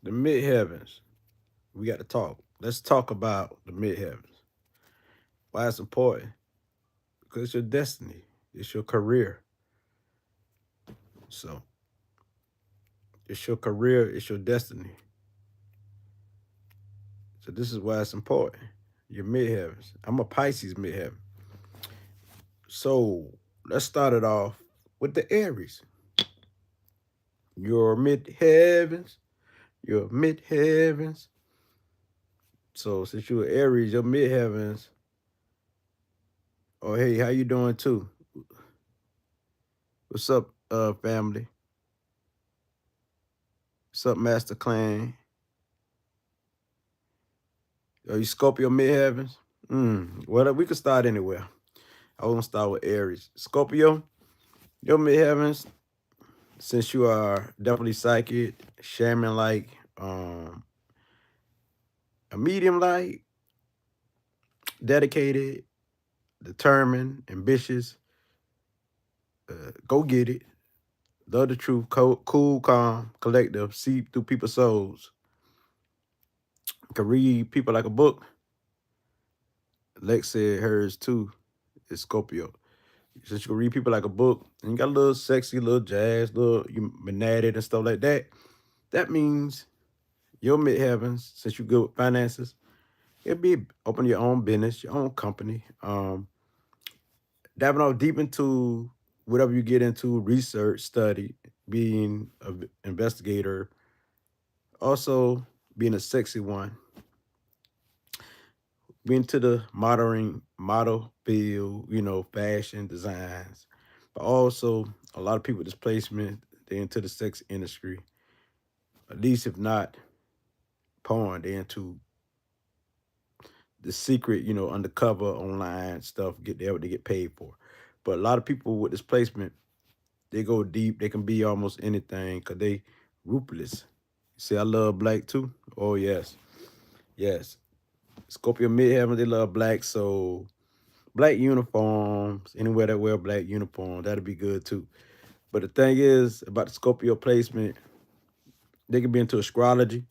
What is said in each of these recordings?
The midheavens. We got to talk. Let's talk about the midheavens. Why it's important? Because it's your destiny. It's your career. So it's your career. It's your destiny. So this is why it's important. Your midheavens. I'm a Pisces midheaven. So let's start it off with the Aries. Your midheavens. Your midheavens. So since you're Aries, your midheavens. Oh hey, how you doing too? What's up, family? What's up, Master Clan? Are you Scorpio midheavens? Well, we could start anywhere. I want to start with Aries. Scorpio, your midheavens, since you are definitely psychic, shaman like, a medium like, dedicated, determined, ambitious, go get it, love the truth, cool, calm, collective, see through people's souls, can read people like a book. Lex said hers too is Scorpio. Since you can read people like a book, and you got a little sexy, little jazz, little you maniatic and stuff like that, that means your midheavens, since you good with finances, it'll be open your own business, your own company. Diving off deep into whatever you get into, research, study, being an investigator, also being a sexy one, being to the model field, fashion designs, but also a lot of people displacement, they're into the sex industry, at least if not porn, they're into the secret, undercover online stuff, get there what they get paid for. But a lot of people with displacement, they go deep. They can be almost anything because they ruthless. See, I love black too. Oh yes, yes. Scorpio midheaven, they love black. So black uniforms, anywhere that wear black uniform, that'll be good too. But the thing is about the Scorpio placement, they can be into astrology.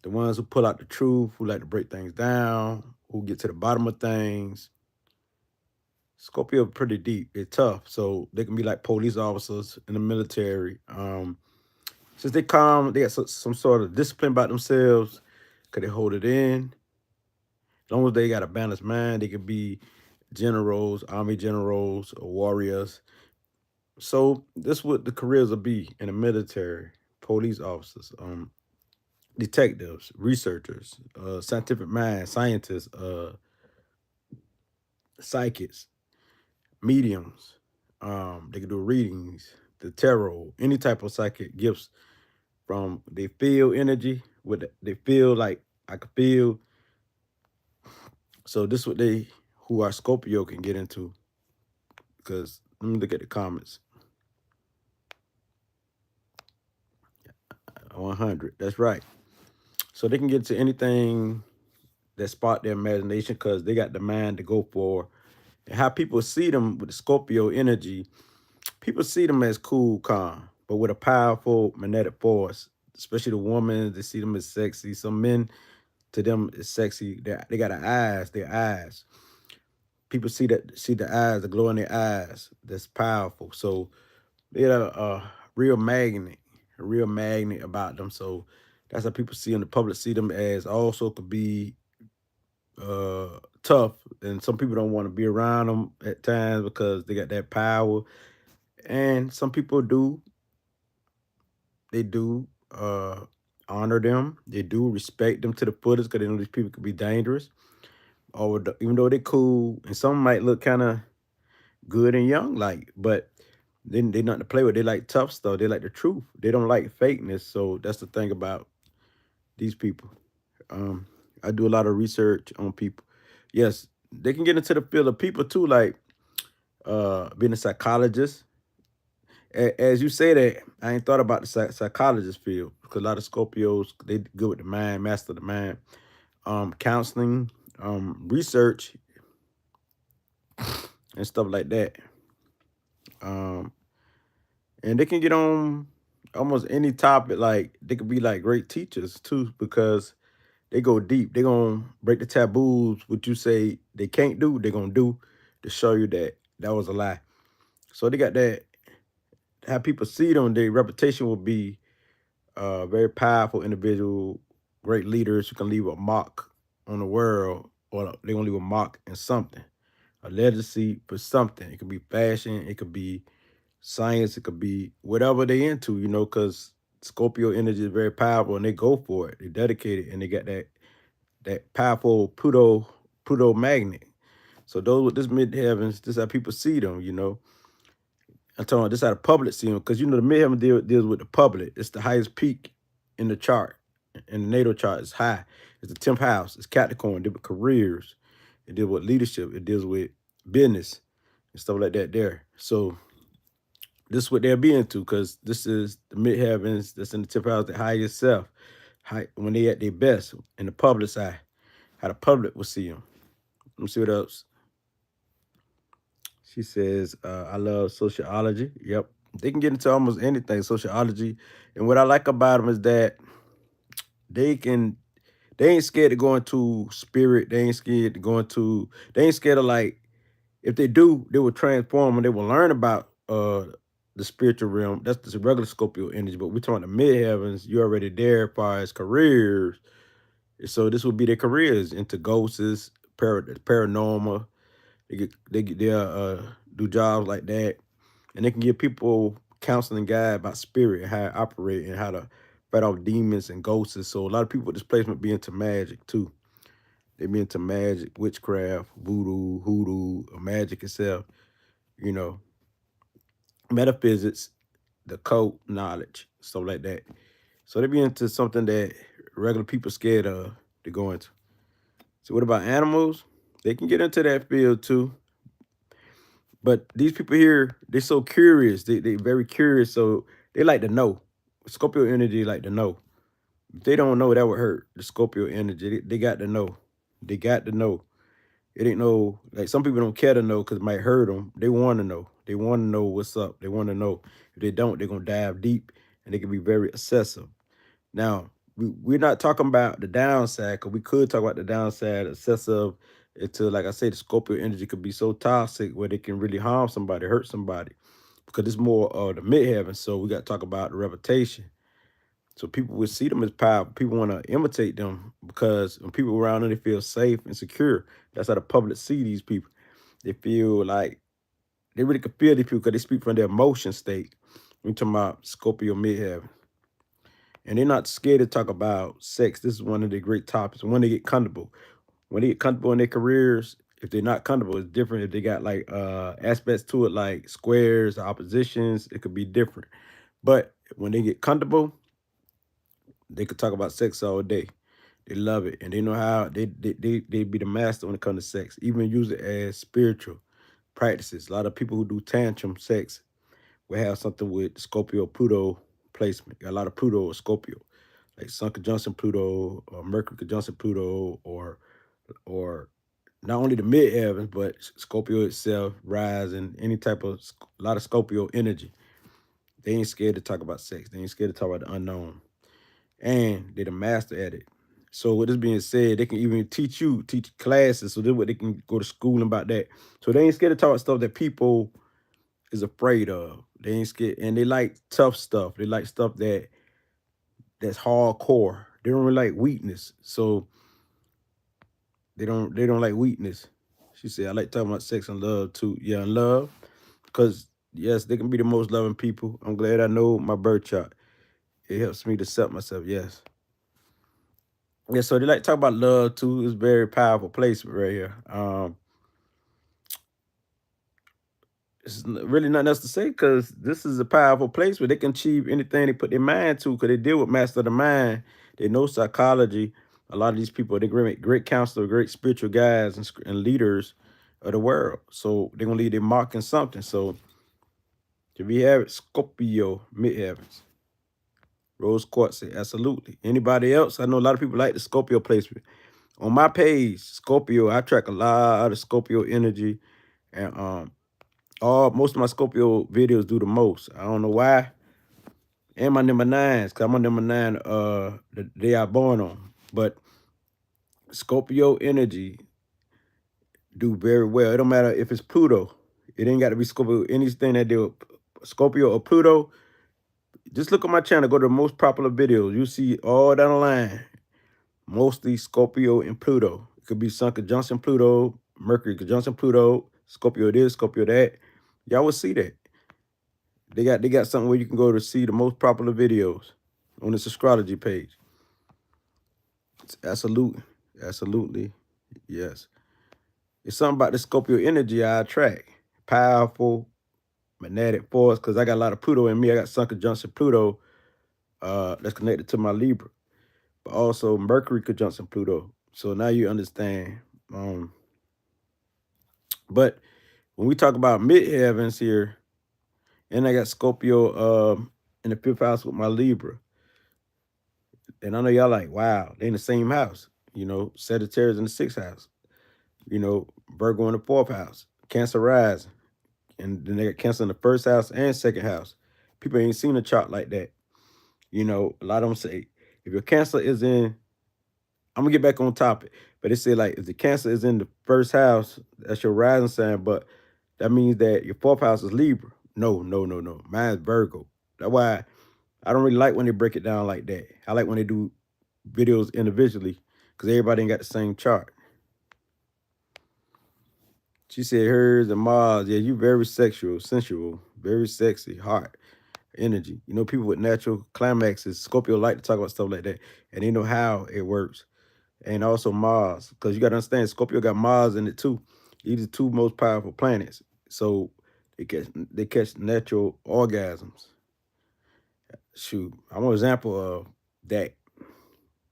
The ones who pull out the truth, who like to break things down, who get to the bottom of things. Scorpio pretty deep. They're tough. So they can be like police officers in the military. Since they calm, they got some sort of discipline about themselves. Could they hold it in? As long as they got a balanced mind, they could be generals, army generals, or warriors. So this what the careers will be in the military: police officers, detectives, researchers, scientific minds, scientists, psychics, mediums. They can do readings, the tarot, any type of psychic gifts. From they feel energy, they feel like I could feel. So this is what they who are Scorpio can get into. Because let me look at the comments. 100. That's right. So they can get to anything that spark their imagination because they got the mind to go for. And how people see them with the Scorpio energy, people see them as cool, calm, but with a powerful magnetic force. Especially the woman, they see them as sexy. Some men, to them, is sexy. They got their eyes. People see the eyes, the glow in their eyes. That's powerful. So they're a real magnet about them. So that's how people see them. The public see them as also could be tough, and some people don't want to be around them at times because they got that power. And some people do, they do honor them. They do respect them to the fullest because they know these people could be dangerous. Or even though they're cool, and some might look kind of good and young, like, but then they nothing to play with. They like tough stuff. They like the truth. They don't like fakeness. So that's the thing about these people. Um, I do a lot of research on people. Yes, they can get into the field of people too, like being a psychologist. As you say that, I ain't thought about the psychologist field because a lot of Scorpios they good with the mind, master the mind. Counseling, research, and stuff like that. Um, and they can get on. almost any topic. Like they could be like great teachers too, because they go deep. They gonna break the taboos. What you say they can't do, they gonna do to show you that that was a lie. So they got that. How people see them, their reputation will be very powerful individual, great leaders who can leave a mark on the world, or they gonna leave a mark in something, a legacy for something. It could be fashion, it could be science, it could be whatever they into, you know, because Scorpio energy is very powerful and they go for it. They dedicate it and they got that powerful Pluto magnet. So those with this midheavens, this is how people see them, you know. I'm talking about this how the public see them, because you know the midheaven deals with the public. It's the highest peak in the chart, in the natal chart. It's high. It's the 10th house. It's Capricorn. It deals with careers. It deals with leadership. It deals with business and stuff like that there. So this is what they'll be into, because this is the midheavens that's in the 10th house, the highest self. High, when they at their best in the public's eye, how the public will see them. Let me see what else. She says, I love sociology. Yep. They can get into almost anything, sociology. And what I like about them is that they can, they ain't scared to go into spirit. They ain't scared to go into, they ain't scared of, like, if they do, they will transform and they will learn about the spiritual realm. That's the regular Scorpio energy. But we're talking about the midheavens. You're already there as far as careers. So this would be their careers into ghosts, paranormal. They'll do jobs like that, and they can give people counseling guide about spirit, how to operate, and how to fight off demons and ghosts. So a lot of people with this placement be into magic too. They be into magic, witchcraft, voodoo, hoodoo, or magic itself. You know, metaphysics, the cult knowledge, stuff like that. So they be into something that regular people scared of to go into. So what about animals? They can get into that field too. But these people here, they're so curious. They very curious. So they like to know. Scorpio energy like to know. If they don't know, that would hurt. The Scorpio energy, they got to know. They got to know. It ain't no, like some people don't care to know because it might hurt them. They want to know. They want to know what's up. They want to know. If they don't, they're going to dive deep and they can be very obsessive. Now, we're not talking about the downside, because we could talk about the downside, excessive, into, like I say, the Scorpio energy could be so toxic where they can really harm somebody, hurt somebody, because it's more of the midheaven. So we got to talk about the reputation. So people will see them as powerful. People want to imitate them because when people around them, they feel safe and secure. That's how the public see these people. They feel like they really can feel these people because they speak from their emotion state. We're talking about Scorpio midheaven. And they're not scared to talk about sex. This is one of the great topics. When they get comfortable. When they get comfortable in their careers, if they're not comfortable, it's different. If they got like aspects to it, like squares, oppositions, it could be different. But when they get comfortable, they could talk about sex all day. They love it. And they know how they be the master when it comes to sex. Even use it as spiritual practices. A lot of people who do tantrum sex will have something with Scorpio Pluto placement. Got a lot of Pluto or Scorpio, like Sun conjunction Pluto or Mercury conjunction Pluto, or not only the midheavens, but Scorpio itself, rising, any type of, a lot of Scorpio energy. They ain't scared to talk about sex. They ain't scared to talk about the unknown. And they're the master at it. So with this being said, they can even teach classes. So then what they can go to school about that. So they ain't scared to talk about stuff that people is afraid of. They ain't scared, and they like tough stuff. They like stuff that's hardcore. They don't really like weakness. So they don't like weakness. She said, I like talking about sex and love too. Yeah, and love. Because yes, they can be the most loving people. I'm glad I know my birth chart. It helps me to accept myself, yes. Yeah, so they like to talk about love too. It's very powerful placement right here. It's really nothing else to say, because this is a powerful place where they can achieve anything they put their mind to, because they deal with master of the mind. They know psychology. A lot of these people, they're great counselors, great spiritual guides and leaders of the world. So they're going to leave their mark in something. So if we have it, Scorpio, midheavens. Rose Quartz say, absolutely. Anybody else? I know a lot of people like the Scorpio placement. On my page, Scorpio, I track a lot of Scorpio energy. And most of my Scorpio videos do the most. I don't know why. And my number 9s, because I'm on number 9 the day I born on. But Scorpio energy do very well. It don't matter if it's Pluto. It ain't got to be Scorpio. Anything that deal with Scorpio or Pluto, just look at my channel. Go to the most popular videos. You see all down the line. Mostly Scorpio and Pluto. It could be Sun conjunction Pluto, Mercury conjunction Pluto, Scorpio this, Scorpio that. Y'all will see that. They got something where you can go to see the most popular videos on this astrology page. It's absolutely, yes. It's something about the Scorpio energy I attract. Powerful, magnetic force, because I got a lot of Pluto in me. I got Sun conjunction Pluto that's connected to my Libra, but also Mercury conjunction Pluto. So now you understand. But when we talk about midheavens here, and I got Scorpio in the 5th house with my Libra. And I know y'all like, wow, they in the same house. You know, Sagittarius in the 6th house. You know, Virgo in the 4th house. Cancer rising. And then they got Cancer in the 1st house and 2nd house. People ain't seen a chart like that. You know, a lot of them say, if your Cancer is in, I'm gonna get back on topic, but they say like if the Cancer is in the 1st house, that's your rising sign, but that means that your 4th house is Libra. No. Mine's Virgo. That's why I don't really like when they break it down like that. I like when they do videos individually because everybody ain't got the same chart. She said hers and Mars. Yeah, you very sexual, sensual, very sexy, hot energy. You know, people with natural climaxes, Scorpio like to talk about stuff like that, and they know how it works. And also Mars, because you got to understand, Scorpio got Mars in it too. These are the 2 most powerful planets. So they catch natural orgasms. Shoot, I'm an example of that.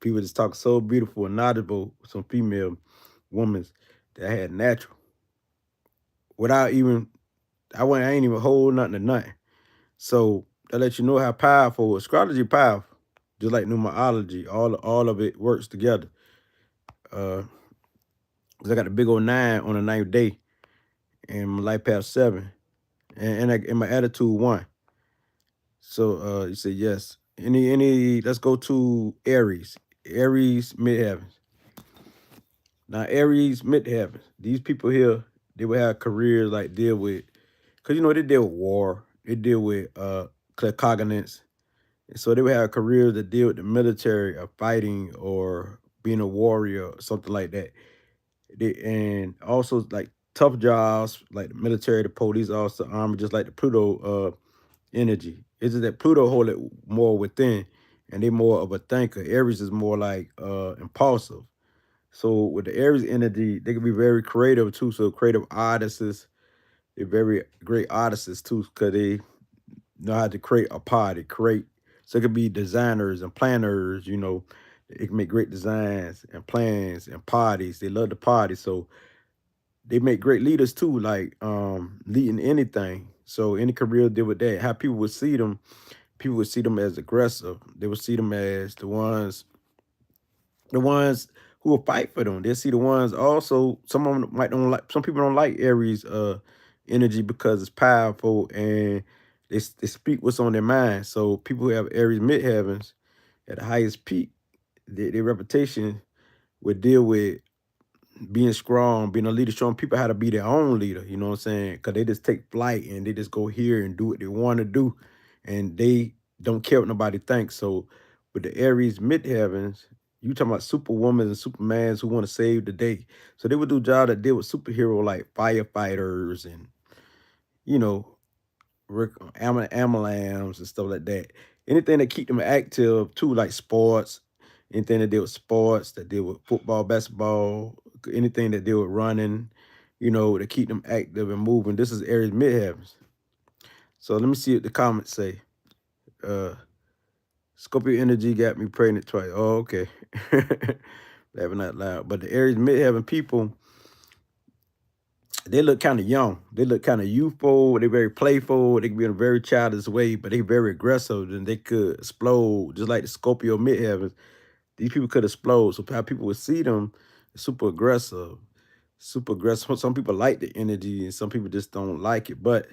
People just talk so beautiful and knowledgeable, some female women that had natural. Without even, I ain't even hold nothing to nothing. So that lets you know how powerful astrology powerful. Just like numerology, all of it works together. Cause I got a big old 9 on the 9th day, and my life path 7, and my attitude 1. So you say yes. Any? Let's go to Aries. Aries midheavens. Now Aries midheavens. These people here, they will have careers like deal with, cause you know they deal with war. They deal with cognizance. And so they would have careers that deal with the military or fighting or being a warrior or something like that. And also like tough jobs like the military, the police, also army, just like the Pluto energy. It's just that Pluto hold it more within, and they more of a thinker. Aries is more like impulsive. So with the Aries energy, they can be very creative too. So creative artists, they're very great artists too, because they know how to create a party, create. So it could be designers and planners, you know, it can make great designs and plans and parties. They love the party. So they make great leaders too, like leading anything. So any career deal with that. How people would see them as aggressive. They would see them as the ones who will fight for them. They'll see the ones also, some of them might don't like, some people don't like Aries energy because it's powerful and they speak what's on their mind. So people who have Aries midheavens at the highest peak, their reputation would deal with being strong, being a leader, showing people how to be their own leader, you know what I'm saying? Because they just take flight and they just go here and do what they want to do. And they don't care what nobody thinks. So with the Aries midheavens, you talking about superwomen and supermans who want to save the day. So they would do jobs that deal with superhero like firefighters and, you know, amalams and stuff like that. Anything that keep them active too, like sports, anything that deal with sports, that deal with football, basketball, anything that deal with running, you know, to keep them active and moving. This is Aries midheavens. So let me see what the comments say. Scorpio energy got me pregnant twice. Oh, okay. Laughing out loud. But the Aries midheaven people, they look kind of young. They look kind of youthful. They're very playful. They can be in a very childish way, but they're very aggressive and they could explode, just like the Scorpio midheavens. These people could explode. So how people would see them, super aggressive, super aggressive. Some people like the energy and some people just don't like it. But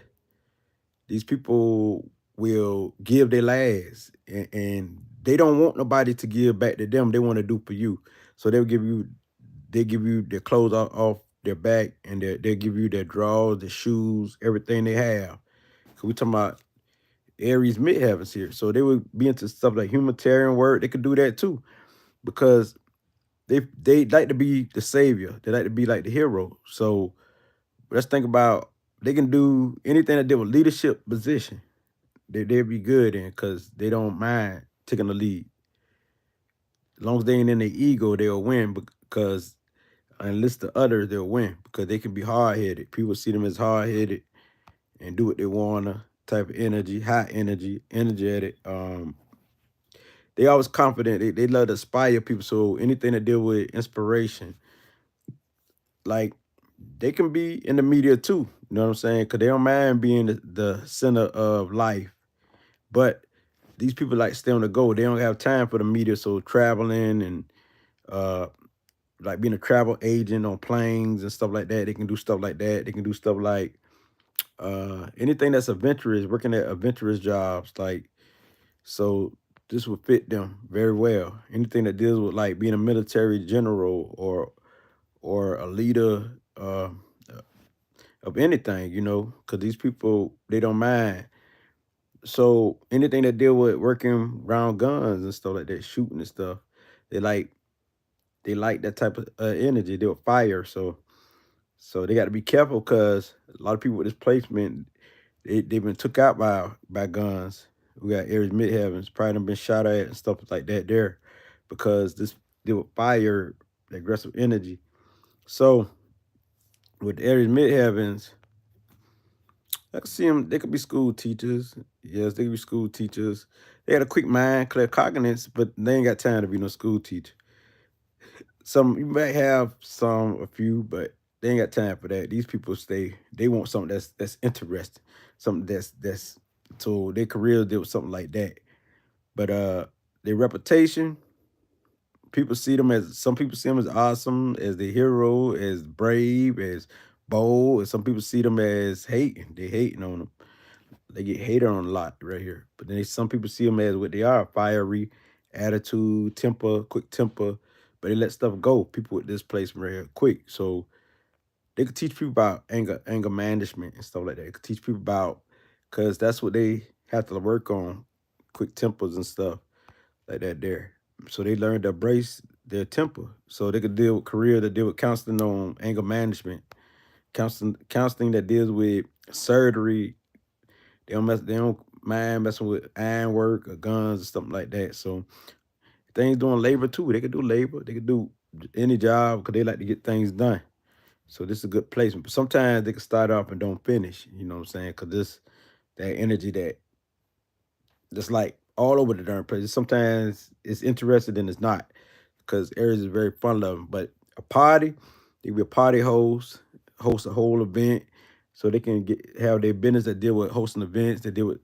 these people will give their last, and they don't want nobody to give back to them. They want to do for you. So they give you their clothes off their back, and they'll give you their drawers, their shoes, everything they have. So we talking about Aries midheavens here. So they would be into stuff like humanitarian work. They could do that too, because they like to be the savior. They like to be like the hero. So let's think about, they can do anything that deal with leadership position. They'll be good in, because they don't mind taking the lead. As long as they ain't in their ego, they'll win, because unless the others, they'll win, because they can be hard-headed. People see them as hard-headed and do what they wanna, type of energy, high energy, energetic. They always confident. They love to inspire people. So anything that deal with inspiration, like, they can be in the media too. You know what I'm saying? Because they don't mind being the center of life. But these people like stay on the go. They don't have time for the media. So traveling and uh like being a travel agent on planes and stuff like that. They can do stuff like that. They can do stuff like anything that's adventurous, working at adventurous jobs. Like, so this would fit them very well. Anything that deals with like being a military general or a leader of anything, you know, because these people, they don't mind. So anything that deal with working around guns and stuff like that, shooting and stuff, they like they like that type of energy. They'll fire. So they got to be careful, because a lot of people with this placement, they've been took out by guns. We got Aries midheavens, probably done been shot at and stuff like that there, because this they would fire the aggressive energy. So with the Aries midheavens, I can see them. They could be school teachers. Yes, they could be school teachers. They got a quick mind, clear cognizance, but they ain't got time to be no school teacher. Some you might have a few, but they ain't got time for that. These people stay. They want something that's interesting, something that's so their career deal with something like that. But their reputation, people see them as, some people see them as awesome, as the hero, as brave, as bold, and some people see them as hating. They hating on them. They get hated on a lot right here. But then some people see them as what they are: fiery, attitude, temper, quick temper. But they let stuff go. People with this placement right here, quick. So they could teach people about anger management and stuff like that. They could teach people about, because that's what they have to work on, quick tempers and stuff like that there. So they learn to embrace their temper. So they could deal with career that deal with counseling on anger management, counseling that deals with surgery. They don't mind messing with ironwork or guns or something like that. So things doing labor too. They could do labor. They could do any job, because they like to get things done. So this is a good placement. But sometimes they can start off and don't finish. You know what I'm saying? Because that energy that's like all over the darn place. Sometimes it's interested and it's not, because Aries is very fun loving. But a party, they be a party host a whole event, so they can have their business that deal with hosting events. That deal with,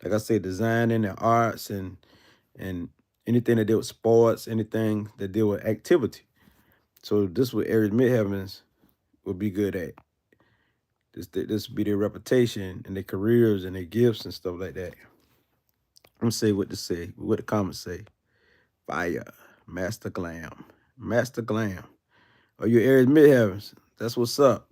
like I said, designing and arts and anything that deal with sports, anything that deal with activity. So this what Aries midheavens would be good at. This would be their reputation and their careers and their gifts and stuff like that. I'm gonna say what to say, what the comments say. Fire, Master Glam, Master Glam. Are you Aries midheavens? That's what's up.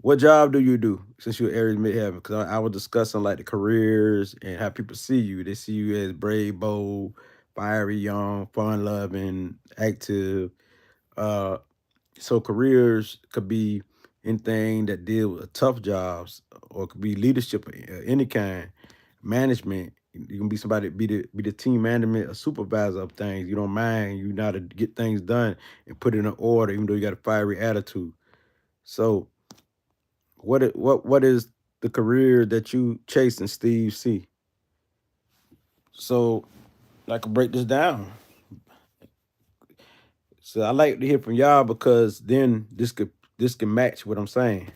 What job do you do since you're Aries midheaven? Because I was discussing like the careers and how people see you. They see you as brave, bold, fiery, young, fun loving, active. Uh, so careers could be anything that deal with tough jobs, or it could be leadership of any kind, management. You can be somebody, be the team management, a supervisor of things. You don't mind. You know how to get things done and put it in order, even though you got a fiery attitude. So what is the career that you chase and Steve C? So I can break this down. So I like to hear from y'all, because then this can match what I'm saying.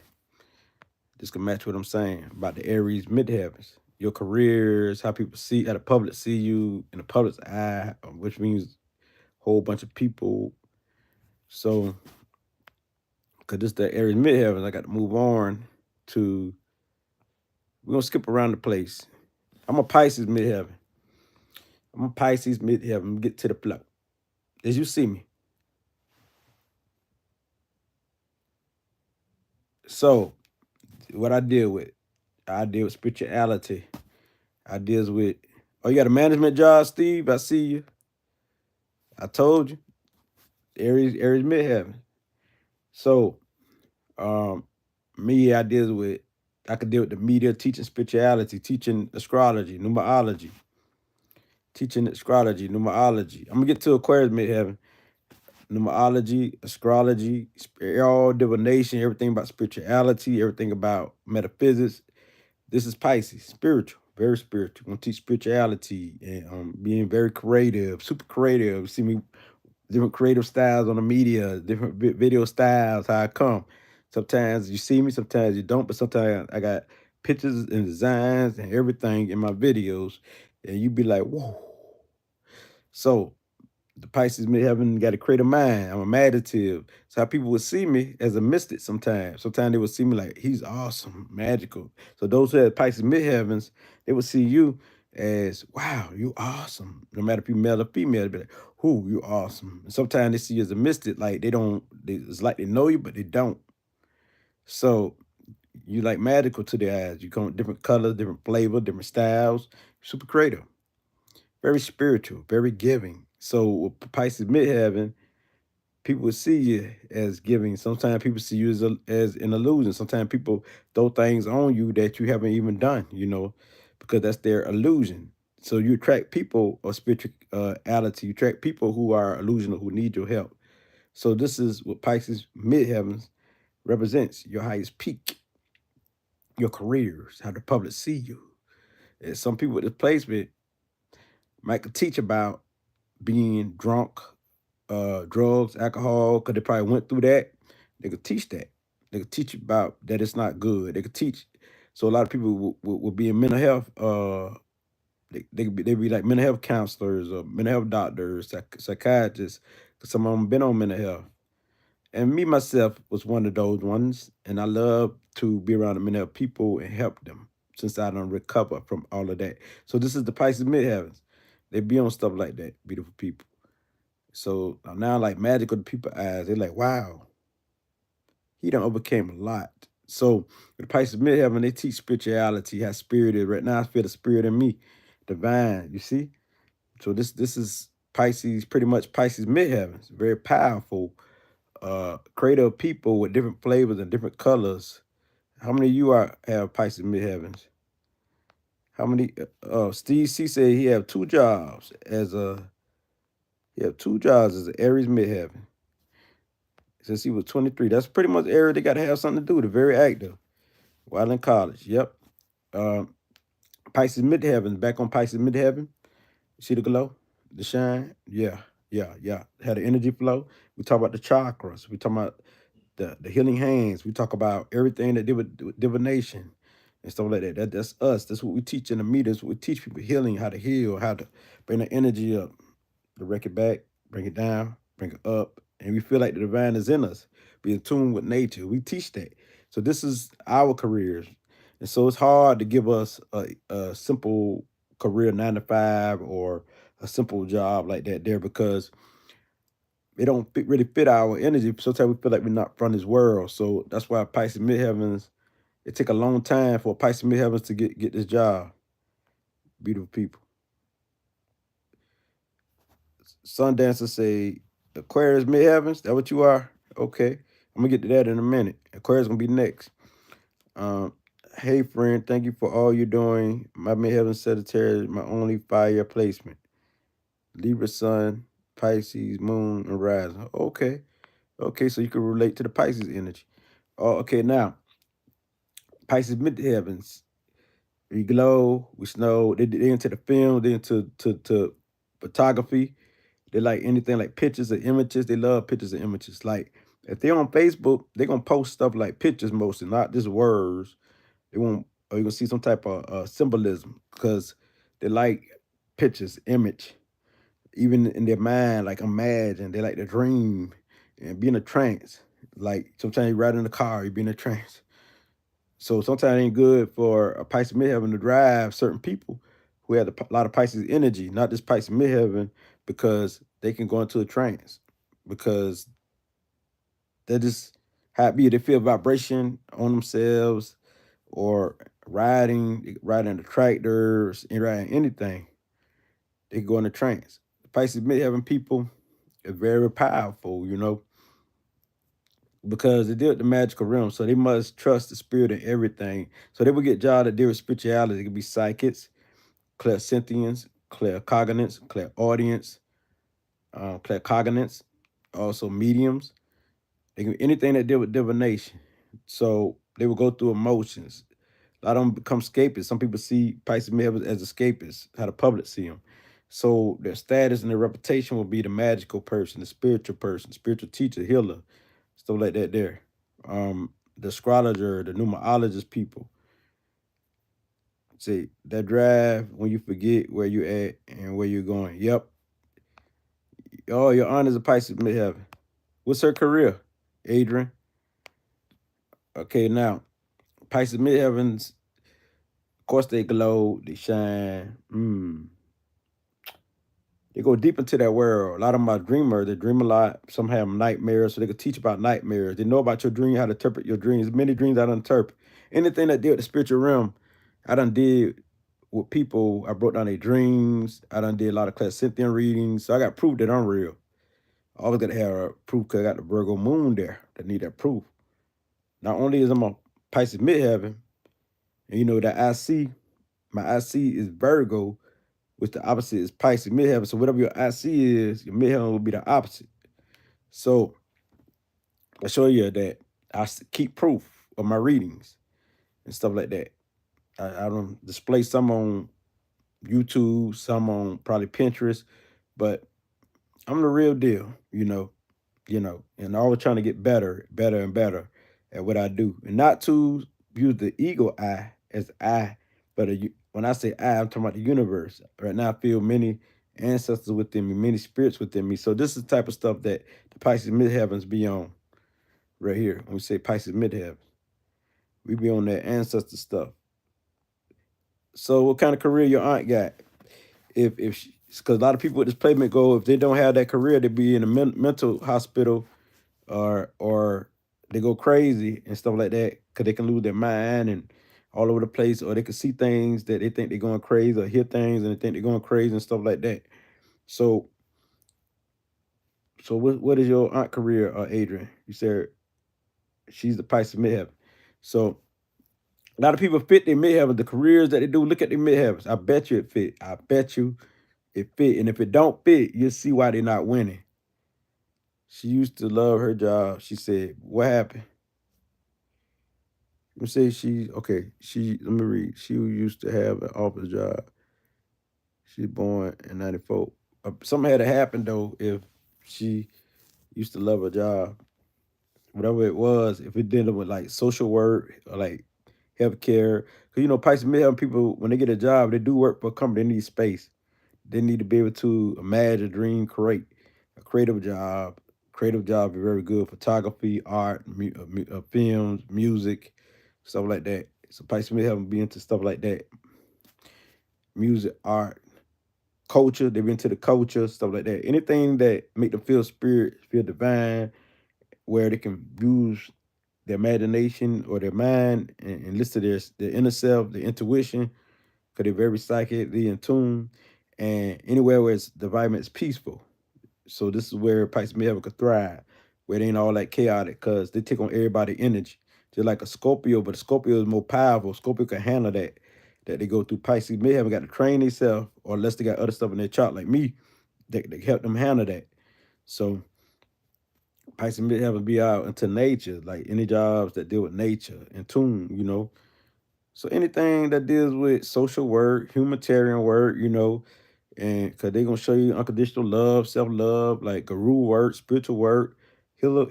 This can match what I'm saying about the Aries midheavens. Your careers, how people see, how the public see you in the public's eye, which means a whole bunch of people. So, because this the Aries midheavens, I got to move on to, we're going to skip around the place. I'm a Pisces midheaven. I'm a Pisces midheaven. Get to the flow. As you see me. So what I deal with spirituality. I deals with, oh, you got a management job, Steve? I see you. I told you. Aries midheaven. So me, I could deal with the media, teaching spirituality, teaching astrology, numerology, teaching astrology, numerology. I'm gonna get to Aquarius midheaven. Numerology, astrology, all divination, everything about spirituality, everything about metaphysics. This is Pisces, spiritual, very spiritual. I'm gonna teach spirituality and being very creative, super creative. See me, different creative styles on the media, different video styles, how I come. Sometimes you see me, sometimes you don't, but sometimes I got pictures and designs and everything in my videos, and you be like, whoa. So the Pisces midheaven got a creative mind. I'm imaginative. So how people would see me as a mystic sometimes. Sometimes they would see me like, he's awesome, magical. So those who had Pisces midheavens, they would see you as, wow, you awesome. No matter if you male or female, they'd be like, who, you awesome. And sometimes they see you as a mystic, like it's like they know you, but they don't. So you like magical to their eyes. You come with different colors, different flavor, different styles, super creative, very spiritual, very giving. So with Pisces midheaven, people will see you as giving. Sometimes people see you as an illusion. Sometimes people throw things on you that you haven't even done, because that's their illusion. So you attract people of spirituality. You attract people who are illusional, who need your help. So this is what Pisces midheavens represents: your highest peak, your careers, how the public see you. And some people with this placement might could teach about being drunk, drugs, alcohol, because they probably went through that. They could teach that. They could teach you about that it's not good. They could teach. So a lot of people will be in mental health. They be like mental health counselors or mental health doctors, psychiatrists. 'Cause some of them been on mental health. And me myself was one of those ones. And I love to be around the mental health people and help them since I don't recover from all of that. So this is the Pisces midheavens. They be on stuff like that, beautiful people. So now, like magical to people's eyes, they're like, wow, he done overcame a lot. So the Pisces midheaven, they teach spirituality, how spirit is. Right now, I feel the spirit in me, divine. You see? So this is Pisces, pretty much Pisces midheavens, very powerful, creative people with different flavors and different colors. How many of you have Pisces midheavens? How many? Steve C said he have two jobs as an Aries midheaven. Since he was 23. That's pretty much the area they got to have something to do. They're very active while in college. Yep. Um, Pisces midheaven, back on Pisces midheaven. See the glow, the shine? Yeah, yeah, yeah. Had the energy flow. We talk about the chakras. We talk about the healing hands. We talk about everything that did with divination and stuff like that. That's us. That's what we teach in the meters. We teach people healing, how to heal, how to bring the energy up, to wreck it back, bring it down, bring it up. And we feel like the divine is in us. Be in tune with nature. We teach that. So this is our careers. And so it's hard to give us a simple career 9 to 5 or a simple job like that there because it don't really fit our energy. Sometimes we feel like we're not from this world. So that's why Pisces midheavens, it take a long time for Pisces midheavens to get this job. Beautiful people. Sundancer say Aquarius midheavens. That what you are? Okay. I'm gonna get to that in a minute. Aquarius gonna be next. Um, hey friend, thank you for all you're doing. My midheaven Sagittarius, my only fire placement. Libra sun, Pisces, moon, and rising. Okay. Okay, so you can relate to the Pisces energy. Oh, okay, now Pisces midheavens. We glow, we snow. They into the film, they into to photography. They like anything like pictures and images. They love pictures and images. Like if they're on Facebook, they're gonna post stuff like pictures mostly, not just words. They won't, or you're gonna see some type of symbolism because they like pictures, image, even in their mind, like imagine. They like to dream and be in a trance. Like sometimes you ride in the car, you be in a trance. So sometimes it ain't good for a Pisces midheaven to drive certain people who have a lot of Pisces energy, not just Pisces midheaven, because they can go into a trance because they just happy. They feel vibration on themselves or riding the tractors and riding anything. They go in a trance. Pisces midheaven people are very powerful, you know, because they deal with the magical realm. So they must trust the spirit in everything. So they will get jobs that deal with spirituality. It could be psychics, clairsentients, claircognizants, clairaudience, claircognizants, also mediums. They can anything that deal with divination. So they will go through emotions. A lot of them become escapists. Some people see Pisces midheaven as escapists, how the public see them. So their status and their reputation will be the magical person, the spiritual teacher, healer, stuff like that there. The astrologer, the numerologist people. See, that drive when you forget where you at and where you're going. Yep. Oh, your aunt is a Pisces midheaven. What's her career? Adrian. Okay, now, Pisces midheavens, of course they glow, they shine. They go deep into that world. A lot of them are dreamers. They dream a lot. Some have nightmares, so they could teach about nightmares. They know about your dream, how to interpret your dreams. Many dreams I don't interpret. Anything that deal with the spiritual realm, I done did with people. I broke down their dreams. I done did a lot of clairsentient readings. So I got proof that I'm real. I always got to have proof because I got the Virgo moon there that need that proof. Not only is I'm a Pisces midheaven, and you know that I see, my IC is Virgo, which the opposite is Pisces midheaven. So whatever your IC is, your midheaven will be the opposite. So I show you that I keep proof of my readings and stuff like that. I don't display some on YouTube, some on probably Pinterest, but I'm the real deal, and always trying to get better, better and better at what I do. And not to use the ego I as I, but when I say I, I'm talking about the universe. Right now I feel many ancestors within me, many spirits within me. So this is the type of stuff that the Pisces midheavens be on right here. When we say Pisces midheavens, we be on that ancestor stuff. So what kind of career your aunt got? If because a lot of people with this placement go, if they don't have that career, they be in a mental hospital or they go crazy and stuff like that because they can lose their mind and all over the place, or they can see things that they think they're going crazy, or hear things and they think they're going crazy and stuff like that. So what is your aunt career, Adrian? You said she's the Pisces midheaven. So a lot of people fit their midheaven, the careers that they do. Look at their midheavens. I bet you it fit. I bet you it fit. And if it don't fit, you'll see why they're not winning. She used to love her job. She said, what happened? Let me say let me read. She used to have an office job. She born in 94. Something had to happen though if she used to love her job. Whatever it was, if it dealing with like social work or like healthcare. Because Pisces midheaven people, when they get a job, they do work for a company, they need space. They need to be able to imagine, dream, create a creative job. Creative job is very good. Photography, art, films, music, stuff like that. So Pisces midheaven be into stuff like that. Music, art, culture. They be into the culture, stuff like that. Anything that make them feel spirit, feel divine, where they can use their imagination or their mind and listen to their inner self, their intuition, because they're very psychically in tune. And anywhere where the environment is peaceful. So this is where Pisces midheaven could thrive, where it ain't all that chaotic, because they take on everybody's energy. Just like a Scorpio, but a Scorpio is more powerful. Scorpio can handle that they go through. Pisces midheaven got to train themselves, or unless they got other stuff in their chart like me, that help them handle that. So Pisces midheaven be out into nature, like any jobs that deal with nature and tune. So anything that deals with social work, humanitarian work, and because they're going to show you unconditional love, self-love, like guru work, spiritual work, healer,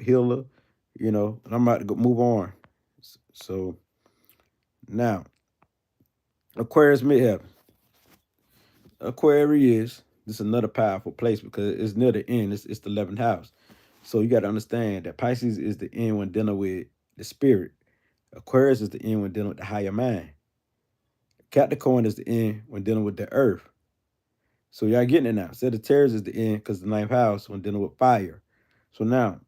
and I'm about to move on. So now, Aquarius midheaven. Aquarius, this is another powerful place because it's near the end. It's the 11th house. So you got to understand that Pisces is the end when dealing with the spirit. Aquarius is the end when dealing with the higher mind. Capricorn is the end when dealing with the earth. So y'all getting it now. Sagittarius is the end because the ninth house when dealing with fire. So now,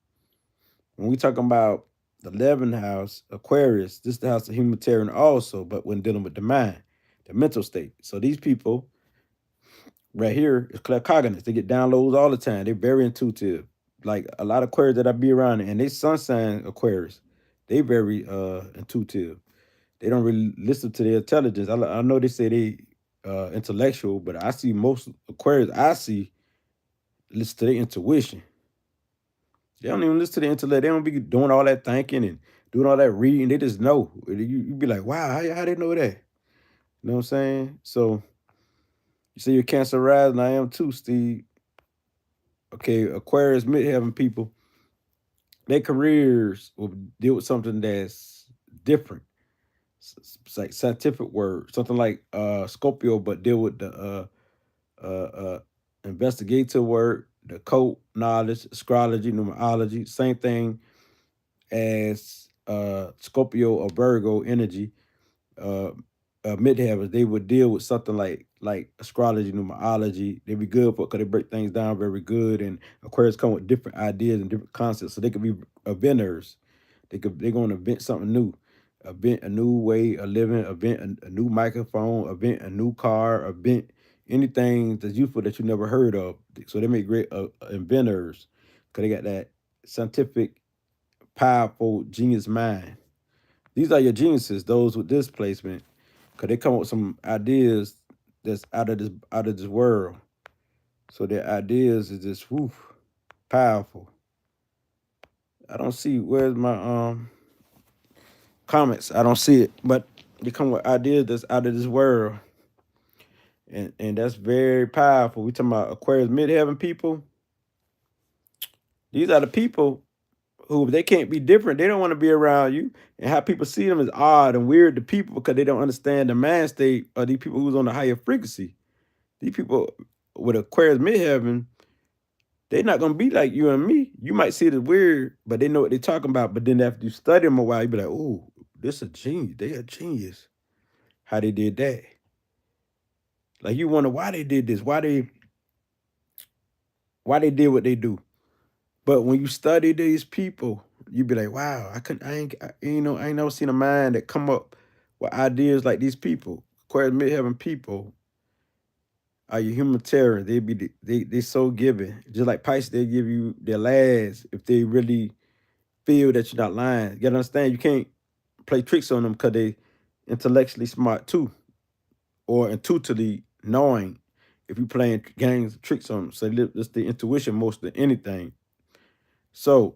when we talking about the 11th house, Aquarius, this is the house of humanitarian also, but when dealing with the mind, the mental state. So these people right here is claircognizant. They get downloads all the time. They're very intuitive. Like a lot of Aquarius that I be around, and they sun sign Aquarius, they very intuitive. They don't really listen to their intelligence. I know they say they intellectual, but I see most Aquarius I see listen to their intuition. They don't even listen to the intellect. They don't be doing all that thinking and doing all that reading. They just know. You be like, wow, how they know that? You know what I'm saying? So you say you're Cancer rising, I am too, Steve. Okay, Aquarius, midheaven people, their careers will deal with something that's different. It's like scientific word, something like Scorpio, but deal with the investigative work, the code knowledge, astrology, numerology, same thing as Scorpio or Virgo energy, uh, midheavens, they would deal with something like astrology, numerology. They'd be good for because they break things down very good. And Aquarius come with different ideas and different concepts, so they could be inventors. They're going to invent something new, invent a new way of living, invent a new microphone, invent a new car, invent anything that's useful that you never heard of. So they make great inventors because they got that scientific, powerful, genius mind. These are your geniuses, those with displacement, because they come up with some ideas that's out of this world. So their ideas is just powerful. I don't see where's my comments. I don't see it, but they come with ideas that's out of this world, and that's very powerful. We talking about Aquarius midheaven people. These are the people who, if they can't be different, they don't want to be around you. And how people see them is odd and weird to people because they don't understand the mind state of these people who's on the higher frequency. These people with Aquarius midheaven, they're not gonna be like you and me. You might see it as weird, but they know what they're talking about. But then after you study them a while, you be like, oh, this a genius. They a genius. How they did that. Like you wonder why they did this, why they did what they do. But when you study these people, you be like, wow, I ain't never seen a mind that come up with ideas like these people. Aquarius midheaven people are your humanitarian. They so giving. Just like Pisces, they give you their last if they really feel that you're not lying. You gotta understand you can't play tricks on them because they intellectually smart too, or intuitively knowing if you playing games, tricks on them. So it's the intuition most than anything. So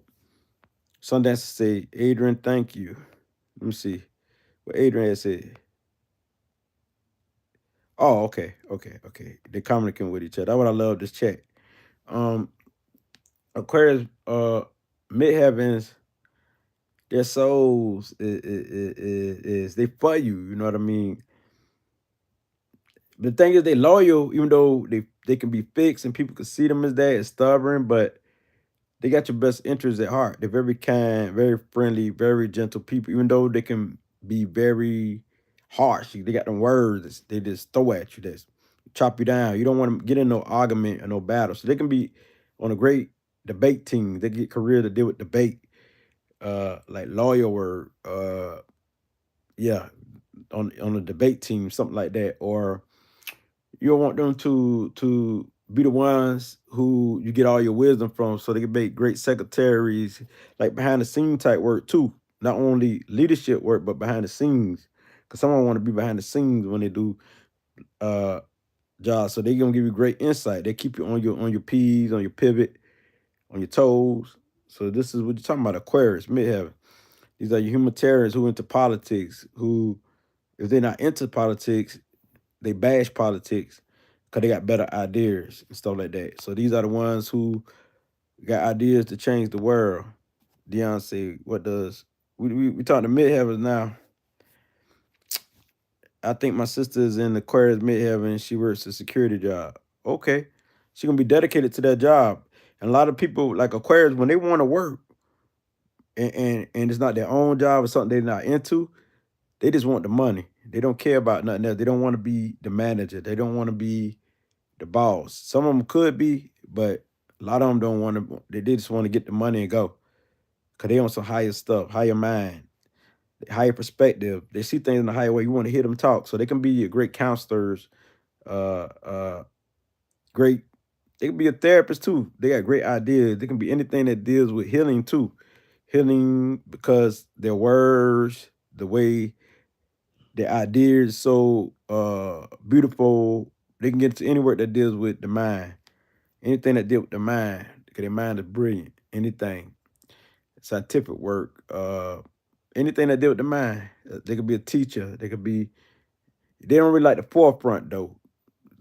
Sundance say, Adrian, thank you. Let me see what Adrian had said. Oh, okay. They're communicating with each other. That's what I love this chat. Um, Aquarius, midheavens, their souls is they for you. You know what I mean? The thing is, they loyal, even though they can be fixed and people can see them as that, and stubborn, but they got your best interests at heart. They're very kind, very friendly, very gentle people, even though they can be very harsh. They got them words they just throw at you, that's chop you down. You don't want to get in no argument or no battle. So they can be on a great debate team. They get career to deal with debate, like lawyer word, yeah, on a debate team, something like that. Or you don't want them to be the ones who you get all your wisdom from, so they can make great secretaries, like behind the scene type work too. Not only leadership work, but behind the scenes. Because someone want to be behind the scenes when they do uh jobs. So they gonna give you great insight. They keep you on your P's, on your pivot, on your toes. So this is what you're talking about, Aquarius, midheaven. These are your humanitarians who into politics, who, if they're not into politics, they bash politics because they got better ideas and stuff like that. So these are the ones who got ideas to change the world. Dion say, what does we talking to midheavens now? I think my sister is in Aquarius midheaven. She works a security job. Okay, she gonna be dedicated to that job. And a lot of people like Aquarius, when they want to work and it's not their own job or something they're not into, they just want the money. They don't care about nothing else. They don't want to be the manager. They don't want to be the boss. Some of them could be, but a lot of them don't want to. They just want to get the money and go. Cause they on some higher stuff, higher mind, higher perspective. They see things in a higher way. You want to hear them talk, so they can be great counselors, great. They can be a therapist too. They got great ideas. They can be anything that deals with healing too. Healing because their words, the way their ideas so beautiful. They can get into any work that deals with the mind. Anything that deals with the mind, because their mind is brilliant. Anything. Scientific work, anything that deals with the mind. They could be a teacher. They could be, they don't really like the forefront though.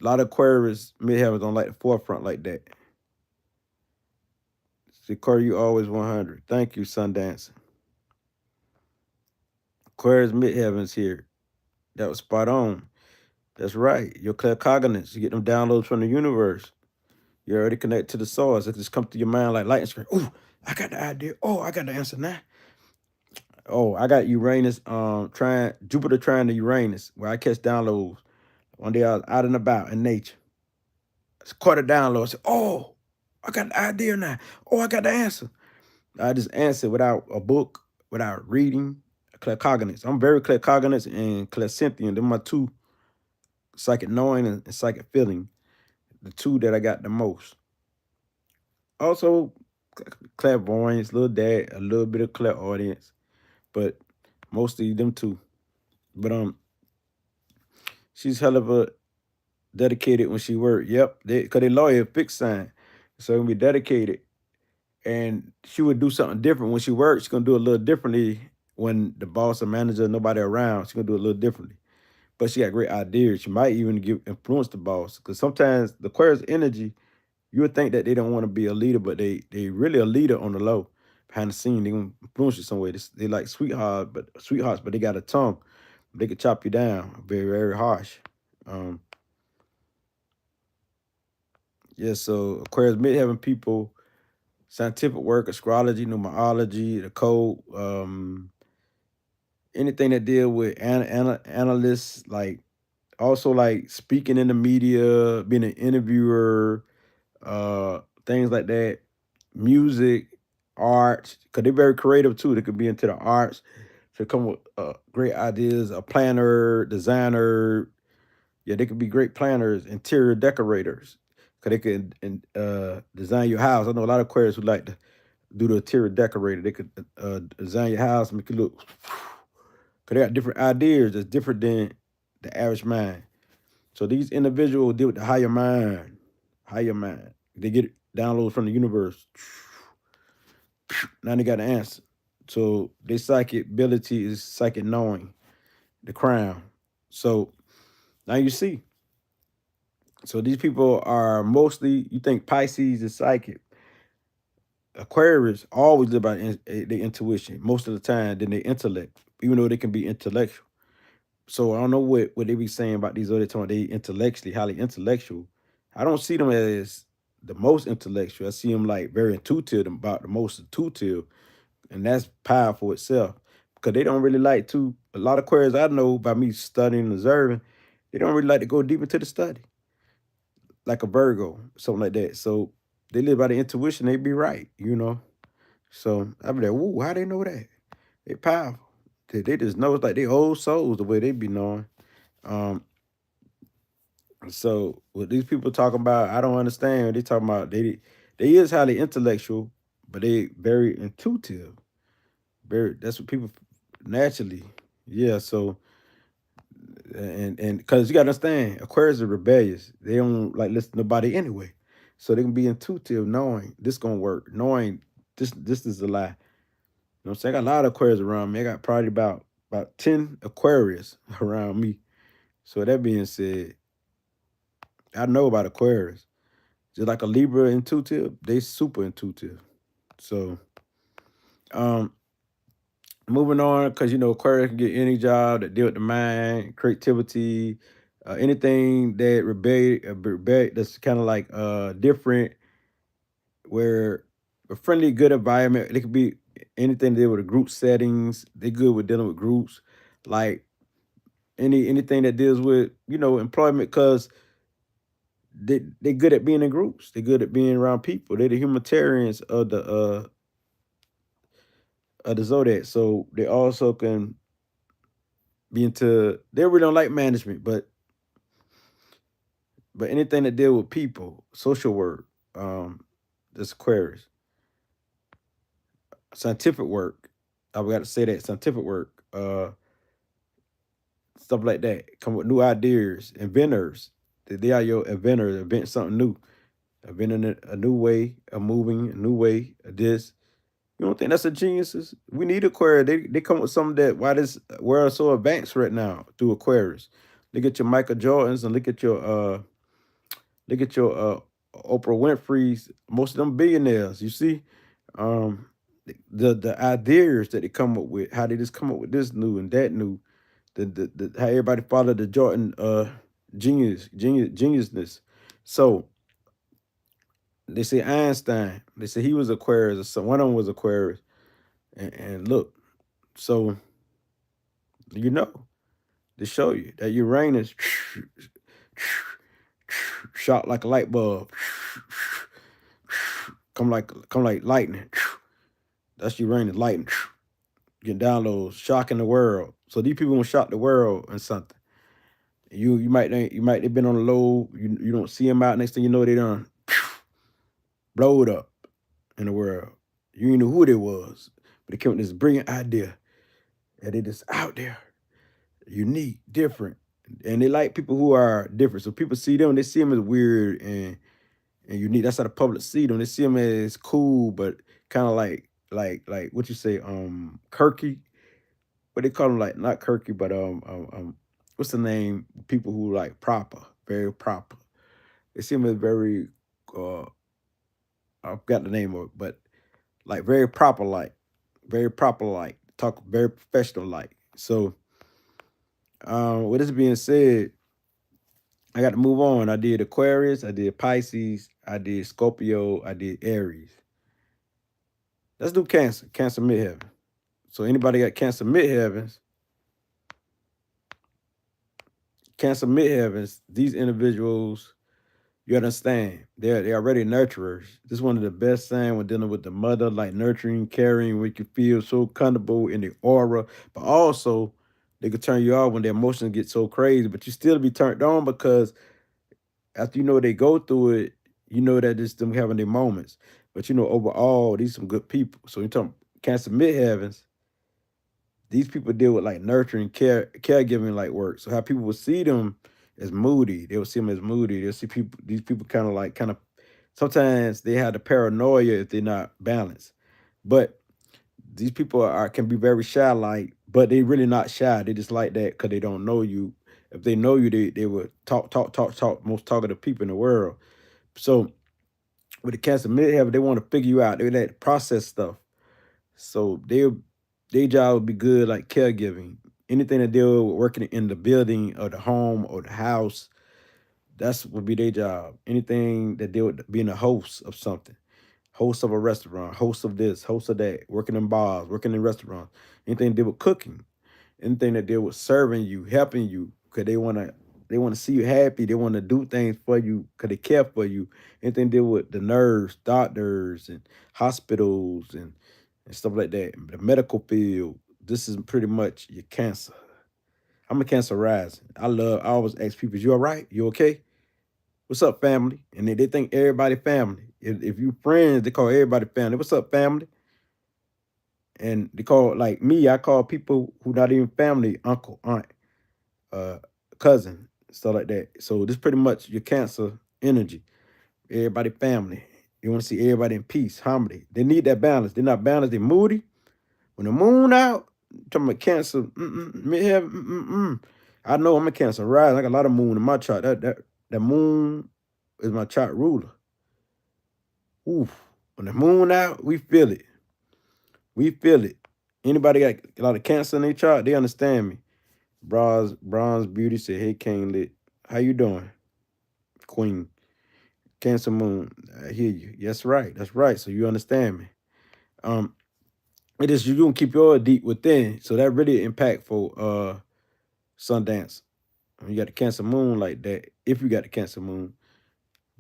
A lot of Aquarius midheavens don't like the forefront like that. See, Corey, you always 100. Thank you, Sundance. Aquarius midheavens here. That was spot on. That's right. Your claircognizance. You get them downloads from the universe. You already connect to the source. It just come to your mind like lightning strike. Ooh, I got the idea. Oh, I got the answer now. Oh, I got Uranus trying Jupiter trying to Uranus, where I catch downloads. One day I was out and about in nature. I caught a download. I said, oh, I got the idea now. Oh, I got the answer. I just answered without a book, without reading. Claircognizance. I'm very claircognizant and clairsentient. They're my two, psychic knowing and psychic feeling. The two that I got the most. Also, clairvoyance, a little bit of clairaudience, but mostly them two. But she's hell of a dedicated when she work. Yep, because they lawyer fixed sign, so gonna be dedicated. And she would do something different when she works. She's gonna do it a little differently when the boss or manager, nobody around. She's gonna do it a little differently. But she got great ideas. She might even influence the boss. Because sometimes the Aquarius energy, you would think that they don't want to be a leader, but they really a leader on the low. Behind the scene, they gonna influence you some way. They like sweethearts, but they got a tongue. They could chop you down. Very, very harsh. Yeah, so Aquarius midheaven people, scientific work, astrology, numerology, the code, anything that deal with analysts, like also like speaking in the media, being an interviewer, things like that, music, art, because they're very creative too. They could be into the arts, to come with great ideas, a planner, designer. Yeah, they could be great planners, interior decorators, because they could design your house. I know a lot of Aquarius who like to do the interior decorator. They could design your house, make it look, because they got different ideas that's different than the average mind. So these individuals deal with the higher mind, higher mind. They get downloads from the universe. Now they got an answer. So their psychic ability is psychic knowing, the crown. So now you see. So these people are mostly, you think Pisces is psychic. Aquarius always live by their intuition most of the time than their intellect, even though they can be intellectual. So I don't know what they be saying about these other times. They intellectually, highly intellectual. I don't see them as the most intellectual. I see them like very intuitive, about the most intuitive, and that's powerful itself. Because they don't really like to. A lot of Aquarius I know by me studying and observing, they don't really like to go deep into the study, like a Virgo, something like that. So they live by the intuition. They be right, you know. So I be like, ooh, how they know that? They powerful. They just know it's like they old souls the way they be knowing. Um, So what these people talking about, I don't understand. They talking about they is highly intellectual, but they very intuitive. Very that's what people naturally. Yeah, so and because you gotta understand, Aquarius are rebellious. They don't like listen to nobody anyway. So they can be intuitive, knowing this gonna work, knowing this is a lie. You know what I'm saying? I got a lot of Aquarius around me. I got probably about 10 Aquarius around me. So that being said, I know about Aquarius. Just like a Libra intuitive, they super intuitive. So, um, moving on, because you know Aquarius can get any job that deal with the mind, creativity, anything that rebel that's kind of like different, where a friendly, good environment. It could be anything to deal with the group settings. They good with dealing with groups, like anything that deals with, you know, employment, because they good at being in groups. They're good at being around people. They're the humanitarians of the zodiac. So they also can be into, they really don't like management, but anything that deal with people, social work, this Aquarius, scientific work. I got to say that scientific work, stuff like that. Come with new ideas, inventors. They are your inventors. Invent something new, inventing a new way of moving, a new way of this. You don't think that's a geniuses? We need Aquarius. They come with something that why this world so advanced right now through Aquarius. Look at your Michael Jordans and look at your Oprah Winfrey's. Most of them billionaires. You see, um, the ideas that they come up with, how they just come up with this new and that new. The how everybody followed the Jordan geniusness. So they say Einstein. They say he was Aquarius, or some one of them was Aquarius. And look, so you know, to show you that Uranus shot like a light bulb, come like lightning. That's Uranus lightning. Getting downloads, shocking the world. So these people gonna shock the world and something. You might they've been on the low. You don't see them out. Next thing you know, they done blowed up in the world. You didn't know who they was, but they came with this brilliant idea, and they just out there, unique, different, and they like people who are different. So people see them, they see them as weird and unique. That's how the public see them. They see them as cool, but kind of like what you say, quirky. What they call them, like not quirky, but what's the name? People who like proper, very proper. They see them as very uh, I forgot the name of it, but like very proper like, talk very professional like. So, with this being said, I got to move on. I did Aquarius, I did Pisces, I did Scorpio, I did Aries. Let's do Cancer, Cancer midheaven. So anybody got Cancer midheavens, these individuals, you understand, they're already nurturers. This is one of the best things when dealing with the mother, like nurturing, caring, make you feel so comfortable in the aura, but also they could turn you off when their emotions get so crazy, but you still be turned on because after you know they go through it, you know that it's them having their moments. But you know, overall, these some good people. So you talking Cancer midheavens, these people deal with like nurturing, caregiving like work. So how people will see them as moody, they will see them as moody. They'll see people, these people kind of, sometimes they have the paranoia if they're not balanced. But these people can be very shy, like, but they really not shy. They just like that because they don't know you. If they know you, they would talk, most talkative people in the world. So with the Cancer midheaven, they want to figure you out. They like to process stuff. So their job would be good, like caregiving. Anything that deal with working in the building or the home or the house, that's would be their job. Anything that deal with being a host of something, host of a restaurant, host of this, host of that, working in bars, working in restaurants, anything to deal with cooking, anything that deal with serving you, helping you, because they wanna see you happy. They want to do things for you because they care for you. Anything deal with the nerves, doctors, and hospitals and stuff like that. The medical field. This is pretty much your Cancer. I'm a Cancer rising. I always ask people, you all right? You okay? What's up, family? And they think everybody family. If you friends, they call everybody family. What's up, family? And they call, like me, I call people who not even family uncle, aunt, uh, cousin, stuff like that. So this pretty much your Cancer energy. Everybody family. You want to see everybody in peace, harmony. They need that balance. They're not balanced. They're moody. When the moon out, I'm talking about Cancer, midheaven, I know I'm a Cancer rising. I got a lot of moon in my chart. That moon is my chart ruler. Oof. When the moon out, we feel it. We feel it. Anybody got a lot of Cancer in their chart, they understand me. Bronze Beauty said, hey, King Lit. How you doing, Queen? Cancer moon. I hear you. That's right. That's right. So you understand me. It is, you gonna keep your deep within. So that really impactful Sundance. You got the Cancer moon like that, if you got the Cancer moon.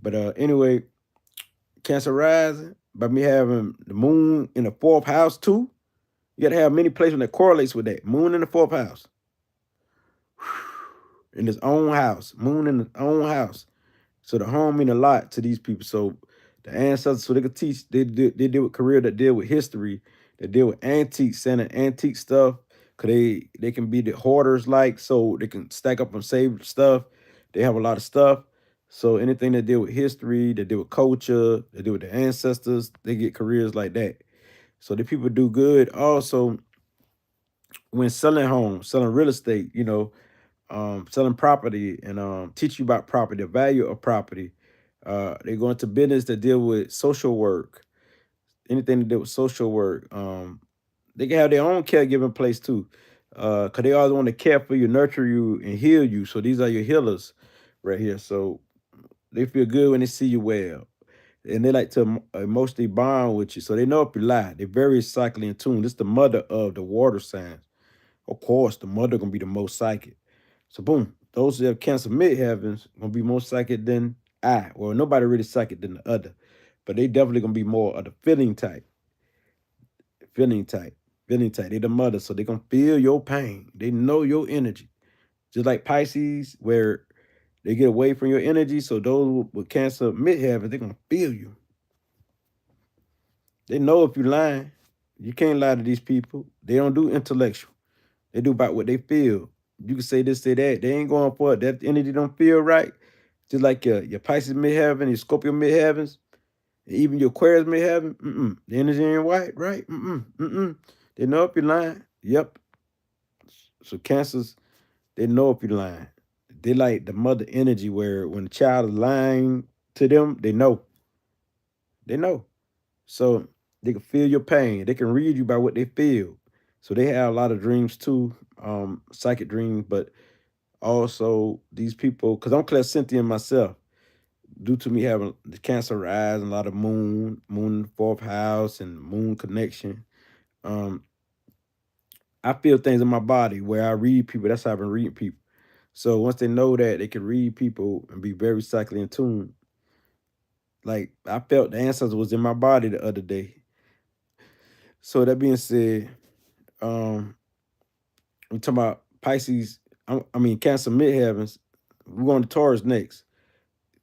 But anyway, Cancer rising, by me having the moon in the 4th house too, you got to have many placements that correlates with that. Moon in the 4th house. In his own house. Moon in his own house. So the home mean a lot to these people. So the ancestors, so they could teach, they deal with career that deal with history, that deal with antiques, selling antique stuff. Cause they can be the hoarders like, so they can stack up and save stuff. They have a lot of stuff. So anything that deal with history, that deal with culture, that deal with the ancestors, they get careers like that. So the people do good. Also, when selling homes, selling real estate, you know, selling property and teach you about property, the value of property. They go into business that deal with social work, anything to do with social work. They can have their own caregiving place too, because they always want to care for you, nurture you, and heal you. So these are your healers right here. So they feel good when they see you well. And they like to emotionally bond with you. So they know if you lie. They're very psychically in tune. This is the mother of the water signs. Of course, the mother gonna be the most psychic. So boom, those who have Cancer midheavens gonna be more psychic than I. Well, nobody really psychic than the other, but they definitely gonna be more of the feeling type. Feeling type. Feeling type. They the mother, so they gonna feel your pain. They know your energy. Just like Pisces, where they get away from your energy. So those with Cancer midheavens, they're gonna feel you. They know if you're lying. You can't lie to these people. They don't do intellectual. They do about what they feel. You can say this, say that. They ain't going for it. That energy don't feel right. Just like your Pisces midheaven, your Scorpio midheavens, and even your Aquarius midheaven. The energy ain't right. They know if you're lying. Yep. So Cancers, they know if you're lying. They like the mother energy where when the child is lying to them, they know. They know. So they can feel your pain. They can read you by what they feel. So they have a lot of dreams too, psychic dreams, but also these people, because I'm clairsentient myself, due to me having the Cancer rise and a lot of moon 4th house and moon connection. Um, I feel things in my body where I read people. That's how I've been reading people. So once they know that, they can read people and be very psychically in tune. Like I felt the ancestor was in my body the other day. So that being said, um, we're talking about Pisces. I mean Cancer midheavens. We're going to Taurus next.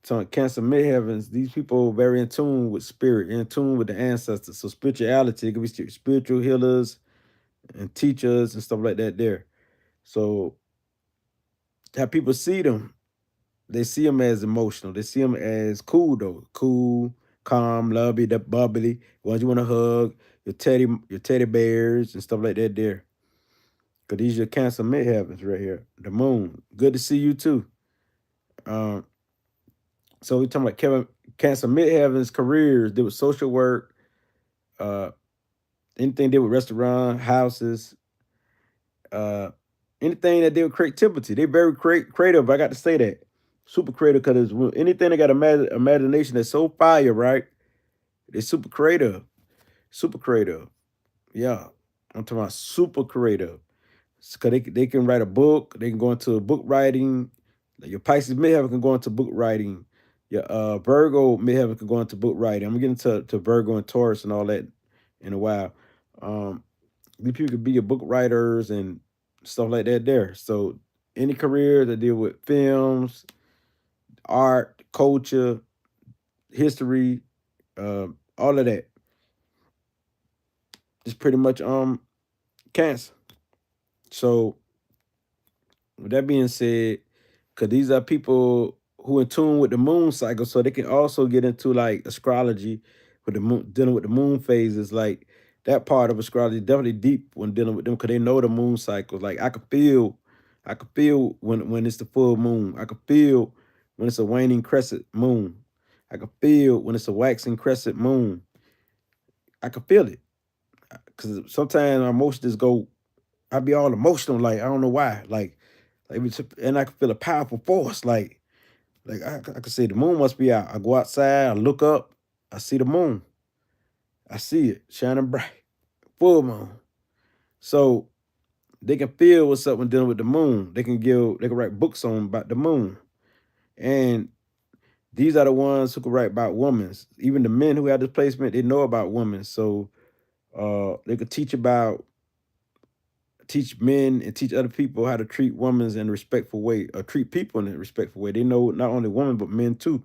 So Cancer midheavens, these people are very in tune with spirit, in tune with the ancestors. So spirituality, it could be spiritual healers and teachers and stuff like that there. So how people see them, they see them as emotional. They see them as cool though. Cool, calm, lovey, that bubbly. Ones you want to hug, your teddy bears and stuff like that there. Cause these are your Cancer midheavens right here. The moon. Good to see you too. Um, so we're talking about Cancer midheavens careers, did with social work, uh, anything did with restaurant, houses, uh, anything that did with creativity. They very creative. I got to say that. Super creative because anything that got imagination that's so fire, right? They're super creative. Super creative. Yeah. I'm talking about super creative. Because they can write a book. They can go into book writing. Like your Pisces midheaven can go into book writing. Your Virgo midheaven can go into book writing. I'm getting to Virgo and Taurus and all that in a while. These people could be your book writers and stuff like that there. So any career that deal with films, art, culture, history, all of that is pretty much Cancer. So with that being said, because these are people who in tune with the moon cycle, so they can also get into like astrology with the moon, dealing with the moon phases. Like that part of astrology definitely deep when dealing with them because they know the moon cycles. Like I could feel when it's the full moon. I could feel when it's a waning crescent moon. I could feel when it's a waxing crescent moon. I could feel it because sometimes my emotions go. I be all emotional, like I don't know why, like and I can feel a powerful force, like I could say the moon must be out. I go outside, I look up, I see the moon, I see it shining bright, full moon. So They can feel what's up when dealing with the moon. They can write books on about the moon. And these are the ones who can write about women. Even the men who have this placement, they know about women. So they could teach men and teach other people how to treat women in a respectful way, or treat people in a respectful way. They know not only women but men too,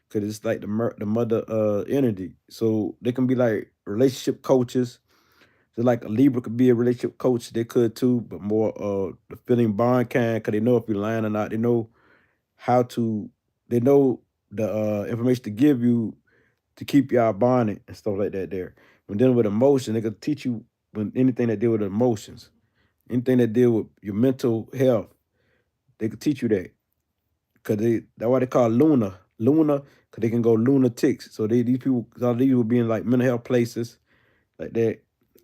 because it's like the mother energy. So they can be like relationship coaches. So like a Libra could be a relationship coach. They could too, but more the feeling bond kind, because they know if you're lying or not. They know how to. They know the information to give you to keep y'all bonded and stuff like that. There, when dealing with emotion, they could teach you when anything that deal with emotions, anything that deal with your mental health. They could teach you that, because that's why they call Luna, because they can go lunatics. So these people, all these will be in like mental health places like that.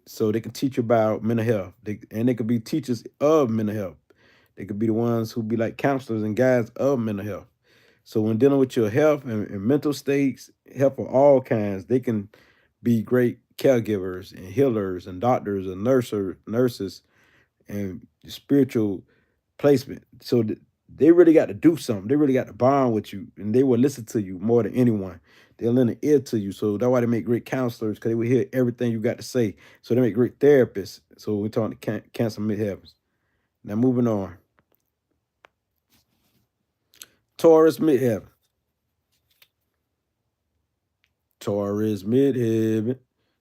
So they can teach you about mental health. And they could be teachers of mental health. They could be the ones who be like counselors and guides of mental health. So when dealing with your health and mental states, health of all kinds, they can be great caregivers and healers and doctors and nurses and spiritual placement. So they really got to do something. They really got to bond with you, and they will listen to you more than anyone. They'll lend an ear to you. So that's why they make great counselors, because they will hear everything you got to say. So they make great therapists. So we're talking Cancer Midheavens. Now moving on. Taurus Midheaven. Taurus Midheaven.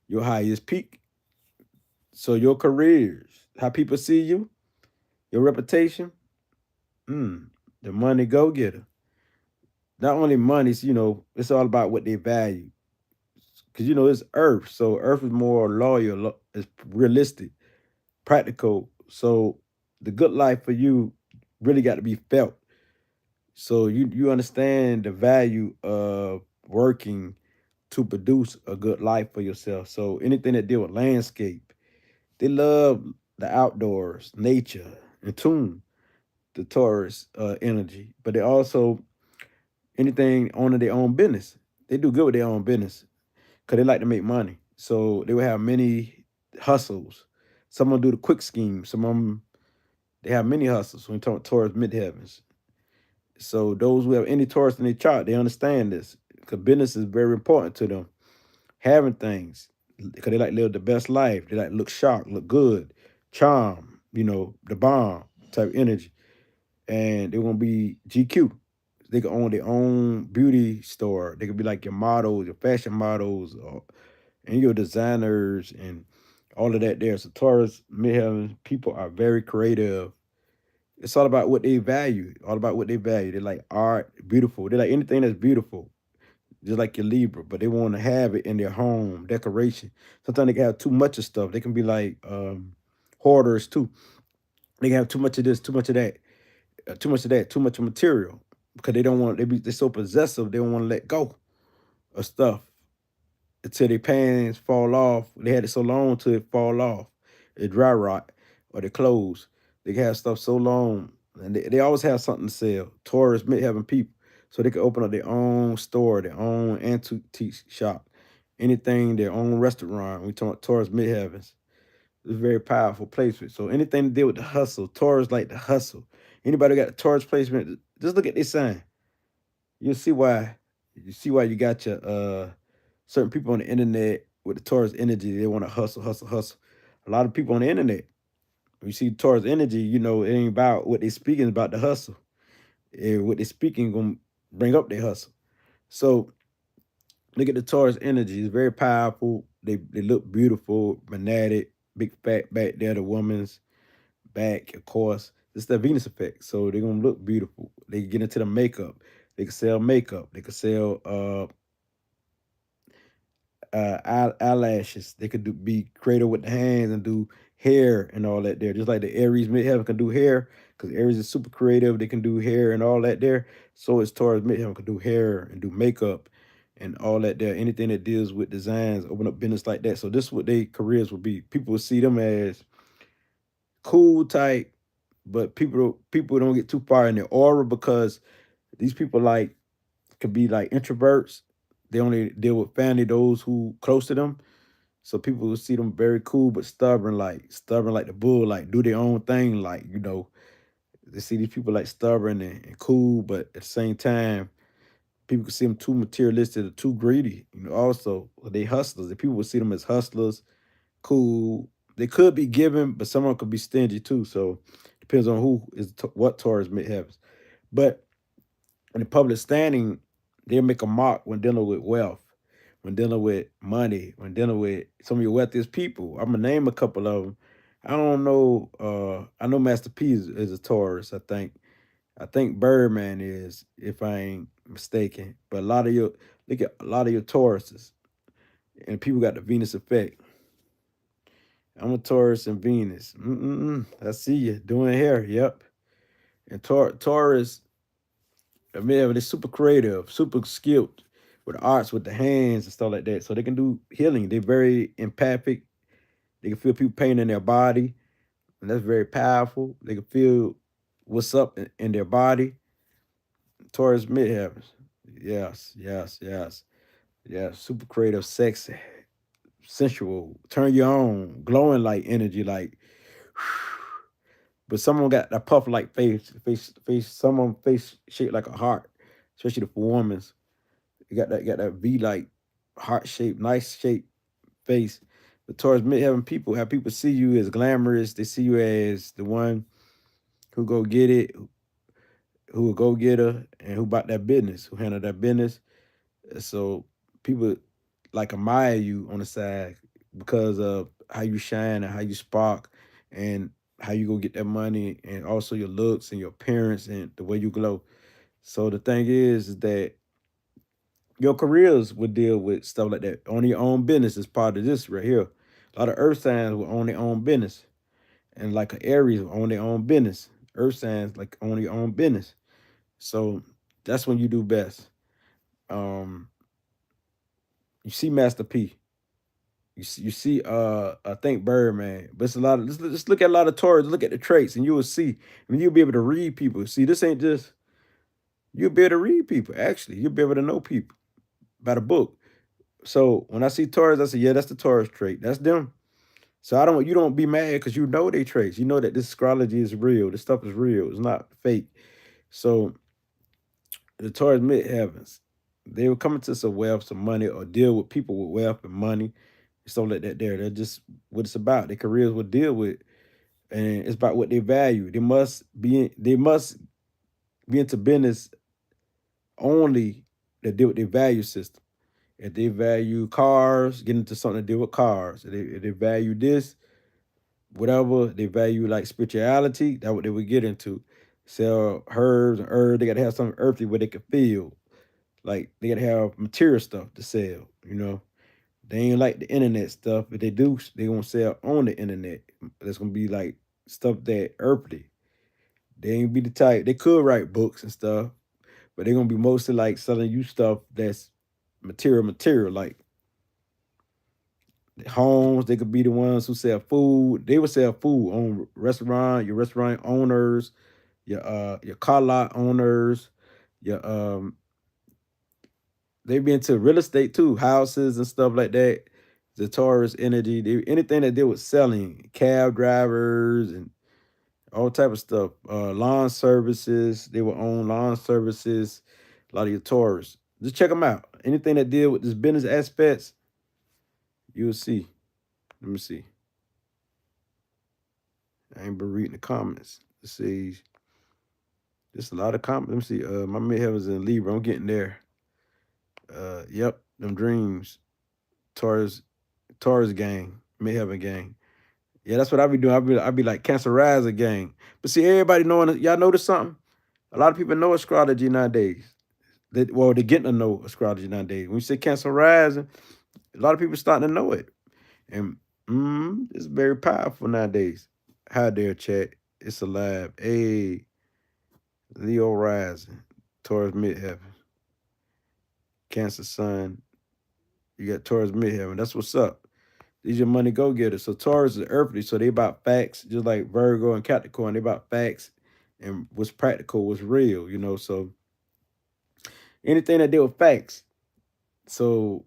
Your highest peak. So your careers, how people see you, your reputation, the money go getter. Not only money, it's all about what they value. Because it's Earth, so Earth is more loyal, it's realistic, practical. So the good life for you really got to be felt. So you understand the value of working to produce a good life for yourself. So anything that deal with landscape, they love the outdoors, nature, and tune the Taurus energy. But they also anything owning their own business. They do good with their own business, because they like to make money. So they will have many hustles. Some will do the quick scheme. Some of them, they have many hustles when we talk Taurus midheavens. So those who have any Taurus in their chart, they understand this, because business is very important to them. Having things, because they like to live the best life. They like to look sharp, look good, charm, the bomb type energy. And they want to be GQ. They can own their own beauty store. They could be like your models, your fashion models, and your designers and all of that there. So Taurus, midheaven people are very creative. It's all about what they value. All about what they value. They like art, beautiful. They like anything that's beautiful, just like your Libra. But they want to have it in their home, decoration. Sometimes they can have too much of stuff. They can be like hoarders too. They can have too much of this, too much of that, too much of that, too much of material, because they don't want. They're so possessive. They don't want to let go of stuff until their pants fall off. They had it so long until it fall off. It dry rot or they close. They can have stuff so long, and they always have something to sell. Taurus midheaven people. So they can open up their own store, their own antique shop, anything, their own restaurant. We talk Taurus midheavens. It's a very powerful placement. So anything to deal with the hustle, Taurus like the hustle. Anybody got a Taurus placement, just look at this sign. You'll see why. You see why you got your certain people on the internet with the Taurus energy. They want to hustle, hustle, hustle. A lot of people on the internet, when you see Taurus energy, it ain't about what they speaking, it's about the hustle. What they speaking gonna bring up their hustle. So look at the Taurus energy. It's very powerful. They look beautiful, magnetic, big fat back there, the woman's back, of course. It's the Venus effect. So they're gonna look beautiful. They get into the makeup. They can sell makeup. They can sell eyelashes. They could be creative with the hands and do hair and all that there. Just like the Aries midheaven can do hair, because Aries is super creative. They can do hair and all that there. So is Taurus midheaven can do hair and do makeup and all that there. Anything that deals with designs, open up business like that. So this is what their careers will be. People will see them as cool type, but people don't get too far in their aura, because these people could be like introverts. They only deal with family, those who close to them. So people will see them very cool but stubborn like the bull, like do their own thing, like they see these people like stubborn and cool, but at the same time, people can see them too materialistic or too greedy. Also they hustlers. The people will see them as hustlers, cool. They could be giving, but someone could be stingy too. So depends on who is what Taurus midheavens. But in the public standing, they'll make a mark when dealing with wealth, when dealing with money, when dealing with some of your wealthiest people. I'm gonna name a couple of them. I don't know. I know Master P is a Taurus. I think Birdman is, if I ain't mistaken. But look at a lot of your Tauruses, and people got the Venus effect. I'm a Taurus and Venus. I see you doing hair. Yep. And Taurus, I mean, they're super creative, super skilled with the arts, with the hands and stuff like that. So they can do healing. They're very empathic. They can feel people pain in their body, and that's very powerful. They can feel what's up in their body. Taurus midheavens. Yes, yes, yes. Yeah, super creative, sexy, sensual, turn you on, glowing like energy, like but someone got that puff like face, someone face shaped like a heart, especially the woman's. You got that V like heart shape, nice shape face. But towards midheaven people, have people see you as glamorous, they see you as the one who go get it, who a go getter, and who bought that business, who handle that business. So people like admire you on the side because of how you shine and how you spark and how you go get that money and also your looks and your appearance and the way you glow. So the thing is that your careers would deal with stuff like that. Own your own business is part of this right here. A lot of earth signs will own their own business. And like an Aries will own their own business. Earth signs like own your own business. So that's when you do best. Um, you see Master P. You see I think Birdman, but it's a lot of let's look at a lot of Taurus, look at the traits, and you will see. I mean, you'll be able to read people. See, this ain't just you'll be able to read people, actually. You'll be able to know people by the book. So when I see Taurus, I say, yeah, that's the Taurus trait. That's them. So I don't you don't be mad because you know they traits. You know that this astrology is real. This stuff is real. It's not fake. So the Taurus midheavens, they will come into some wealth, some money, or deal with people with wealth and money. So let that there. They're just what it's about. Their careers will deal with, and it's about what they value. They must be into business only that deal with their value system. If they value cars, get into something to deal with cars. If they value this, whatever they value, like spirituality, that's what they would get into. Sell herbs and herbs. They gotta have something earthly where they can feel. Like they gotta have material stuff to sell. They ain't like the internet stuff. If they do, they gonna sell on the internet. That's gonna be like stuff that earthly. They ain't be the type. They could write books and stuff, but they're gonna be mostly like selling you stuff that's material, like homes. They could be the ones who sell food. They would sell food on your restaurant owners, your car lot owners, your they be into real estate too, houses and stuff like that. The Taurus energy, anything that deal with selling, cab drivers and all type of stuff. Lawn services, they will own lawn services. A lot of your Taurus. Just check them out. Anything that deal with this business aspects, you'll see. Let me see. I ain't been reading the comments. Let's see. There's a lot of comments. Let me see. My midheaven's in Libra. I'm getting there. Yep, them dreams. Taurus, Taurus gang, midheaven gang. Yeah, that's what I be doing. I be like Cancer Rising gang. But see, everybody knowing. Y'all notice something? A lot of people know astrology nowadays. They're getting to know astrology nowadays. When you say Cancer Rising, a lot of people starting to know it, and it's very powerful nowadays. Hi there, chat. It's alive. Hey, Leo Rising, Taurus Midheaven, Cancer Sun. You got Taurus Midheaven. That's what's up. These your money go getters. So Taurus is earthly, so they about facts, just like Virgo and Capricorn. They about facts and what's practical, what's real. So anything that deal with facts. So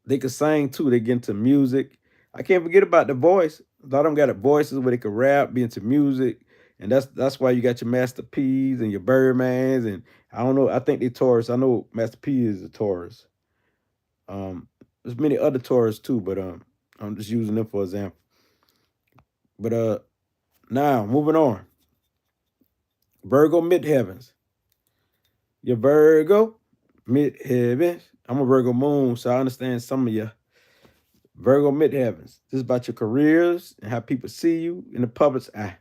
They can sing too. They get into music. I can't forget about the voice. A lot of them got the voices where they can rap, be into music. And that's why you got your Master P's and your Birdmans. And I don't know. I think they Taurus. I know Master P is a Taurus. Um, there's many other Taurus too, but I'm just using them for example. But now moving on. Virgo midheavens. Your Virgo midheavens. I'm a Virgo moon, so I understand some of you. Virgo midheavens. This is about your careers and how people see you in the public's eye.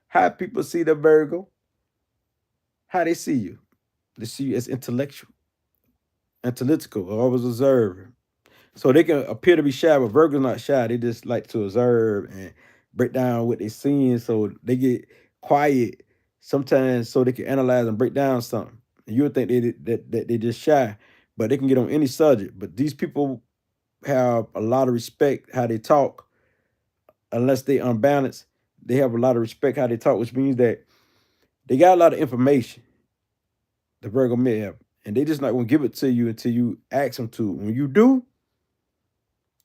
How people see the Virgo, how they see you. They see you as intellectual, analytical, always observing. So they can appear to be shy, but Virgo's not shy. They just like to observe and break down what they're seeing. So they get quiet sometimes so they can analyze and break down something. And you would think that they just shy, but they can get on any subject. But these people have a lot of respect how they talk, unless they unbalanced. They have a lot of respect how they talk, which means that they got a lot of information, the Virgo may have, and they just not gonna give it to you until you ask them to. When you do,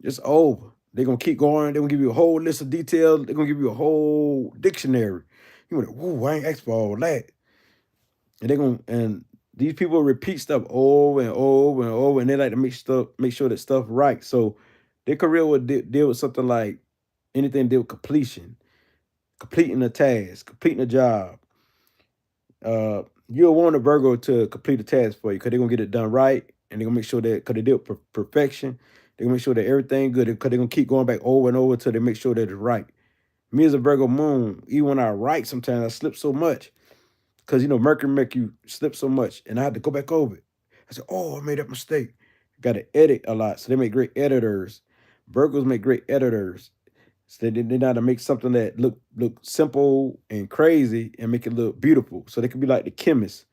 it's over. They're gonna keep going. They're gonna give you a whole list of details. They're gonna give you a whole dictionary. You like, whoa, I ain't asked for all that. And they're gonna and these people repeat stuff over and over and over, and they like to make sure that stuff right. So their career would deal with something like anything to deal with completion, completing a task, completing a job. You'll want a Virgo to complete a task for you because they're gonna get it done right, and they're gonna make sure that because they do it perfection, they're gonna make sure that everything good because they're gonna keep going back over and over until they make sure that it's right. Me as a Virgo moon, even when I write, sometimes I slip so much because Mercury make you slip so much, and I had to go back over it. I said, "Oh, I made that mistake." Got to edit a lot, so they make great editors. Virgos make great editors. So they know how to make something that look simple and crazy and make it look beautiful. So they could be like the chemist,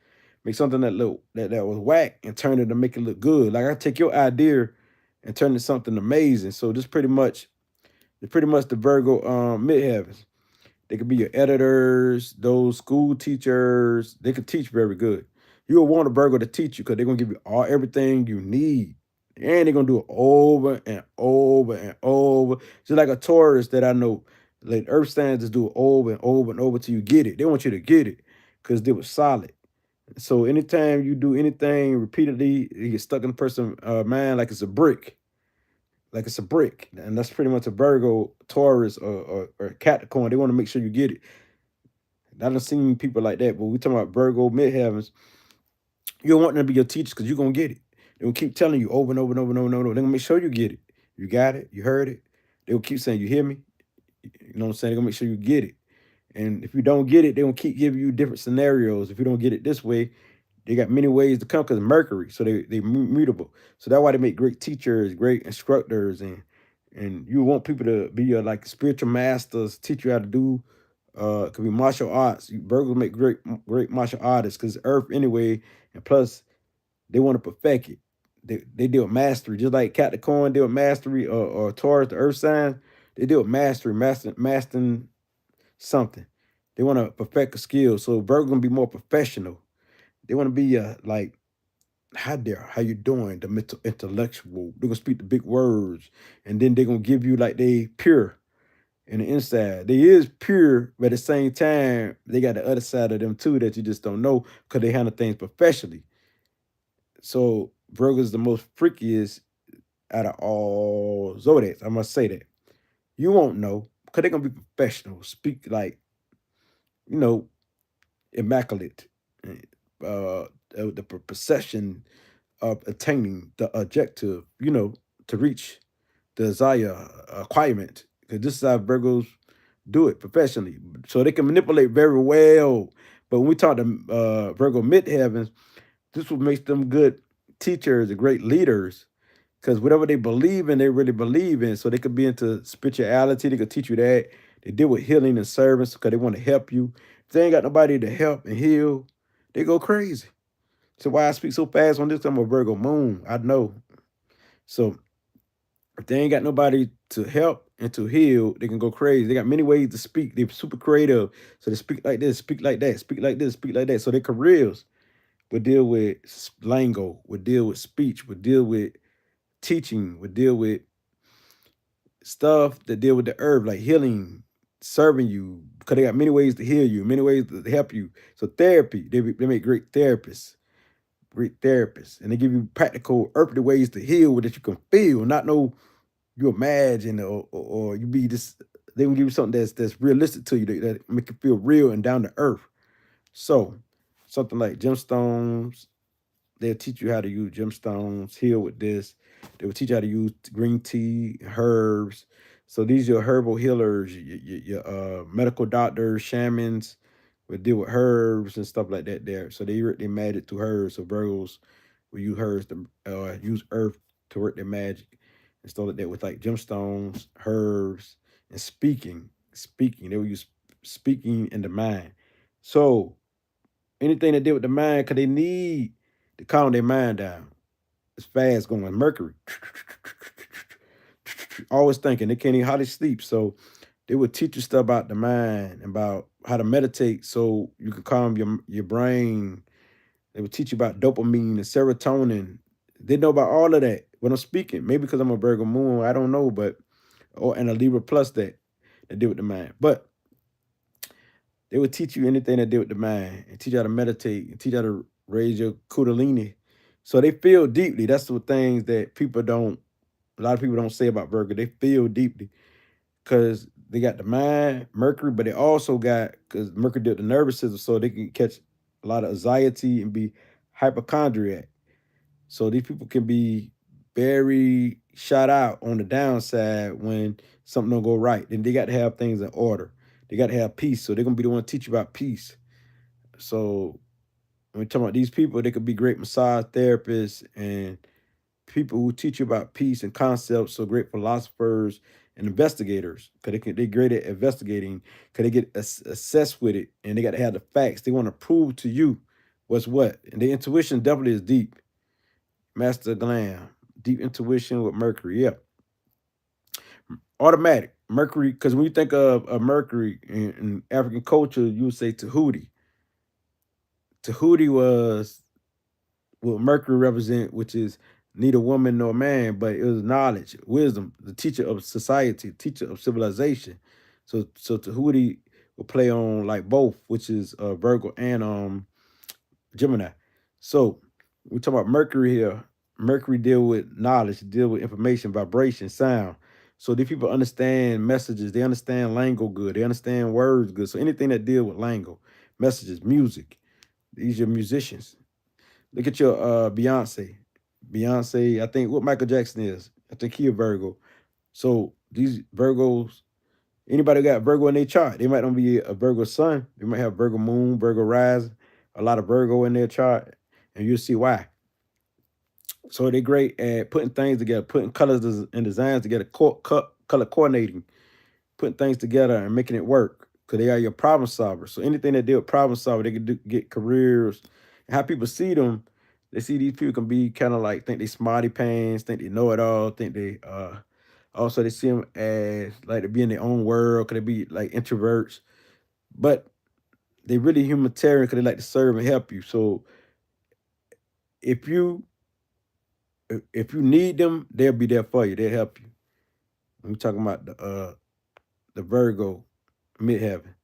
make something that was whack and turn it to make it look good. Like I take your idea and turn it to something amazing. So this pretty much the Virgo midheavens. They could be your editors, those school teachers. They could teach very good. You'll want a Virgo to teach you because they're gonna give you everything you need. And they're gonna do it over and over and over. Just like a Taurus that I know, like Earth signs just do it over and over and over till you get it. They want you to get it because they were solid. So anytime you do anything repeatedly, it gets stuck in a person's mind like it's a brick. Like it's a brick. And that's pretty much a Virgo, Taurus, or Capricorn. They want to make sure you get it. I done seen people like that, but we talking about Virgo, midheavens. You don't want them to be your teachers because you're gonna get it. They'll keep telling you over and over and over and over and over. They're gonna make sure you get it. You got it, you heard it. They'll keep saying, you hear me? You know what I'm saying? They're gonna make sure you get it. And if you don't get it, they're gonna keep giving you different scenarios. If you don't get it this way, they got many ways to come because Mercury, so they mutable. So that's why they make great teachers, great instructors, and you want people to be your like spiritual masters, teach you how to do could be martial arts. Virgos make great martial artists because Earth anyway, and plus they want to perfect it. They deal with mastery, just like Capricorn deal with mastery, or Taurus, the Earth sign. They deal with mastery, mastering something. They want to perfect a skill. So Virgo gonna be more professional. They want to be like, hi there, how you doing? The mental intellectual. They're gonna speak the big words, and then they're gonna give you like they pure in the inside. They is pure, but at the same time, they got the other side of them too that you just don't know because they handle things professionally. So Virgo is the most freakiest out of all zodiacs. I must say that. You won't know because they're gonna be professional, speak like, you know, immaculate. Uh the procession of attaining the objective, to reach the desired acquirement. Because this is how Virgos do it professionally. So they can manipulate very well. But when we talk to Virgo midheavens, this what makes them good teachers and great leaders. Because whatever they believe in, they really believe in. So they could be into spirituality. They could teach you that. They deal with healing and service because they want to help you. If they ain't got nobody to help and heal, they go crazy. So why I speak so fast on this, I'm a Virgo moon. I know. So if they ain't got nobody to help and to heal, they can go crazy. They got many ways to speak. They're super creative. So they speak like this, speak like that, speak like this, speak like that. So their careers would deal with lingo, would deal with speech, would deal with teaching, would deal with stuff that deal with the herb, like healing, serving you, because they got many ways to heal you, many ways to help you. So therapy, they make great therapists, and they give you practical earthly ways to heal that you can feel, not no you imagine or you be this. They will give you something that's realistic to you that make you feel real and down to earth. So something like gemstones, they'll teach you how to use gemstones, heal with this. They will teach you how to use green tea, herbs. So these are your herbal healers, your medical doctors, shamans will deal with herbs and stuff like that there. So they magic through herbs. So Virgos will use herbs to use earth to work their magic and stuff like that with like gemstones, herbs, and speaking. Speaking. They will use speaking in the mind. So anything that deal with the mind, because they need to calm their mind down. It's fast going. Mercury. Always thinking. They can't even hardly sleep. So they would teach you stuff about the mind, about how to meditate so you can calm your brain. They would teach you about dopamine and serotonin. They know about all of that when I'm speaking. Maybe because I'm a Virgo moon, I don't know, but and a Libra plus that deal with the mind. But they would teach you anything that deal with the mind and teach you how to meditate and teach you how to raise your kundalini. So they feel deeply. That's the things that a lot of people don't say about Virgo. They feel deeply because they got the mind, Mercury, but they also got, because Mercury deal with the nervous system, so they can catch a lot of anxiety and be hypochondriac. So these people can be very shot out on the downside when something don't go right. Then they got to have things in order. They got to have peace. So they're gonna be the one to teach you about peace. So when we talk about these people, they could be great massage therapists and people who teach you about peace and concepts. So great philosophers and investigators, because they're great at investigating, because they get assessed with it, and they got to have the facts. They want to prove to you what's what, and their intuition definitely is deep. Master Glam, deep intuition with Mercury. Yeah, automatic Mercury. Because when you think of Mercury in African culture, you would say Tahuti. Tahuti was what Mercury represent, which is neither woman nor man, but it was knowledge, wisdom, the teacher of society, teacher of civilization. So Tahuti will play on like both, which is Virgo and Gemini. So we talk about Mercury here. Mercury deal with knowledge, deal with information, vibration, sound. So these people understand messages. They understand lingo good. They understand words good. So anything that deal with lingo, messages, music, these are musicians. Look at your Beyonce. Beyonce, I think what Michael Jackson is. I think he a Virgo. So these Virgos, anybody got Virgo in their chart, they might not be a Virgo sun. They might have Virgo moon, Virgo rising, a lot of Virgo in their chart, and you'll see why. So they're great at putting things together, putting colors and designs together, color coordinating, putting things together and making it work. Because they are your problem solvers. So anything that deal with problem solver, they can get careers. And how people see them, they see these people can be kind of like think they smarty pants, think they know it all, think they also they see them as like to be in their own world, could they be like introverts, but they really humanitarian because they like to serve and help you. So if you if you need them, they'll be there for you. They'll help you. We're talking about the Virgo midheaven.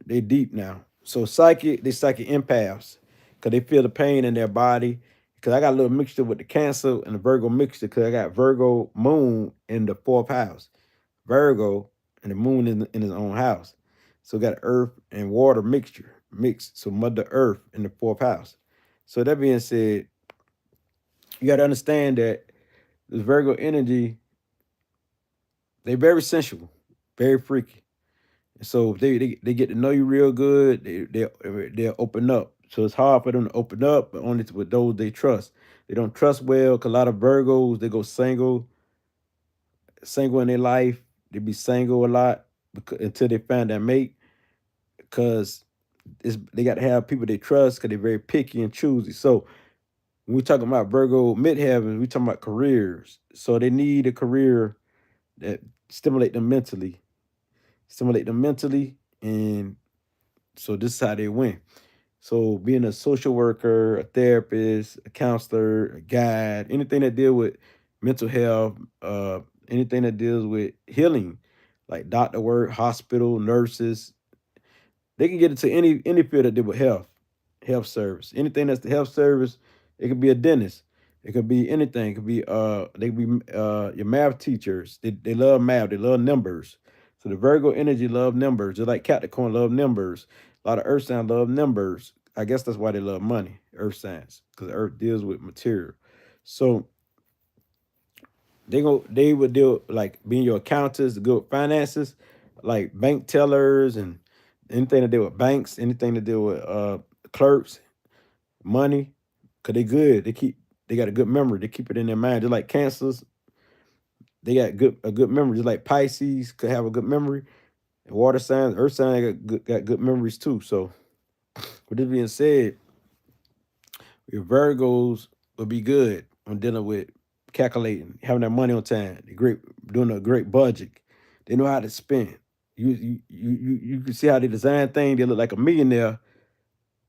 They deep now. So they psychic empaths because they feel the pain in their body. Because I got a little mixture with the Cancer and the Virgo mixture because I got Virgo moon in the fourth house. Virgo and the moon in his own house. So got earth and water mixture mixed. So Mother Earth in the fourth house. So that being said, you got to understand that this Virgo energy, they very sensual, very freaky. So if they get to know you real good, they'll open up. So it's hard for them to open up, but only with those they trust. They don't trust well, because a lot of Virgos, they go single in their life. They be single a lot until they find that mate, because they got to have people they trust, because they're very picky and choosy. So when we talking about Virgo midheaven, we talking about careers. So they need a career that stimulate them mentally, and so this is how they win. So being a social worker, a therapist, a counselor, a guide, anything that deal with mental health, anything that deals with healing, like doctor work, hospital, nurses. They can get into any field that deal with health service. Anything that's the health service, it could be a dentist. It could be anything. It could be they could be your math teachers. They love math. They love numbers. So the Virgo energy love numbers, just like Capricorn love numbers. A lot of Earth signs love numbers. I guess that's why they love money, Earth signs, because Earth deals with material. So they would deal like being your accountants, good with finances, like bank tellers and anything to deal with banks, anything to deal with clerks, money, cause they good. They got a good memory. They keep it in their mind. Just like cancers, they got a good memory. Just like Pisces could have a good memory. And water signs, earth signs got good memories too. So with this being said, your Virgos will be good on dealing with calculating, having their money on time. They great doing a great budget. They know how to spend. You can see how they design things. They look like a millionaire,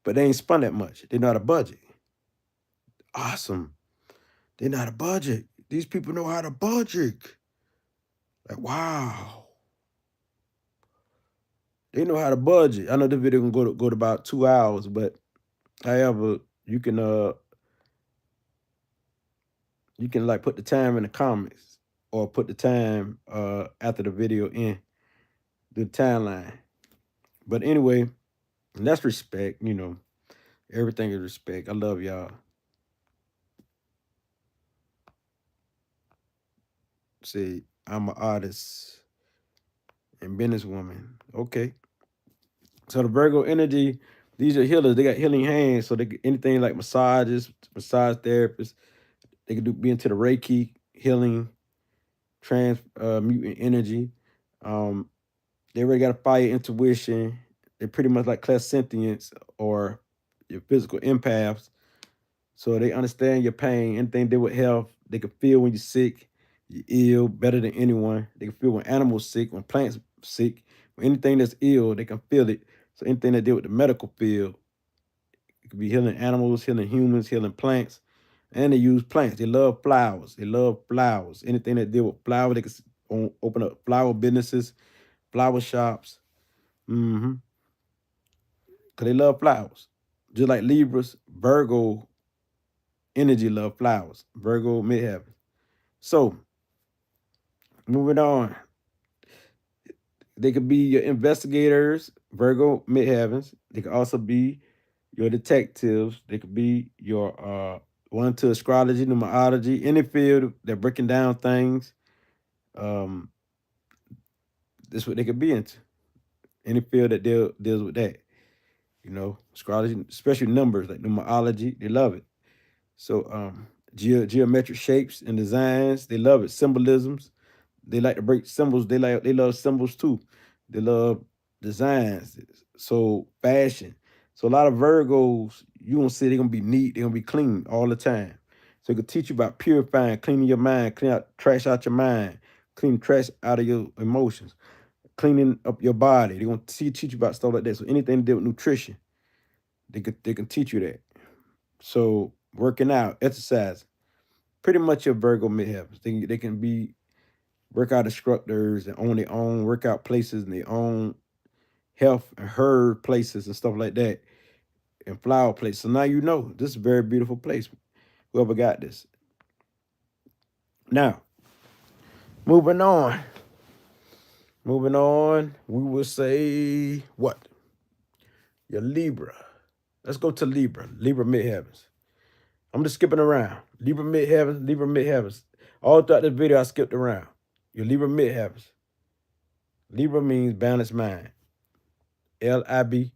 but they ain't spend that much. They know how to budget. Awesome. They know how to budget. These people know how to budget. Like, wow. They know how to budget. I know the video can go to about 2 hours, but however, you can like put the time in the comments or put the time after the video in the timeline. But anyway, that's respect, Everything is respect. I love y'all. See, I'm an artist and businesswoman. Okay. So the Virgo energy, these are healers. They got healing hands. So anything like massages, massage therapists, they could be into the Reiki, healing, mutant energy. They already got a fire intuition. They're pretty much like clairsentients or your physical empaths. So they understand your pain, anything to do with health. They can feel when you're sick, you're ill, better than anyone. They can feel when animals sick, when plants sick, when anything that's ill, they can feel it. So anything that deal with the medical field, it could be healing animals, healing humans, healing plants. And they use plants. They love flowers. They love flowers. Anything that deal with flowers, they can open up flower businesses, flower shops. Mm-hmm. Because they love flowers. Just like Libras, Virgo energy love flowers. Virgo midheaven. So, moving on. They could be your investigators, Virgo midheavens. They could also be your detectives. They could be your one to astrology, numerology, any field they're breaking down things. That's what they could be into. Any field that deals with that. Astrology, especially numbers like numerology, they love it. So geometric shapes and designs, they love it. Symbolisms, they like to break symbols. They love symbols too. They love designs. So fashion. So a lot of Virgos, you gonna see they're gonna be neat, they're gonna be clean all the time. So it could teach you about purifying, cleaning your mind, clean out trash out your mind, clean trash out of your emotions, cleaning up your body. They're gonna teach you about stuff like that. So anything to do with nutrition, they can teach you that. So working out, exercise, pretty much your Virgo midheavens. They can be workout instructors and own their own workout places and their own health and herb places and stuff like that and flower places. So now you know this is a very beautiful place. Whoever got this. Now, moving on. Moving on, we will say what? Your Libra. Let's go to Libra. Libra midheavens. I'm just skipping around. Libra midheavens, Libra midheavens. All throughout this video, I skipped around. Your Libra midheavens. Libra means balanced mind. L-I-B,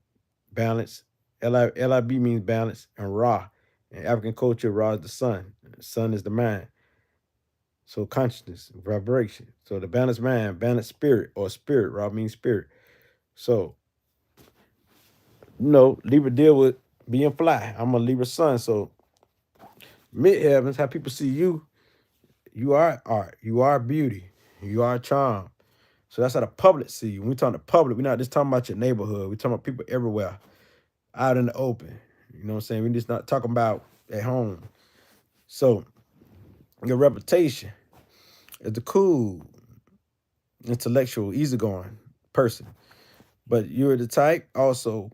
balance. L-I-B means balance. And Ra. In African culture, Ra is the sun. The sun is the mind. So consciousness, vibration. So the balanced mind, balanced spirit, or spirit. Ra means spirit. So, Libra deal with being fly. I'm a Libra sun. So midheavens, how people see you, you are art. You are beauty. You are charm. So that's how the public see you. When we talk to public, we're not just talking about your neighborhood. We're talking about people everywhere, out in the open. You know what I'm saying? We're just not talking about at home. So Your reputation is the cool, intellectual, easygoing person. But you're the type also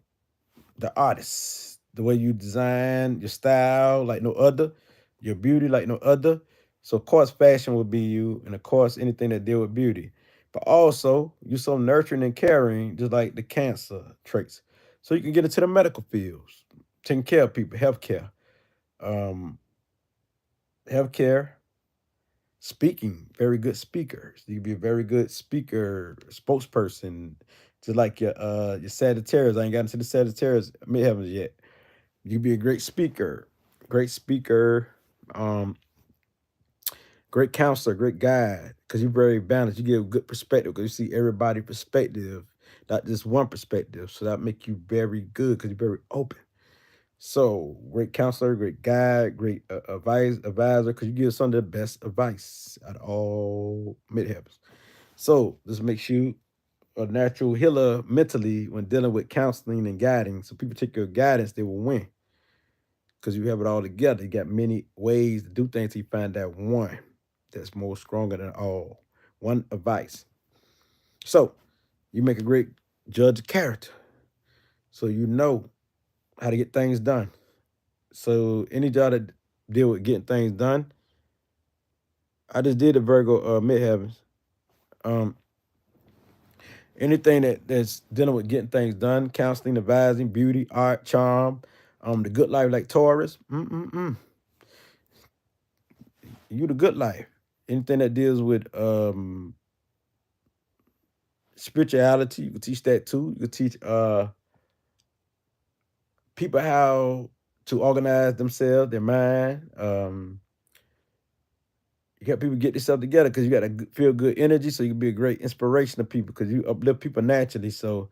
the artist, the way you design your style like no other, your beauty like no other. So of course fashion would be you, and of course anything that deal with beauty. But also you're so nurturing and caring, just like the Cancer traits. So you can get into the medical fields, taking care of people, healthcare, um, healthcare, speaking, very good speakers. You can be a very good speaker, spokesperson, just like your Sagittarius. I ain't gotten to the Sagittarius midheavens yet. You be a great speaker, um, great counselor, great guide, because you're very balanced. You give good perspective because you see everybody perspective, not just one perspective. So that make you very good because you're very open. So great counselor, great guide, great advisor, because you give some of the best advice out of all midheavens. So this makes you a natural healer mentally when dealing with counseling and guiding. So people take your guidance, they will win because you have it all together. You got many ways to do things. You find that one that's more stronger than all. One advice. So you make a great judge of character. So you know how to get things done. So any job that deal with getting things done, I just did the Virgo midheavens. Um, anything that's dealing with getting things done, counseling, advising, beauty, art, charm, the good life like Taurus. You the good life. Anything that deals with spirituality, you can teach that too. You can teach people how to organize themselves, their mind. You got people get themselves together because you got to feel good energy, so you can be a great inspiration to people because you uplift people naturally. So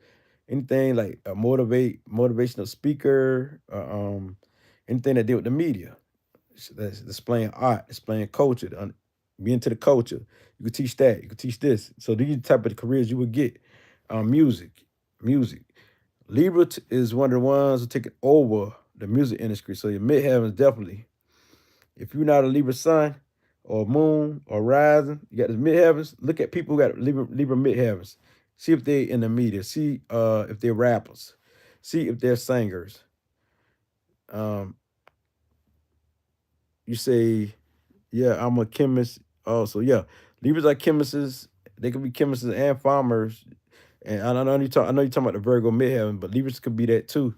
anything like a motivational speaker, anything that deal with the media, that's displaying art, displaying culture, be into the culture. You can teach that. You can teach this. So these are the type of careers you would get. Music, music. Libra is one of the ones who take over the music industry. So your midheavens definitely. If you're not a Libra sun or moon or rising, you got the midheavens. Look at people who got Libra midheavens. See if they in the media. See if they're rappers. See if they're singers. Um, you say, yeah, I'm a chemist. Also, yeah, Libras are chemists. They could be chemists and farmers. And I know you're talking about the Virgo midheaven, but Libras could be that too.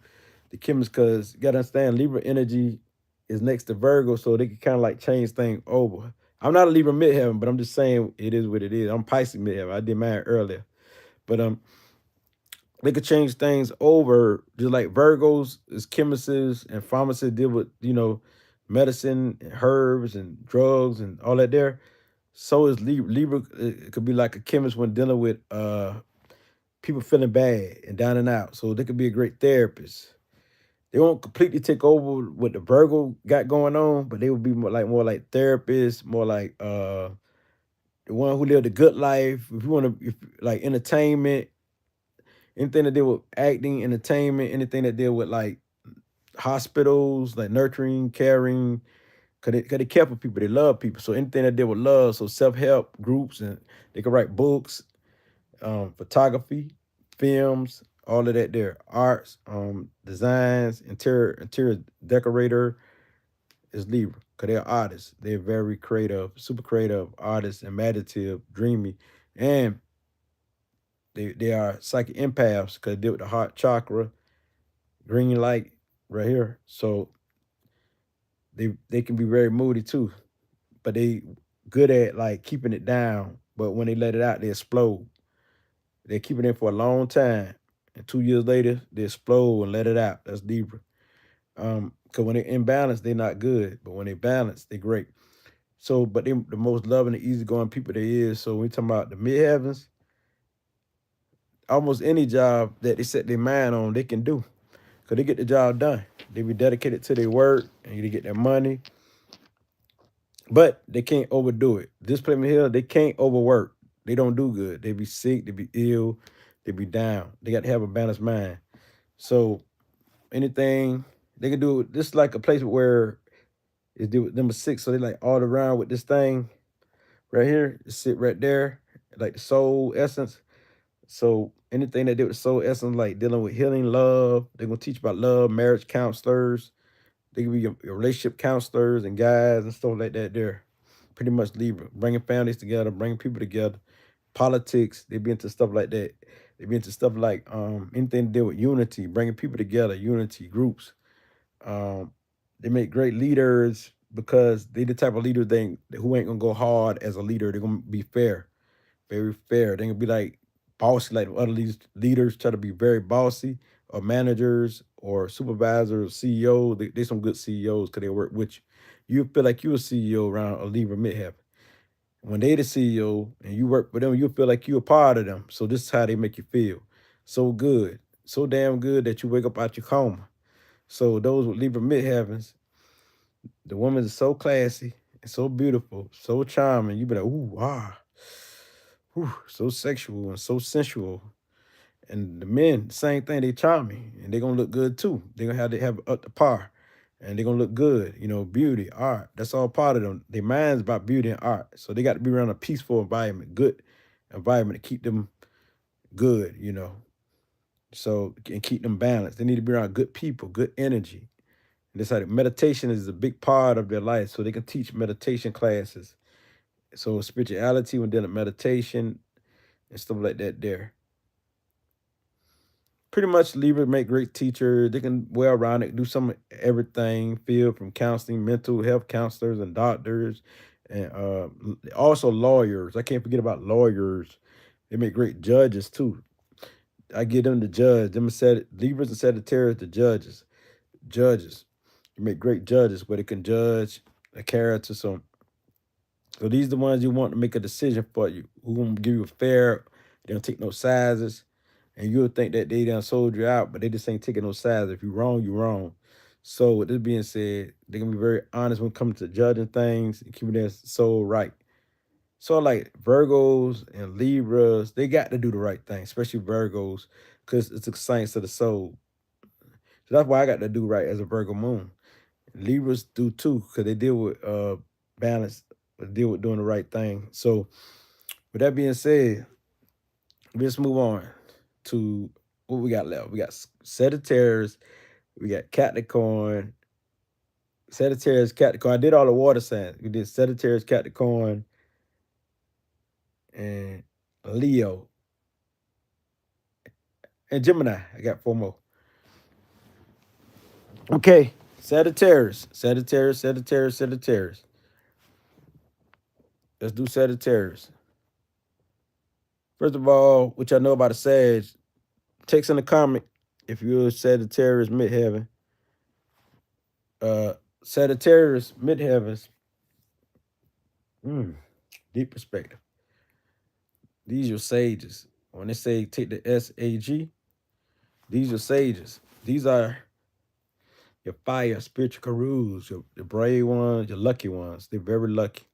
The chemists, because you gotta understand Libra energy is next to Virgo, so they can kind of like change things over. I'm not a Libra midheaven, but I'm just saying it is what it is. I'm Pisces midheaven. I did mine earlier. But they could change things over, just like Virgos is chemists and pharmacists deal with, medicine and herbs and drugs and all that there. So is Libra. Libra it could be like a chemist when dealing with people feeling bad and down and out. So they could be a great therapist. They won't completely take over what the Virgo got going on, but they would be more like therapists, more like the one who lived a good life. If you want to, if like entertainment, anything that deal with acting, entertainment, anything that deal with like hospitals, like nurturing, caring, cause they care for people, they love people. So anything that deal with love, so self-help groups, and they can write books, photography, films, all of that there, arts, designs, interior decorator is Libra, because they're artists. They're very creative, super creative artists, imaginative, dreamy, and they are psychic empaths because they deal with the heart chakra, green light right here. So they can be very moody too, but they good at like keeping it down. But when they let it out, they explode. They keep it in for a long time, and 2 years later, they explode and let it out. That's Libra. Because when they're imbalanced, they're not good. But when they balance, they're great. So, but they the most loving and easygoing people they is. So when we talking about the midheavens, almost any job that they set their mind on, they can do. Because they get the job done. They be dedicated to their work and they get their money. But they can't overdo it. This placement here, they can't overwork. They don't do good. They be sick, they be ill, they be down. They got to have a balanced mind. So anything they can do, this is like a place where It's deal with number 6. So they like all around with this thing right here. It sit right there, like the soul essence. So anything that deal with soul essence, like dealing with healing, love, they're gonna teach about love, marriage counselors. They can be your relationship counselors and guides and stuff like that. There, pretty much Libra, bringing families together, bringing people together. Politics, they be into stuff like that. They be into stuff like anything to deal with unity, bringing people together, unity groups. Um, they make great leaders because they the type of leader who ain't gonna go hard as a leader. They're gonna be fair, very fair. They gonna be like bossy, like other leaders try to be very bossy, or managers or supervisors, CEOs. They some good CEOs because they work with you. You feel like you're a CEO around a Libra midheaven. When they the CEO and you work with them, you feel like you're a part of them. So this is how they make you feel. So good. So damn good that you wake up out your coma. So those with Libra midheavens, the woman is so classy and so beautiful, so charming. You be like, ooh, ah, whew, so sexual and so sensual. And the men, same thing, they charming and they gonna look good too. They gonna have to have up to par. And they're gonna look good, beauty, art. That's all part of them. Their mind's about beauty and art. So they got to be around a peaceful environment, good environment to keep them good. So and keep them balanced. They need to be around good people, good energy. And this how meditation is a big part of their life. So they can teach meditation classes. So spirituality when dealing with meditation and stuff like that there. Pretty much Libra make great teachers. They can well around it, do some of everything, field from counseling, mental health counselors and doctors, and also lawyers. I can't forget about lawyers. They make great judges too. I give them the judge. Them said Libras and Sagittarius, the judges. Judges. You make great judges where they can judge a character. So these are the ones you want to make a decision for you. Who gonna give you a fair, they don't take no sizes. And you'll think that they done sold you out, but they just ain't taking no sides. If you're wrong, you're wrong. So with this being said, they can be very honest when it comes to judging things and keeping their soul right. So like Virgos and Libras, they got to do the right thing, especially Virgos, because it's the science of the soul. So that's why I got to do right as a Virgo moon. Libras do too, because they deal with balance, deal with doing the right thing. So with that being said, let's move on to what we got left. We got Sagittarius, we got Capricorn, Sagittarius, Capricorn. I did all the water signs. We did Sagittarius, Capricorn, and Leo, and Gemini. I got 4 more. Okay, Sagittarius, Sagittarius, Sagittarius, Sagittarius. Let's do Sagittarius. First of all, which I know about a Sag, text in the comment if you're a Sagittarius midheaven. Sagittarius midheavens. Deep perspective. These are sages. When they say take the SAG, these are sages. These are your fire spiritual gurus, your brave ones, your lucky ones. They're very lucky.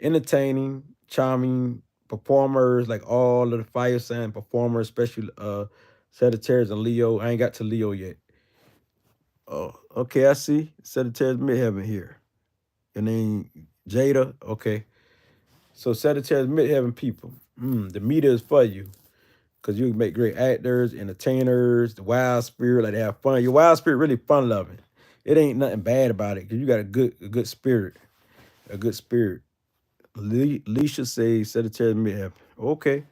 Entertaining, charming performers, like all of the fire sign performers, especially Sagittarius and Leo. I ain't got to Leo yet. Oh, okay, I see. Sagittarius midheaven here. Your name Jada. Okay. So Sagittarius midheaven people. The meter is for you. Because you can make great actors, entertainers, the wild spirit, like they have fun. Your wild spirit really fun loving. It ain't nothing bad about it because you got a good spirit. A good spirit. Leisha says Sagittarius midheaven. Okay.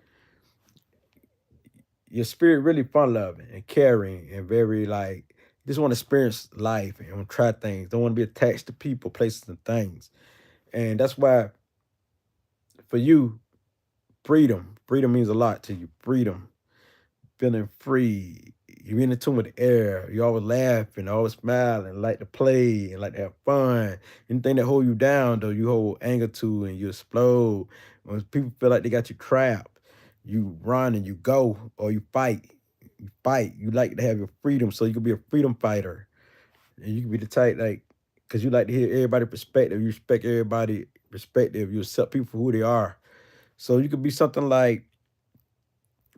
Your spirit really fun loving and caring and very like just want to experience life and want to try things. Don't want to be attached to people, places, and things. And that's why for you, freedom. Freedom means a lot to you. Freedom. Feeling free. You're in tune with the air. You always laughing, always smiling, like to play and like to have fun. Anything that hold you down, though, you hold anger to and you explode. When people feel like they got you trapped, you run and you go or you fight. You fight. You like to have your freedom, so you can be a freedom fighter. And you can be the type, like, because you like to hear everybody's perspective. You respect everybody's perspective. You accept people for who they are. So you could be something like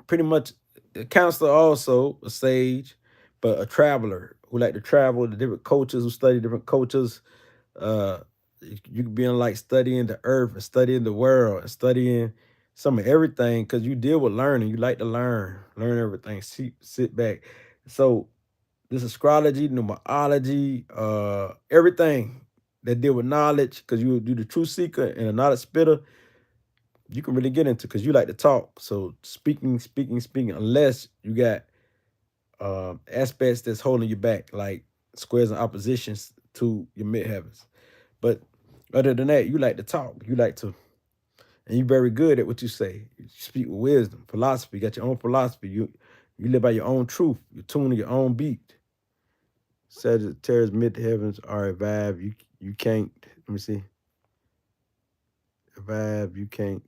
pretty much a counselor, also a sage, but a traveler who like to travel to different cultures, who study different cultures. Uh, you could be in like studying the earth and studying the world and studying some of everything because you deal with learning. You like to learn everything. Sit back. So this astrology, numerology, everything that deal with knowledge, because you do the truth seeker and a knowledge spitter, you can really get into because you like to talk. So speaking, unless you got aspects that's holding you back, like squares and oppositions to your midheavens. But other than that, you like to talk. You like to, and you're very good at what you say. You speak with wisdom, philosophy. You got your own philosophy. You live by your own truth. You tune to your own beat. Sagittarius midheavens are a vibe. You can't. Let me see. A vibe you can't.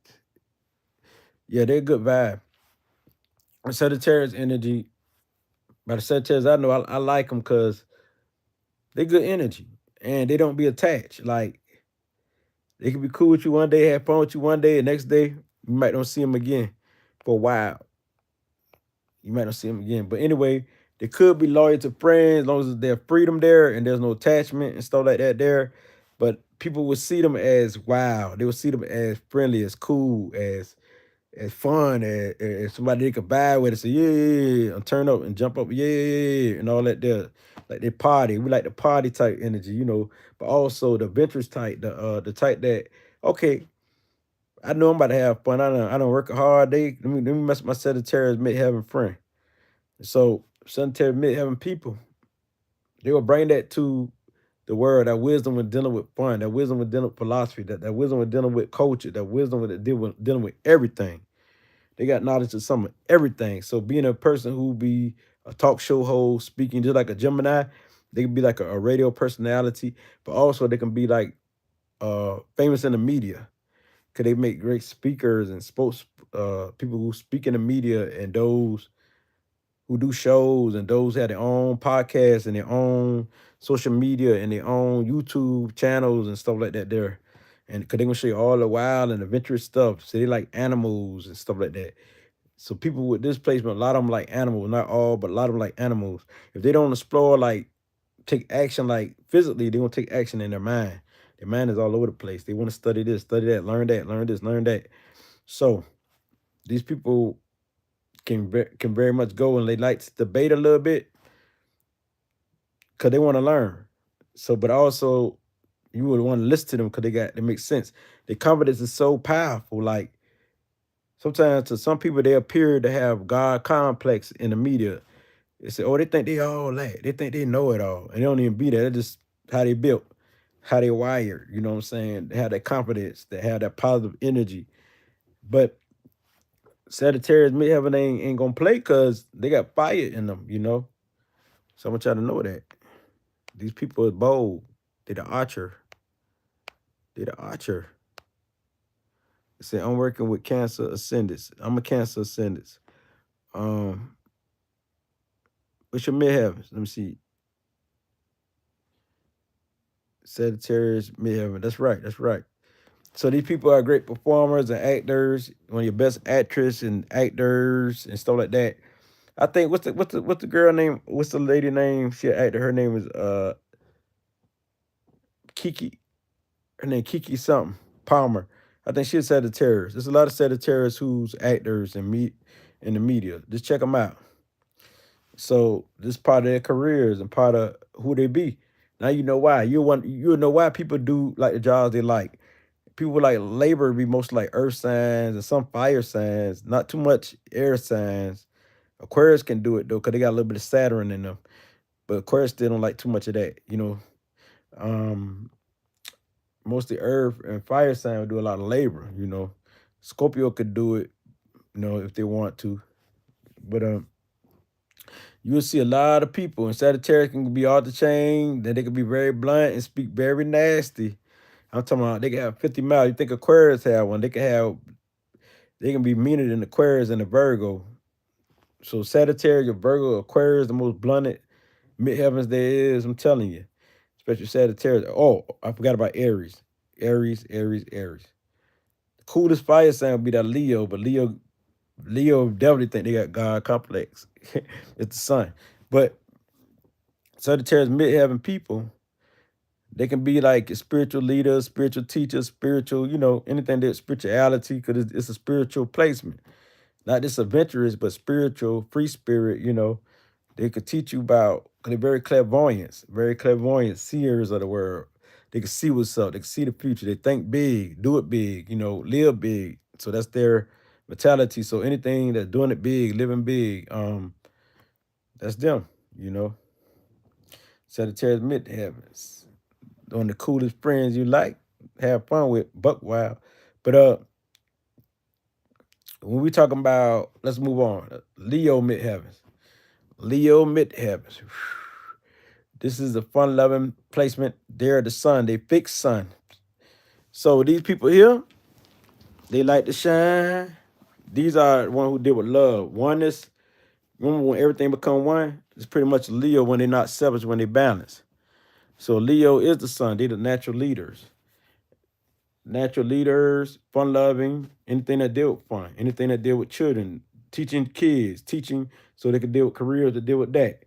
Yeah, they're a good vibe. Sagittarius energy. By the Sagittarius, I know I like them because they good energy and they don't be attached. Like they can be cool with you one day, have fun with you one day, and next day you might not see them again for a while. You might not see them again. But anyway, they could be loyal to friends as long as there's freedom there and there's no attachment and stuff like that there. But people would see them as wow. They would see them as friendly, as cool, as fun, as somebody they could vibe with and say, yeah, and turn up and jump up, yeah, and all that there. Like they party. We like the party type energy, but also the adventurous type, the type that, okay, I know I'm about to have fun. I don't work a hard day. Let me mess with my Sagittarius midheaven friend. So Sagittarius midheaven people, they will bring that to the world, that wisdom when dealing with fun, that wisdom when dealing with philosophy, that wisdom when dealing with culture, that wisdom when dealing with everything. They got knowledge of some of everything. So being a person who be a talk show host, speaking just like a Gemini, they can be like a radio personality, but also they can be like famous in the media. Cause they make great speakers and spokes people who speak in the media and those who do shows and those who have their own podcasts and their own social media and their own YouTube channels and stuff like that there. And cause they gonna show you all the wild and adventurous stuff. So they like animals and stuff like that. So people with this placement, a lot of them like animals, not all, but a lot of them like animals. If they don't explore, like take action, like physically, they won't take action in their mind. Their mind is all over the place. They want to study this, study that, learn that, learn this, learn that. So these people can very much go and they like to debate a little bit because they want to learn. So, but also you would want to listen to them because they make sense. Their confidence is so powerful. Like sometimes to some people, they appear to have God complex in the media. They say, oh, they think they all that. They think they know it all. And they don't even be there. That's just how they built, how they wired. You know what I'm saying? They have that confidence, they have that positive energy. But Sagittarius midheaven ain't gonna play because they got fire in them. So I want y'all to know that. These people are bold. They the archer. They the archer. They say, I'm working with Cancer ascendants. I'm a Cancer ascendants. Um, what's your midheavens? Let me see. Sagittarius midheaven. That's right. That's right. So these people are great performers and actors. One of your best actors and actors and stuff like that. I think what's the girl name? What's the lady name? She an actor. Her name is Kiki. Her name Kiki something Palmer. I think she's Sagittarius. There's a lot of Sagittarius who's actors and meet in the media. Just check them out. So this part of their careers and part of who they be. Now you know why. You'll know why people do like the jobs they like. People like labor be most like earth signs and some fire signs, not too much air signs. Aquarius can do it though, because they got a little bit of Saturn in them. But Aquarius still don't like too much of that. Um, mostly earth and fire sign would do a lot of labor. Scorpio could do it, if they want to. But you will see a lot of people, and Sagittarius can be off the chain, then they can be very blunt and speak very nasty. I'm talking about they can have 50 miles. You think Aquarius have one, they can be meaner than Aquarius and the Virgo. So Sagittarius, Virgo, Aquarius, the most blunted midheavens there is, I'm telling you. Especially Sagittarius. Oh, I forgot about Aries. Aries, Aries, Aries. The coolest fire sign would be that Leo, but Leo definitely think they got God complex. It's the sun. But Sagittarius midheaven people, they can be like spiritual leaders, spiritual teachers, spiritual, anything that's spirituality, because it's a spiritual placement. Not just adventurous, but spiritual, free spirit, They could teach you about, because they're very clairvoyant, seers of the world. They can see what's up. They can see the future. They think big, do it big, live big. So that's their mentality. So anything that's doing it big, living big, that's them, you know. Sagittarius midheavens. One of the coolest friends you like, have fun with, buck wild. But when we talking about, let's move on. Leo midheavens. Leo midheavens. This is a fun-loving placement. They're the sun. They fix sun. So these people here, they like to shine. These are the one who deal with love. Oneness. Remember when everything become one? It's pretty much Leo when they're not selfish, when they balance. So Leo is the sun. They're the natural leaders. Natural leaders, fun-loving, anything that deal with fun, anything that deal with children, teaching kids, teaching so they can deal with careers, to deal with that.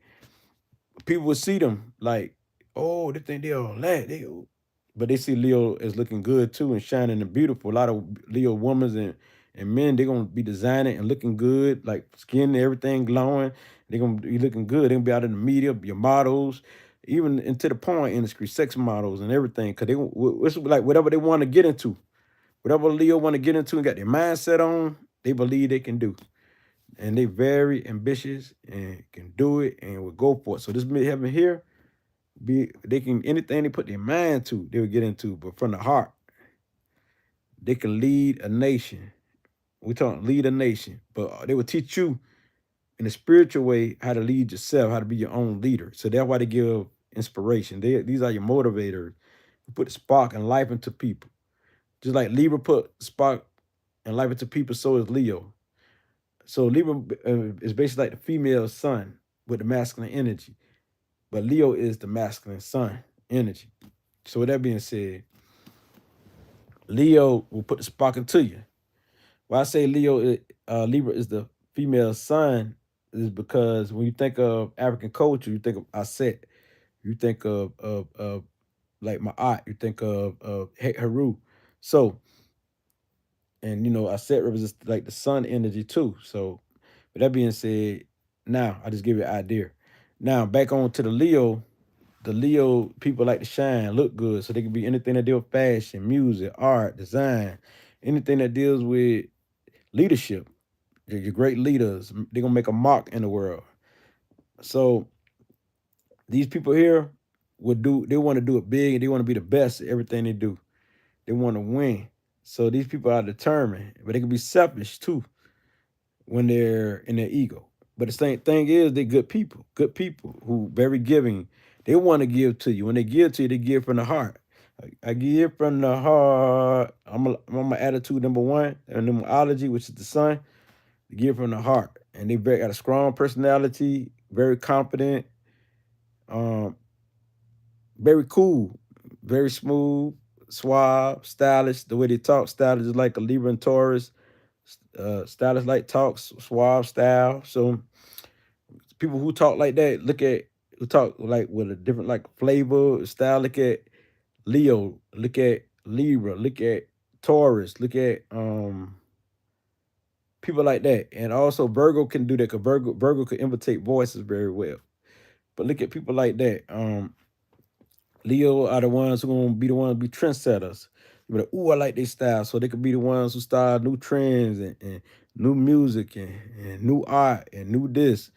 People would see them like, oh, they think they're all that. But they see Leo as looking good too and shining and beautiful. A lot of Leo women and men, they're gonna be designing and looking good, like skin, everything glowing. They're gonna be looking good. They're gonna be out in the media, your models, even into the porn industry, sex models and everything. Cause it's like whatever they want to get into, whatever Leo want to get into and got their mindset on, they believe they can do. And they very ambitious and can do it and will go for it. So this midheaven here, they can, anything they put their mind to, they will get into. But from the heart, they can lead a nation. We talk lead a nation, but they will teach you in a spiritual way how to lead yourself, how to be your own leader. So that's why they give inspiration. These are your motivators. You put the spark and life into people. Just like Libra put spark and life into people, so is Leo. So Libra is basically like the female sun with the masculine energy. But Leo is the masculine sun energy. So with that being said, Leo will put the spark into you. Why I say Libra is the female sun is because when you think of African culture, you think of Aset, you think of like Ma'at, you think of Heru. So, and Aset represents like the sun energy too. So with that being said, now I just give you an idea. Now back on to the Leo. The Leo people like to shine, look good, so they can be anything that deals with fashion, music, art, design, anything that deals with leadership. You're great leaders. They're gonna make a mark in the world. So these people here they want to do it big and they want to be the best at everything they do. They want to win. So these people are determined, but they can be selfish too when they're in their ego. But the same thing is they're good people who very giving. They want to give to you. When they give to you, they give from the heart. I give from the heart. I'm on my attitude number one, and numerology, which is the sun. They give from the heart. And they got a strong personality, very confident, um, very cool, very smooth, suave, stylish. The way they talk, stylish is like a Libra and Taurus. Stylish like talks, suave style. So people who talk like that, who talk like with a different like flavor, style, look at Leo, look at Libra, look at Taurus, look at people like that. And also Virgo can do that because Virgo can imitate voices very well. But look at people like that. Leo are the ones who gonna be the ones to be trendsetters. You be like, ooh, I like their style. So they could be the ones who start new trends and new music and new art and new this.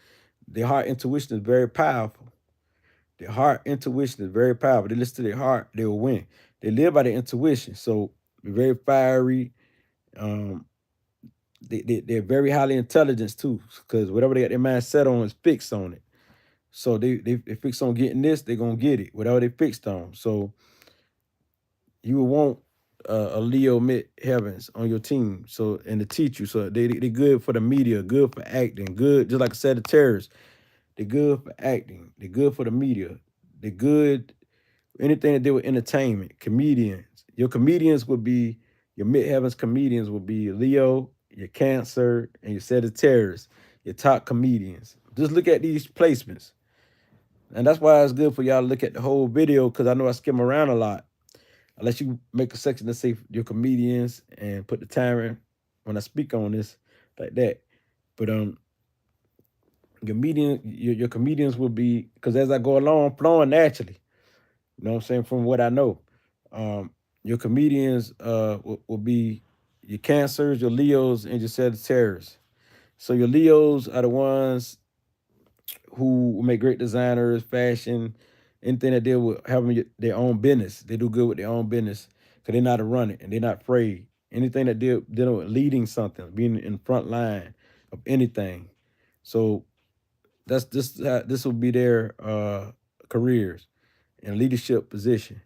Their heart intuition is very powerful. Their heart intuition is very powerful. They listen to their heart, they will win. They live by their intuition. So they're very fiery. Um, they're very highly intelligent too, because whatever they got their mind set on is fixed on it. So they fix on getting this, they're gonna get it, whatever they fixed on. So you will want a Leo mid heavens on your team. So and to teach you. So they good for the media, good for acting, good, just like I said, the terrorists. They're good for acting. They're good for the media. They're good anything to do with entertainment. Comedians. Your comedians would be your midheavens comedians would be Leo, your Cancer, and your Sagittarius. Your top comedians. Just look at these placements. And that's why it's good for y'all to look at the whole video, because I know I skim around a lot. Unless you make a section that say your comedians and put the timer when I speak on this like that. But your comedians will be, because as I go along, flowing naturally. You know what I'm saying? From what I know, um, your comedians will be your Cancers, your Leos, and your Sagittarius. So your Leos are the ones who make great designers, fashion, anything that deal with having their own business. They do good with their own business because they're not a running and they're not afraid. Anything that dealing with leading something, being in front line of anything. So that's this will be their careers in leadership position.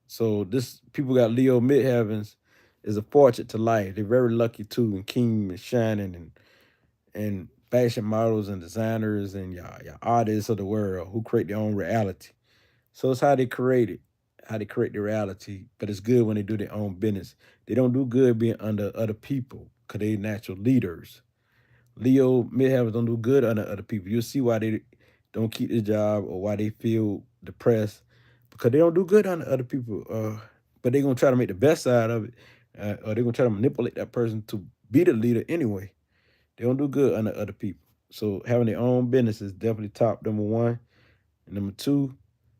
So this people got Leo midheavens is a fortune to life. They're very lucky too, and king and shining and fashion models and designers and your artists of the world who create their own reality. So it's how they create it, how they create the reality. But it's good when they do their own business. They don't do good being under other people because they natural leaders. Leo midheavens don't do good under other people. You'll see why they don't keep their job or why they feel depressed because they don't do good under other people. But they're gonna try to make the best out of it, or they're gonna try to manipulate that person to be the leader anyway. They don't do good under other people. So having their own business is definitely top number one. And number two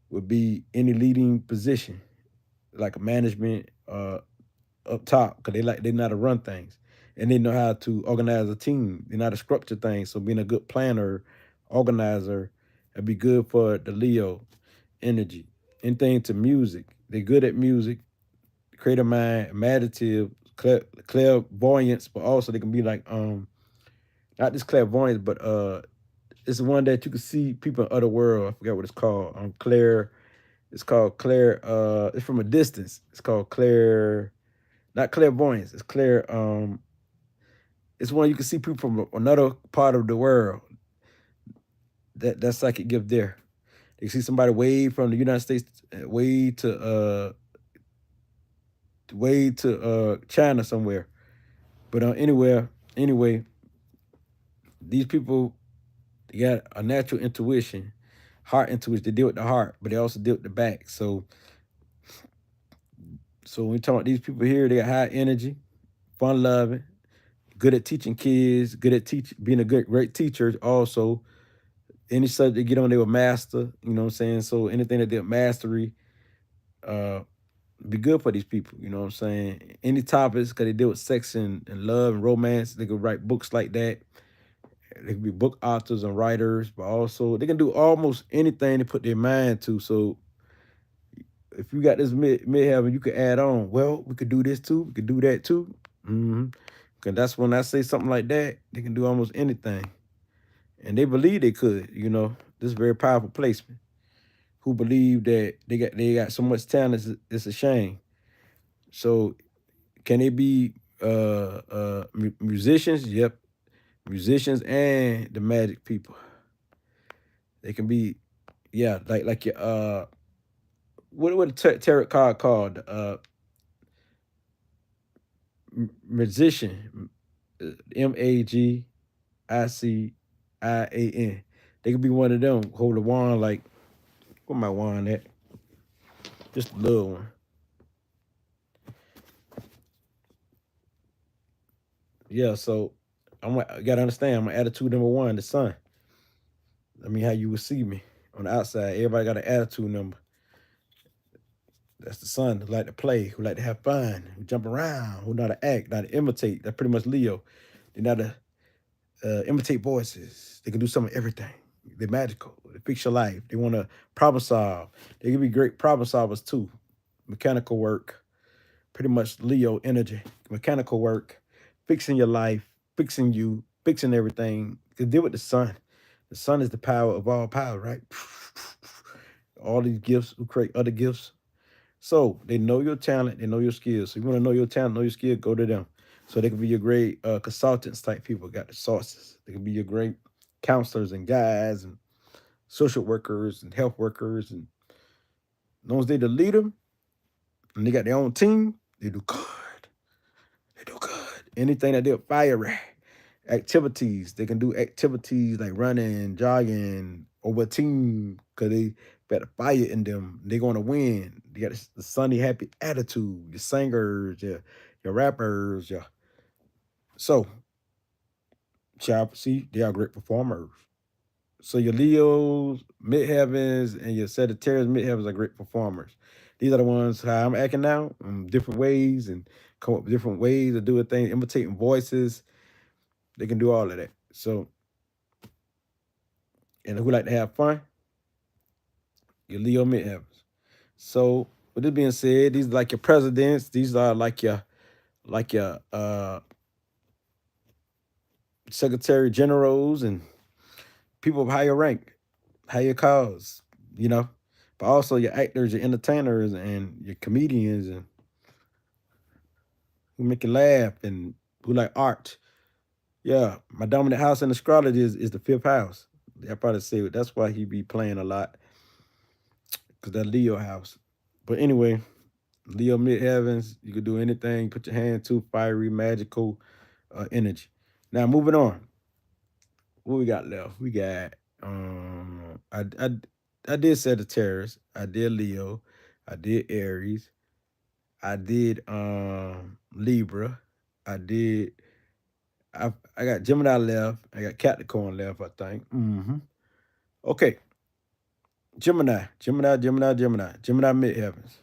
would be any leading position, like a management up top, because they know how to run things. And they know how to organize a team. They know how to structure things. So being a good planner, organizer, that'd be good for the Leo energy. Anything to music. They're good at music, creative mind, imaginative, clairvoyance, but also they can be like not just clairvoyance, but it's the one that you can see people in other world. I forgot what it's called. It's called clair. It's from a distance. It's called clair, not clairvoyance. It's clair. It's one you can see people from another part of the world. That's psychic gift there. You see somebody way from the United States, way to China somewhere. But anyway, these people, they got a natural intuition, heart intuition. They deal with the heart, but they also deal with the back. So when we talk about these people here, they got high energy, fun loving, good at teaching kids, good at being a great teacher. Also, any subject they get on, they will master. You know what I'm saying? So anything that they're mastery, uh, be good for these people. You know what I'm saying? Any topics, because they deal with sex and love and romance, they could write books like that. They can be book authors and writers, but also they can do almost anything they put their mind to. So if you got this midheaven, you could add on. Well, we could do this too. We could do that too. Mm-hmm. Cause that's when I say something like that, they can do almost anything, and they believe they could. You know, this is a very powerful placement. Who believe that they got so much talent? It's a shame. So can they be musicians? Yep, musicians and the magic people. They can be, yeah, like your what a tarot card called magician, Magician. They could be one of them. Hold a wand like, where my wand at? Just a little one. Yeah. So I gotta understand. My attitude number one, the sun. I mean, how you would see me on the outside. Everybody got an attitude number. That's the son who like to play, who like to have fun, who jump around, who know how to act, know how to imitate. That's pretty much Leo. They know how to imitate voices. They can do some of everything. They're magical. They fix your life. They want to problem solve. They can be great problem solvers too. Mechanical work, pretty much Leo energy. Mechanical work, fixing your life, fixing you, fixing everything. You can deal with the sun. The sun is the power of all power, right? All these gifts who create other gifts. So they know your talent, they know your skills. So you want to know your talent, know your skill, go to them. So they can be your great consultants type people, got the sources. They can be your great counselors and guides and social workers and health workers. And as long as they the leader and they got their own team, they do good. They do good. Anything that they're fiery activities, they can do activities like running, jogging, over a team because they got the fire in them. They're going to win. They got the sunny, happy attitude. Your singers, your rappers, so y'all see they are great performers. So your Leos, midheavens, and your Sagittarius midheavens are great performers. These are the ones how I'm acting now, different ways and come up with different ways of doing things, imitating voices. They can do all of that. So, and who like to have fun? Your Leo midheavens. So, with this being said, these are like your presidents. These are like your secretary generals and people of higher rank, higher cause, you know. But also your actors, your entertainers, and your comedians, and who make you laugh and who like art. Yeah, my dominant house in astrology is the fifth house. I probably say that's why he be playing a lot, because that Leo house. But anyway, Leo midheavens, you can do anything, put your hand to fiery, magical energy. Now moving on. What we got left? We got I did Sagittarius, I did Leo, I did Aries, I did Libra, I did I got Gemini left, I got Capricorn left, I think. Okay. Gemini midheavens.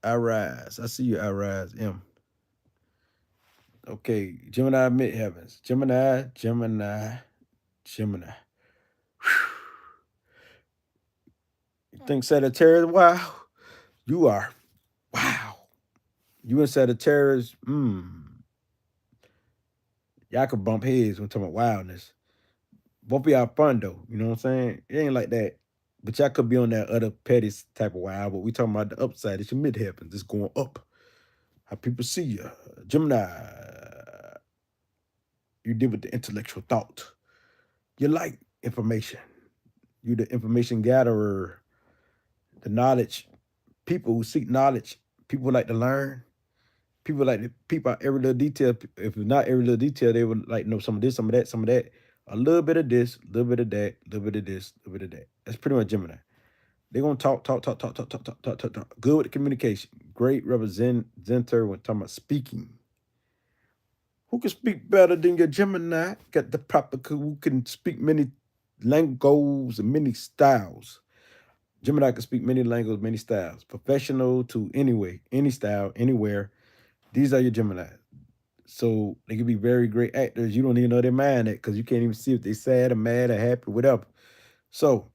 Aries. I see you, Aries. M. Okay, Gemini midheavens. Gemini. You think Sagittarius? Wow. You are. Wow. You and Sagittarius, y'all could bump heads when talking about wildness. Both of y'all fun though. You know what I'm saying? It ain't like that. But y'all could be on that other petty type of wild, but we talking about the upside. It's your midheavens. It's going up. How people see you. Gemini, you deal with the intellectual thought. You like information. You the information gatherer, the knowledge. People who seek knowledge. People like to learn. People like to peep out every little detail. If not every little detail, they would like know some of this, some of that, some of that. A little bit of this, a little bit of that, a little bit of this, a little bit of that. That's pretty much Gemini. They're gonna talk. Good with the communication. Great representer when talking about speaking. Who can speak better than your Gemini? Got the proper who can speak many lingoes and many styles. Gemini can speak many languages, many styles. Professional to anyway, any style, anywhere. These are your Gemini. So they can be very great actors. You don't even know their mind at because you can't even see if they're sad or mad or happy, whatever. So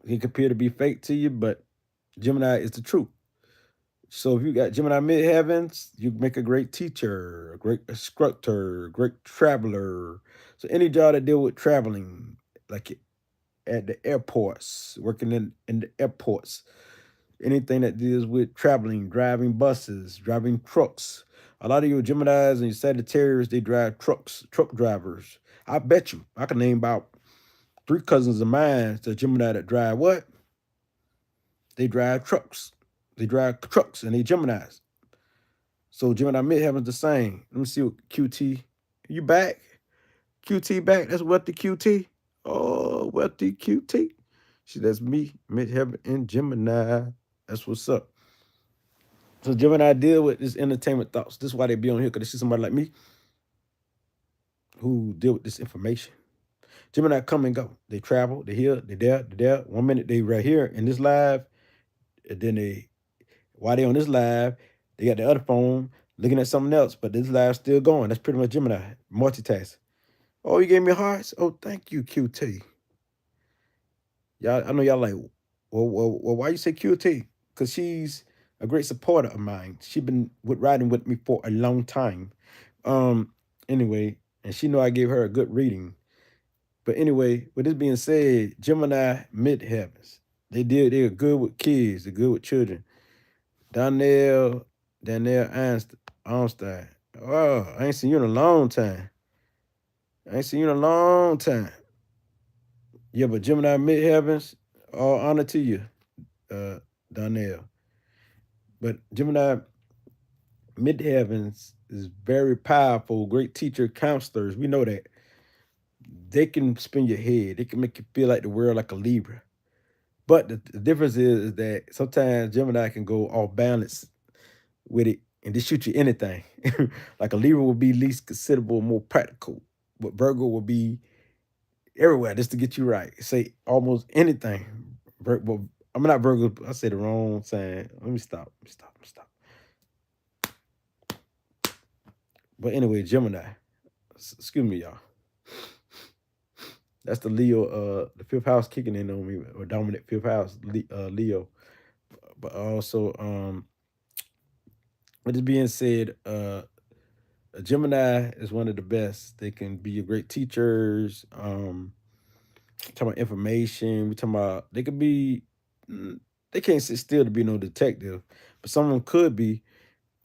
he can appear to be fake to you, but Gemini is the truth. So if you got Gemini midheavens, you make a great teacher, a great instructor, a great traveler. So any job that deal with traveling, like at the airports, working in the airports, anything that deals with traveling, driving buses, driving trucks. A lot of your Geminis and your Sagittarius, they drive trucks, truck drivers. I bet you, I can name about 3 cousins of mine that Gemini that drive what? They drive trucks. They drive trucks and they Geminis. So Gemini midheaven's the same. Let me see what QT. You back? QT back. That's Wealthy QT. Oh, Wealthy QT. See, that's me, midheaven and Gemini. That's what's up. So Gemini deal with this entertainment thoughts. This is why they be on here, because they see somebody like me who deal with this information. Gemini come and go. They travel, they here, they there, they there. 1 minute they right here in this live, and then while they on this live, they got the other phone looking at something else, but this live's still going. That's pretty much Gemini, multitask. Oh, you gave me hearts? Oh, thank you, QT. Y'all, I know y'all like, well, why you say QT? Because she's a great supporter of mine. She been riding with me for a long time. Anyway, and she know I gave her a good reading. But anyway, with this being said, Gemini midheavens. They're good with kids, they're good with children. Danielle Einstein. Oh, I ain't seen you in a long time. Yeah, but Gemini midheavens, all honor to you, Donnell. But Gemini midheavens is very powerful, great teacher, counselors. We know that. they can spin your head. They can make you feel like the world like a Libra. But the difference is that sometimes Gemini can go off balance with it and just shoot you anything. Like a Libra will be least considerable, more practical. But Virgo will be everywhere just to get you right. Say almost anything. Well, I'm not Virgo. I said the wrong sign. Let me stop. But anyway, Gemini. Excuse me, y'all. That's the Leo, the fifth house kicking in on me, or dominant fifth house, Leo. But also, with this being said, a Gemini is one of the best. They can be great teachers. Talking about information. We talking about they could be. They can't sit still to be no detective, but someone could be.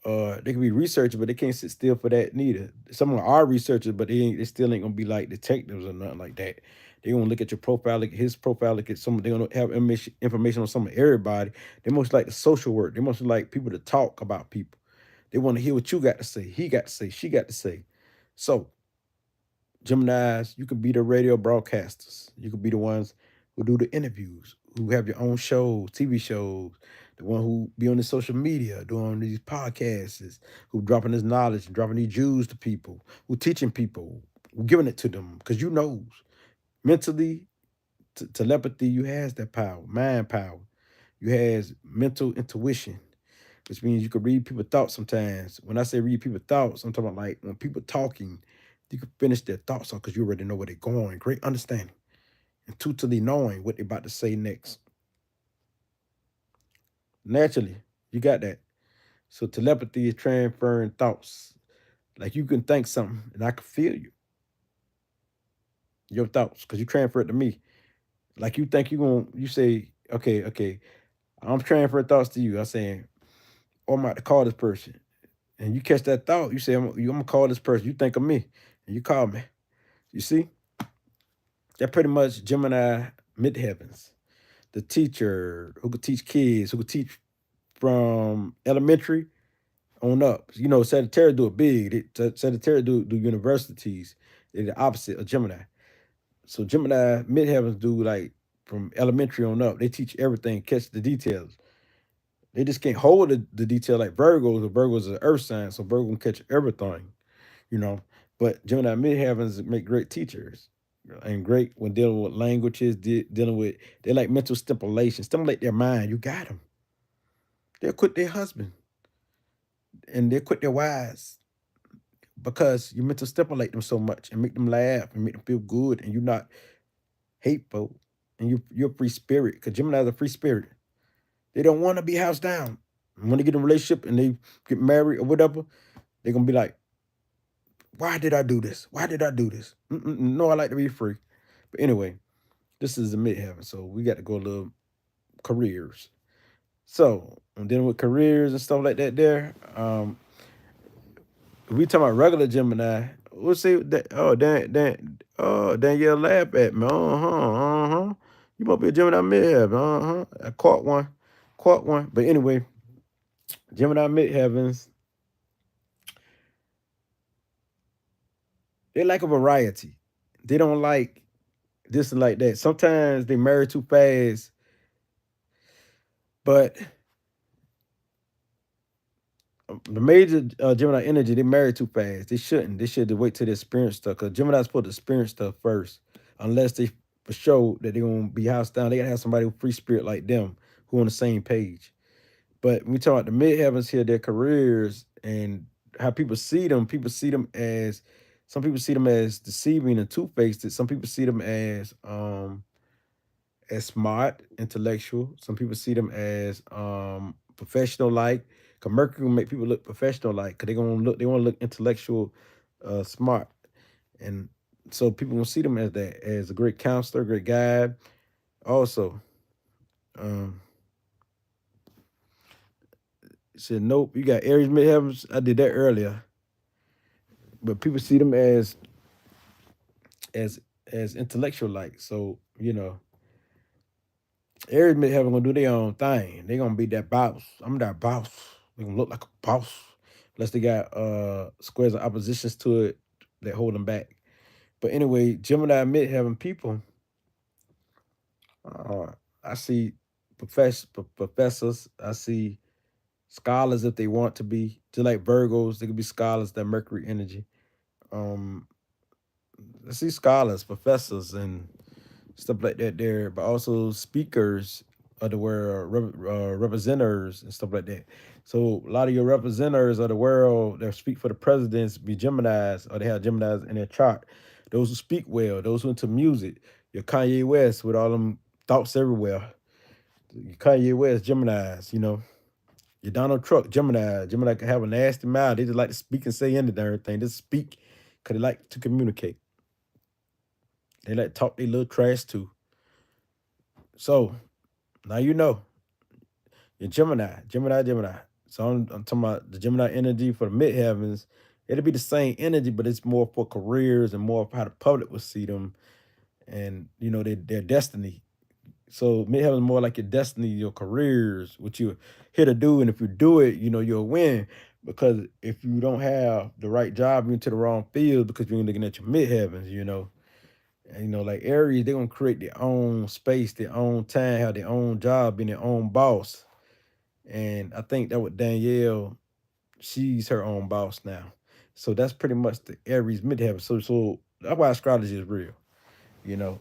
They could be researchers, but they can't sit still for that neither. Some are researchers, but they still ain't gonna be like detectives or nothing like that. They gonna look at your profile, look at his profile, look at some. They gonna have information on some of everybody. They most like the social work. They most like people to talk about people. They want to hear what you got to say. He got to say. She got to say. So Geminis, you could be the radio broadcasters. You could be the ones who do the interviews, who have your own shows, TV shows, the one who be on the social media, doing these podcasts, who dropping this knowledge, dropping these jewels to people, who teaching people, who giving it to them, because you knows mentally, telepathy, you has that power, mind power. You has mental intuition, which means you can read people's thoughts sometimes. When I say read people's thoughts, I'm talking about like when people talking, you can finish their thoughts on because you already know where they're going. Great understanding. Intuitively knowing what they're about to say next. Naturally, you got that. So telepathy is transferring thoughts. Like you can think something and I can feel you. Your thoughts, because you transfer it to me. Like you think you say, okay, I'm transferring thoughts to you. I'm saying, oh, I'm about to call this person. And you catch that thought, you say, I'm gonna call this person. You think of me, and you call me. You see? That pretty much Gemini midheavens. The teacher who could teach kids, who could teach from elementary on up. You know, Sagittarius do it big. Sagittarius do universities. They're the opposite of Gemini. So Gemini midheavens do like from elementary on up. They teach everything, catch the details. They just can't hold the detail like Virgos. Virgos is an earth sign, so Virgo can catch everything, you know. But Gemini midheavens make great teachers and great when dealing with languages, dealing with, they like mental stimulation, stimulate their mind. You got them. They'll quit their husband and they'll quit their wives because you mental stimulate them so much and make them laugh and make them feel good, and you're not hateful, and you're a free spirit because Gemini is a free spirit. They don't want to be housed down. And when they get in a relationship and they get married or whatever, they're gonna be like, why did I do this? Why did I do this? No, I like to be free. But anyway, this is the midheaven, so we got to go a little careers. So and then with careers and stuff like that, there, if we talking about regular Gemini, we'll say that. Oh, Danielle laugh at me. You must be a Gemini midheaven. I caught one. But anyway, Gemini midheavens, they like a variety. They don't like this and like that. Sometimes they marry too fast, but the major Gemini energy, they marry too fast. They shouldn't. They should wait till they experience stuff. Because Gemini's supposed to experience stuff first. Unless they for sure that they're gonna be house down. They gotta have somebody with free spirit like them who on the same page. But when we talk about the midheavens here, their careers and how people see them as, some people see them as deceiving and two-faced. Some people see them as smart, intellectual. Some people see them as professional like. Cause Mercury will make people look professional like, cause they want to look intellectual, smart. And so people will see them as that, as a great counselor, great guide. Also, um, said nope, you got Aries midheavens. I did that earlier. But people see them as as intellectual like. So, you know, Aries midheaven gonna do their own thing. They gonna be that boss. I'm that boss. They gonna look like a boss. Unless they got squares of oppositions to it that hold them back. But anyway, Gemini midheaven people, uh, I see professors, I see scholars if they want to be, just like Virgos, they could be scholars, that Mercury energy. Um, I see scholars, professors, and stuff like that there, but also speakers of the world, representatives and stuff like that. So a lot of your representatives of the world that speak for the presidents be Geminis, or they have Geminis in their chart. Those who speak well, those who into music, your Kanye West with all them thoughts everywhere. Your Kanye West, Geminis, you know. Your Donald Trump, Gemini. Gemini can have a nasty mouth. They just like to speak and say anything, everything. Just speak because they like to communicate. They like to talk their little trash too. So now you know. You're Gemini, Gemini, Gemini. So I'm talking about the Gemini energy for the midheavens. It'll be the same energy, but it's more for careers and more of how the public will see them and, you know, their destiny. So midheaven is more like your destiny, your careers, what you're here to do. And if you do it, you know, you'll win. Because if you don't have the right job, you're into the wrong field because you're looking at your midheavens, you know. And, you know, like Aries, they're going to create their own space, their own time, have their own job, being their own boss. And I think that with Danielle, she's her own boss now. So that's pretty much the Aries midheaven. So that's why astrology is real, you know.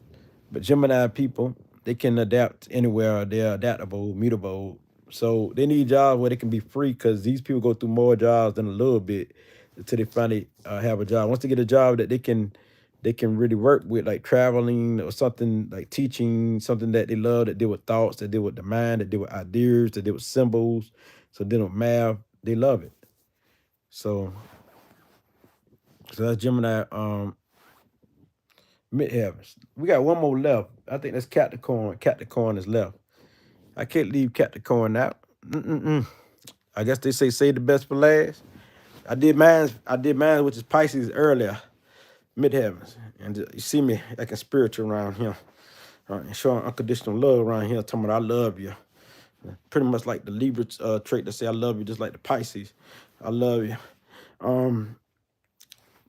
But Gemini people, they can adapt anywhere. They're adaptable, mutable. So they need jobs where they can be free because these people go through more jobs than a little bit until they finally have a job. Once they get a job that they can really work with, like traveling or something like teaching, something that they love, that deal with thoughts, that deal with the mind, that deal with ideas, that deal with symbols, so deal with math, they love it. So that's Gemini midheavens. We got one more left. I think that's Capricorn. Capricorn is left. I can't leave Capricorn out. Mm-mm-mm. I guess they say save the best for last. I did mine, which is Pisces earlier, midheavens. And you see me acting spiritual around here. And showing unconditional love around here, telling me I love you. Pretty much like the Libra trait to say I love you, just like the Pisces. I love you.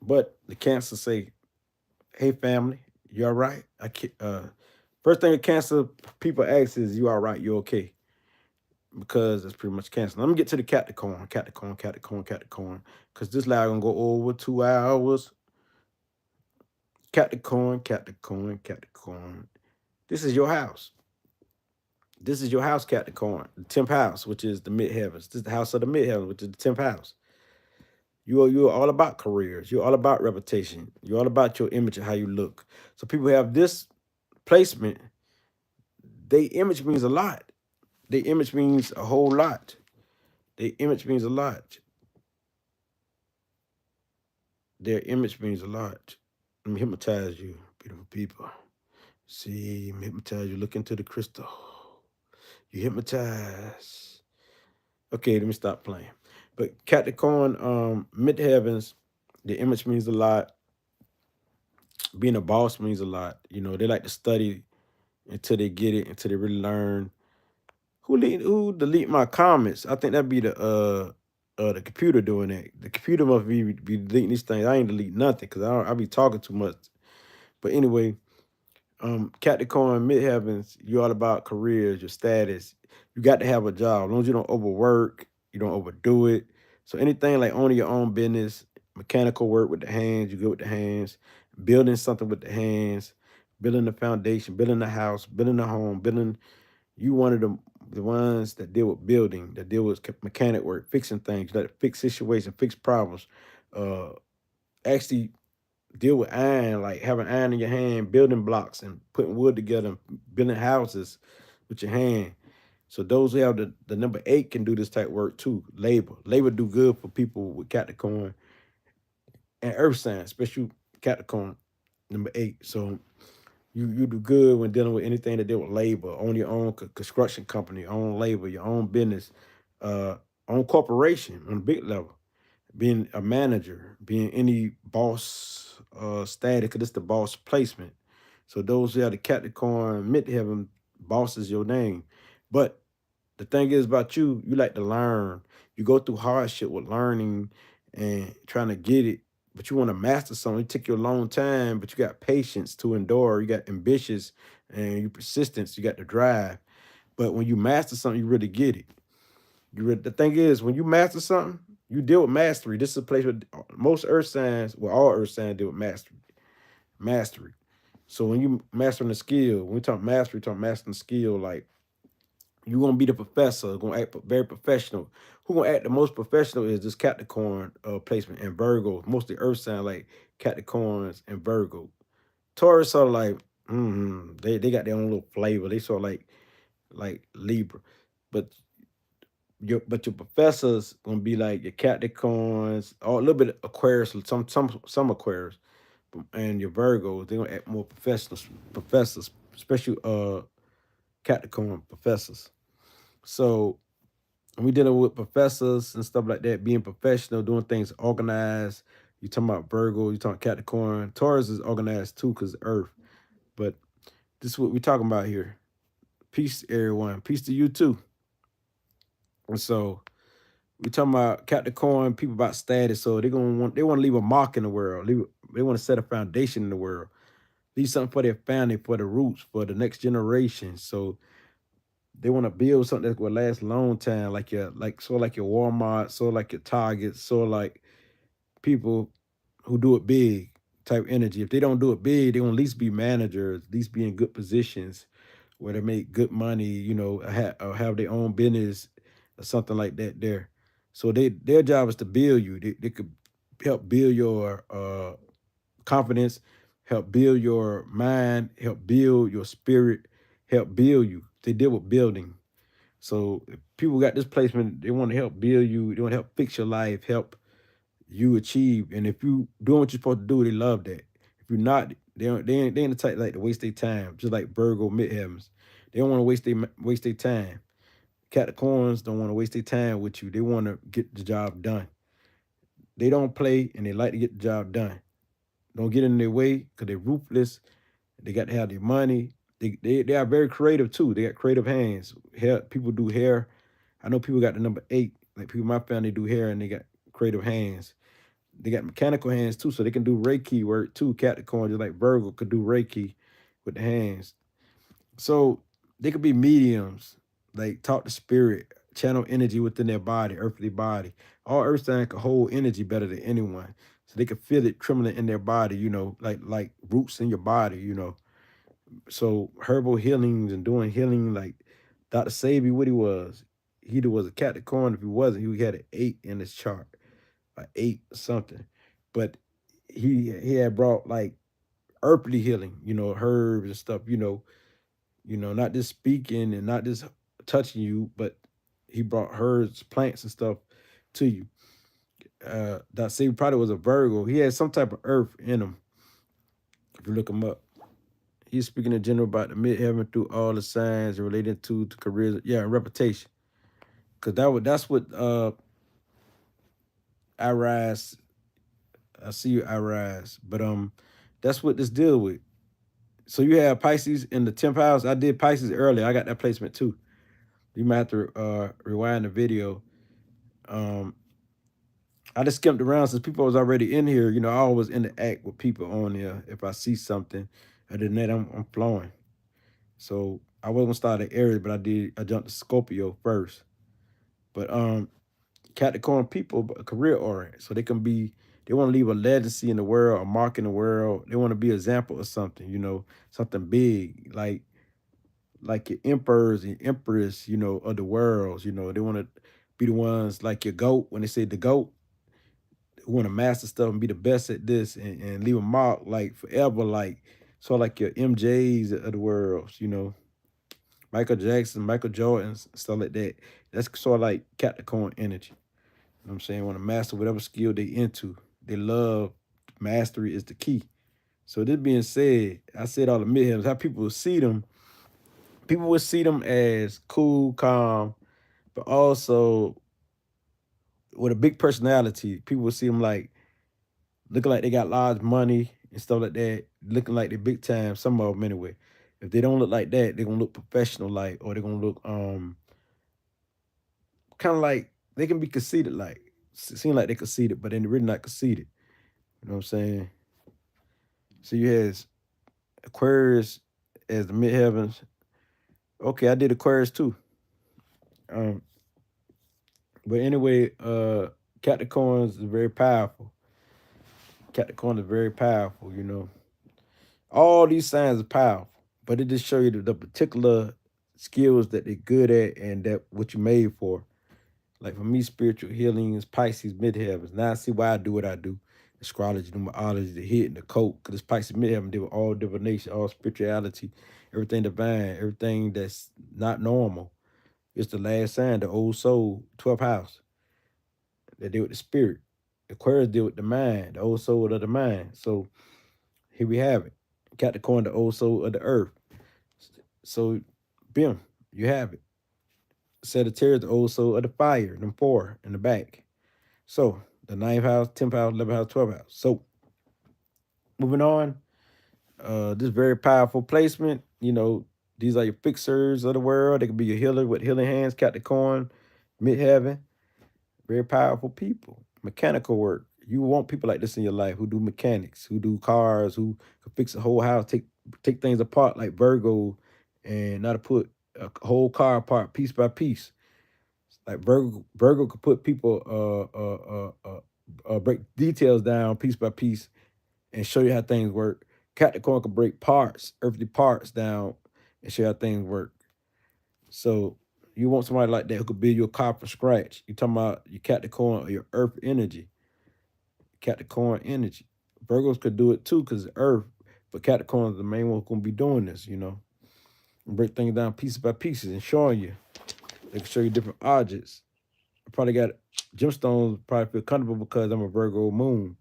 But the Cancer say, hey family, you all right? First thing the Cancer people ask is, you all right, you okay? Because that's pretty much Cancer. Let me get to the Capricorn, because this live gonna go over 2 hours. Capricorn. This is your house. This is your house, Capricorn, the 10th house, which is the midheavens. This is the house of the midheavens, which is the 10th house. You're all about careers. You're all about reputation. You're all about your image and how you look. So people have this placement. Their image means a lot. Their image means a whole lot. Their image means a lot. Their image means a lot. Let me hypnotize you, beautiful people. See, let me hypnotize you. Look into the crystal. You hypnotize. Okay, let me stop playing. But Capricorn, midheavens, the image means a lot. Being a boss means a lot. You know, they like to study until they get it, until they really learn. Who delete my comments? I think that'd be the computer doing that. The computer must be deleting these things. I ain't delete nothing because I be talking too much. But anyway, Capricorn, midheavens, you're all about careers, your status. You got to have a job. As long as you don't overwork, you don't overdo it. So anything like owning your own business, mechanical work with the hands, you good with the hands, building something with the hands, building the foundation, building the house, building the home, building, you one of the ones that deal with building, that deal with mechanic work, fixing things, that fix situations, fix problems, actually deal with iron, like having iron in your hand, building blocks and putting wood together, and building houses with your hand. So those who have the number 8 can do this type of work too. Labor. Labor do good for people with Capricorn and Earth sign, especially Capricorn, number 8. So you do good when dealing with anything that deal with labor, own your own construction company, own labor, your own business, own corporation on a big level, being a manager, being any boss status, because it's the boss placement. So those who have the Capricorn midheaven, boss is your name. But the thing is about you like to learn. You go through hardship with learning and trying to get it, but you want to master something. It take you a long time, but you got patience to endure. You got ambitious and you persistence. You got the drive. But when you master something, you really get it. The thing is, when you master something, you deal with mastery. This is a place where most earth signs, well, all earth signs deal with mastery. Mastery. So when you mastering the skill, when we talk mastery, we talk mastering the skill, like you gonna be the professor, gonna act very professional. Who gonna act the most professional is this Capricorn placement and Virgo, mostly earth sign like Capricorns and Virgo. Taurus are like, they got their own little flavor. They sort of like Libra. But your professors gonna be like your Capricorns, or a little bit of Aquarius, some Aquarius, and your Virgos. They gonna act more professors, especially Capricorn professors. So we dealing with professors and stuff like that, being professional, doing things organized. You talking about Virgo, you talking Capricorn. Taurus is organized too, because Earth. But this is what we talking about here. Peace, everyone. Peace to you too. And so we talking about Capricorn, people about status. So they want to leave a mark in the world. They want to set a foundation in the world. Leave something for their family, for the roots, for the next generation. So they want to build something that will last a long time, like your like your Walmart, so like your Target, so like people who do it big type energy. If they don't do it big, they want at least be managers, at least be in good positions where they make good money, or have their own business or something like that there. So their job is to build you. They could help build your confidence, help build your mind, help build your spirit, help build you. They deal with building. So if people got this placement, they want to help build you, they want to help fix your life, help you achieve. And if you doing what you're supposed to do, they love that. If you're not, they ain't the type like to waste their time, just like Virgo midheavens. They don't want to waste their time. Capricorns don't want to waste their time with you. They want to get the job done. They don't play and they like to get the job done. Don't get in their way because they're ruthless. They got to have their money. They are very creative too. They got creative hands. Hair, people do hair. I know people got the number 8. Like people in my family do hair and they got creative hands. They got mechanical hands too, so they can do Reiki work too. Capricorn, just like Virgo, could do Reiki with the hands. So they could be mediums, like talk to spirit, channel energy within their body, earthly body. All earth signs can hold energy better than anyone. So they can feel it trembling in their body, like roots in your body. So herbal healings and doing healing, like Dr. Sabi, what he was. He either was a Capricorn. If he wasn't, he had an 8 in his chart, an 8 or something. But he had brought like earthly healing, herbs and stuff, not just speaking and not just touching you, but he brought herbs, plants and stuff to you. That Sabi probably was a Virgo. He had some type of earth in him. If you look him up. He's speaking in general about the midheaven through all the signs related to careers, and reputation. Cause that's what Aries. I see you, Aries. But that's what this deal with. So you have Pisces in the 10th house. I did Pisces earlier. I got that placement too. You might have to rewind the video. I just skipped around since people was already in here. I always interact with people on there if I see something. Other than that, I'm flowing. So I wasn't gonna start at Aries, but I jumped to Scorpio first. But Capricorn people are career oriented. So they want to leave a legacy in the world, a mark in the world. They want to be an example of something, something big, like your emperors and empress, of the worlds, they want to be the ones like your goat. When they say the goat, who want to master stuff and be the best at this and leave a mark like forever, like like your MJs of the world, Michael Jackson, Michael Jordan, stuff like that. That's sort of like Capricorn energy. You know what I'm saying? Want to master whatever skill they into. They love mastery is the key. So this being said, I said all the midheavens, how people will see them. People would see them as cool, calm, but also with a big personality. People would see them like looking like they got large money and stuff like that, looking like they're big time, some of them anyway. If they don't look like that, they're gonna look professional like, or they're gonna look kind of like they can be conceited like. Seem like they conceited, but they're really not conceited. You know what I'm saying? So you has Aquarius as the midheavens. Okay, I did Aquarius too. Um, but anyway, Capricorn is very powerful. Capricorn is very powerful, you know. All these signs are powerful, but it just show you the particular skills that they're good at and that what you made for. Like for me, spiritual healing is Pisces midheavens. Now I see why I do what I do. Astrology, numerology, the hit and the coat, because it's Pisces midheaven, deal with all divination, all spirituality, everything divine, everything that's not normal. It's the last sign, the old soul, 12th house. They deal with the spirit. Aquarius deal with the mind, the old soul of the mind. So here we have it. Capricorn, the old soul of the earth. So, bim, you have it. Sagittarius, the old soul of the fire, them four in the back. So, the ninth house, 10th house, 11th house, 12th house. So, moving on, this very powerful placement. You know, these are your fixers of the world. They can be your healer with healing hands, Capricorn, midheaven. Very powerful people. Mechanical work. You want people like this in your life who do mechanics, who do cars, who can fix a whole house, take things apart like Virgo, and not to put a whole car apart piece by piece. Like Virgo could put people break details down piece by piece and show you how things work. Capricorn could break parts, earthly parts down and show you how things work. So you want somebody like that who could build you a car from scratch. You talking about your Capricorn or your earth energy. Capricorn energy. Virgos could do it too because it's earth, but Capricorn is the main one who's gonna be doing this, you know. And break things down pieces by pieces and showing you. They can show you different objects. I probably got gemstones, probably feel comfortable because I'm a Virgo moon.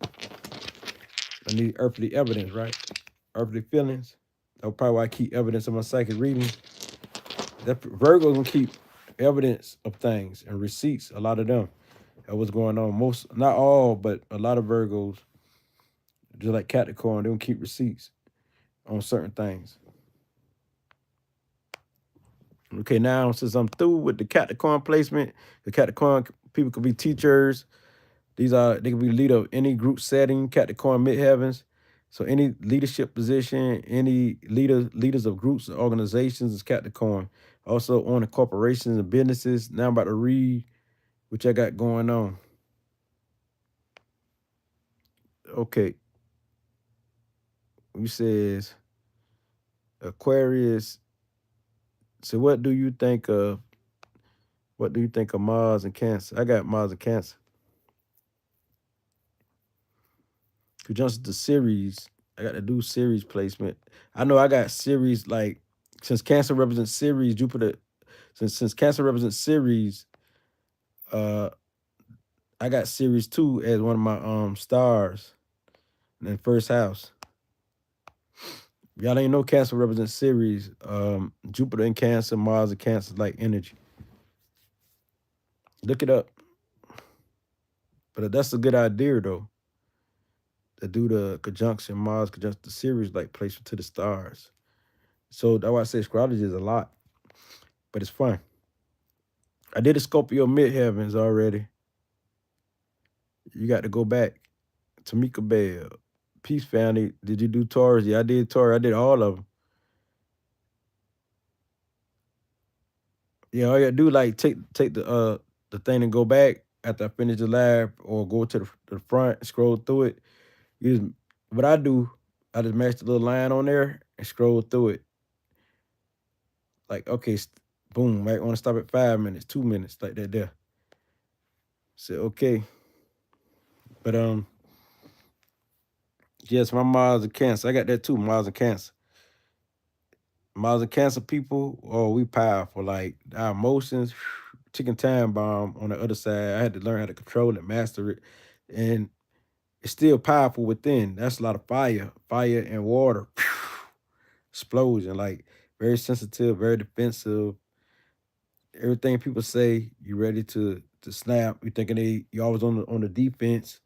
I need earthly evidence, right? Earthly feelings. That's probably why I keep evidence of my psychic reading. That Virgo's gonna keep evidence of things and receipts, a lot of them. Of what's going on. Most, not all, but a lot of Virgos, just like Capricorn, they don't keep receipts on certain things. Okay, now since I'm through with the Capricorn placement, the Capricorn people could be teachers. They can be leader of any group setting, Capricorn midheavens. So any leadership position, any leaders of groups and organizations is Capricorn. Also on the corporations and businesses. Now I'm about to read what I got going on. Okay. We says Aquarius. So what do you think of Mars and Cancer? I got Mars and Cancer. Conjunction to series. I got to do series placement. I know I got series like since Cancer represents series, Jupiter. Since Cancer represents series, uh, I got series 2 as one of my stars in the first house. Y'all ain't know Cancer represents series. Jupiter in Cancer, Mars in Cancer, like energy. Look it up. But that's a good idea though. To do the conjunction, Mars conjunction the series like placement to the stars. So that's why I say astrology is a lot, but it's fun. I did a Scorpio midheavens already. You got to go back. Tamika Bell, Peace Family. Did you do Taurus? Yeah, I did Taurus. I did all of them. Yeah, all you gotta do like take the thing and go back after I finish the lab, or go to the front, scroll through it. You just, what I do, I just match the little line on there and scroll through it. Like, okay, boom, right, want to stop at 5 minutes, 2 minutes, like that there. Say, okay. But yes, my Mars and Cancer. I got that too, Mars and Cancer. Mars and Cancer people, oh, we powerful. Like our emotions, chicken time bomb on the other side. I had to learn how to control it, master it. And it's still powerful within. That's a lot of fire and water. Explosion, like very sensitive, very defensive. Everything people say, you ready to snap. You thinking you always on the defense.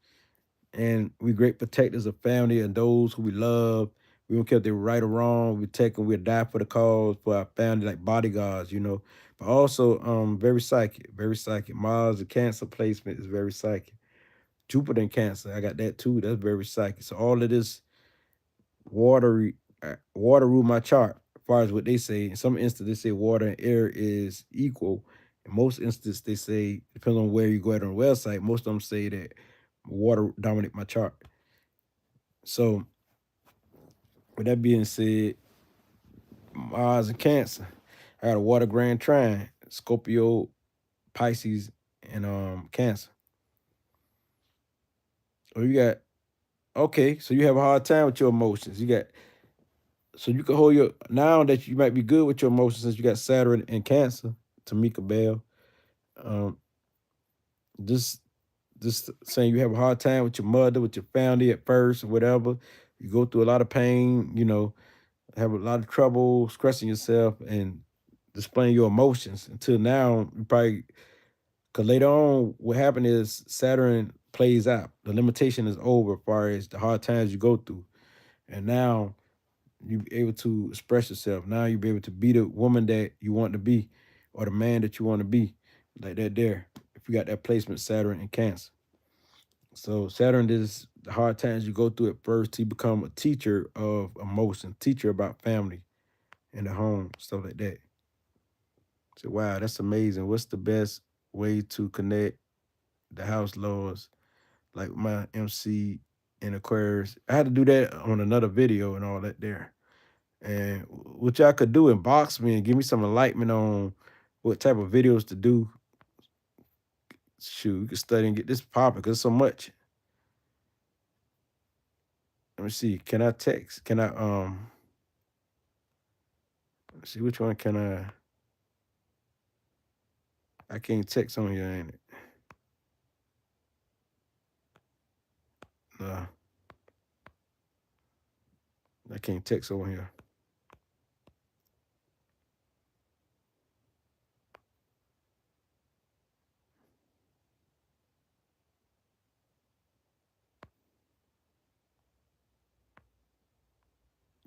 And we great protectors of family and those who we love. We don't care if they're right or wrong. We take them, we'll die for the cause, for our family, like bodyguards, you know. But also very psychic, very psychic. Mars, the Cancer placement is very psychic. Jupiter in Cancer. I got that too. That's very psychic. So all of this water rule my chart as far as what they say. In some instances, they say water and air is equal. In most instances, they say, depending on where you go at on the website, most of them say that water dominate my chart. So with that being said, Mars and Cancer. I got a water grand trine, Scorpio, Pisces, and Cancer. Oh, you got okay, so you have a hard time with your emotions. So you can hold your now that you might be good with your emotions since you got Saturn and Cancer, Tamika Bell. Um, just saying you have a hard time with your mother, with your family at first, or whatever. You go through a lot of pain, have a lot of trouble expressing yourself and displaying your emotions until now. You probably because later on, what happened is Saturn plays out. The limitation is over as far as the hard times you go through. And now you be able to express yourself. Now you be able to be the woman that you want to be or the man that you want to be. Like that there. If you got that placement, Saturn and Cancer. So Saturn is the hard times you go through at first to become a teacher of emotion, teacher about family and the home, stuff like that. So wow, that's amazing. What's the best way to connect the house lords like my MC in Aquarius? I had to do that on another video and all that there. And what y'all could do, inbox me and give me some enlightenment on what type of videos to do. Shoot, you can study and get this popping because so much. Let me see. Can I text? Can I let's see which one can I can't text on here, ain't it? No, I can't text on here.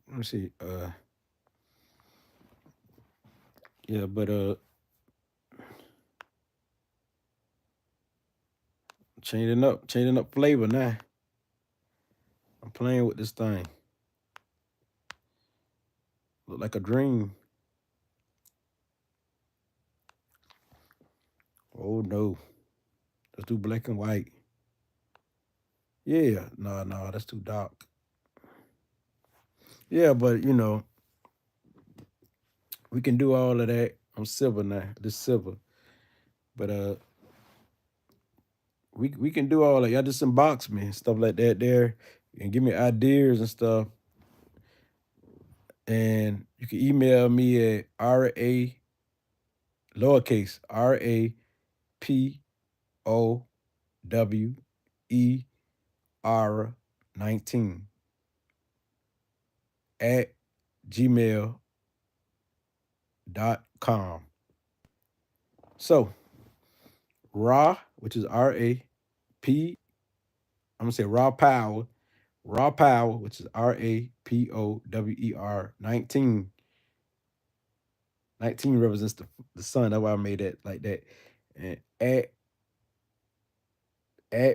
Let me see. Yeah, but changing up flavor now. I'm playing with this thing. Look like a dream. Oh no. Let's do black and white. Yeah, no, that's too dark. Yeah, but we can do all of that. I'm silver now. This silver. But we can do all that. Y'all just inbox me and stuff like that there. And give me ideas and stuff. And you can email me at RA lowercase RAPOWER19 at gmail.com. So Ra, which is RAP, I'm gonna say raw power, which is RAPOWER 19. 19 represents the sun. That's why I made that like that. And at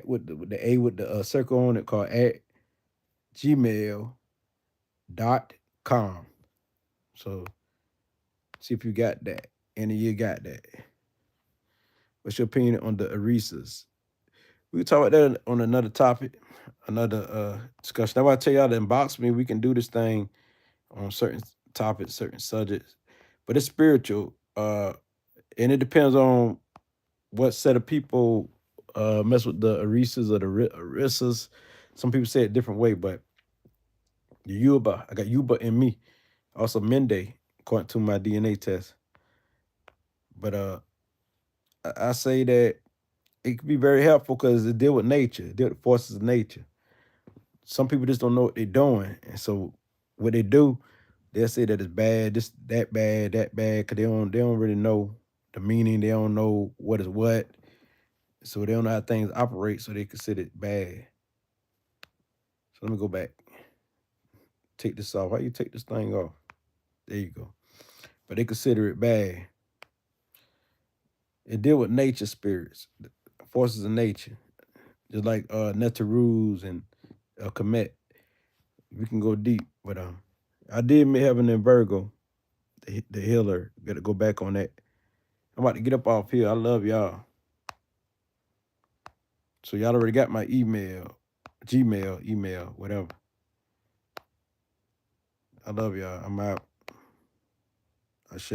with the A with the circle on it called at gmail.com. So see if you got that. And you got that. What's your opinion on the Arisas? We can talk about that on another topic, another discussion. That's why I tell y'all to inbox me. We can do this thing on certain topics, certain subjects. But it's spiritual. And it depends on what set of people mess with the Arisas or the Arisas. Some people say it a different way, but the Yuba, I got Yuba in me. Also Mende, according to my DNA test. But I say that it can be very helpful because it deal with nature, it deal with forces of nature. Some people just don't know what they're doing. And so what they do, they'll say that it's bad, this, that bad, because they don't really know the meaning. They don't know what is what. So they don't know how things operate, so they consider it bad. So let me go back. Take this off. How you take this thing off? There you go. But they consider it bad. It deal with nature spirits, forces of nature. Just like Netaruz and Komet. We can go deep, but I did Midheaven in Virgo, the healer. Got to go back on that. I'm about to get up off here. I love y'all. So y'all already got my email, Gmail, email, whatever. I love y'all. I'm out.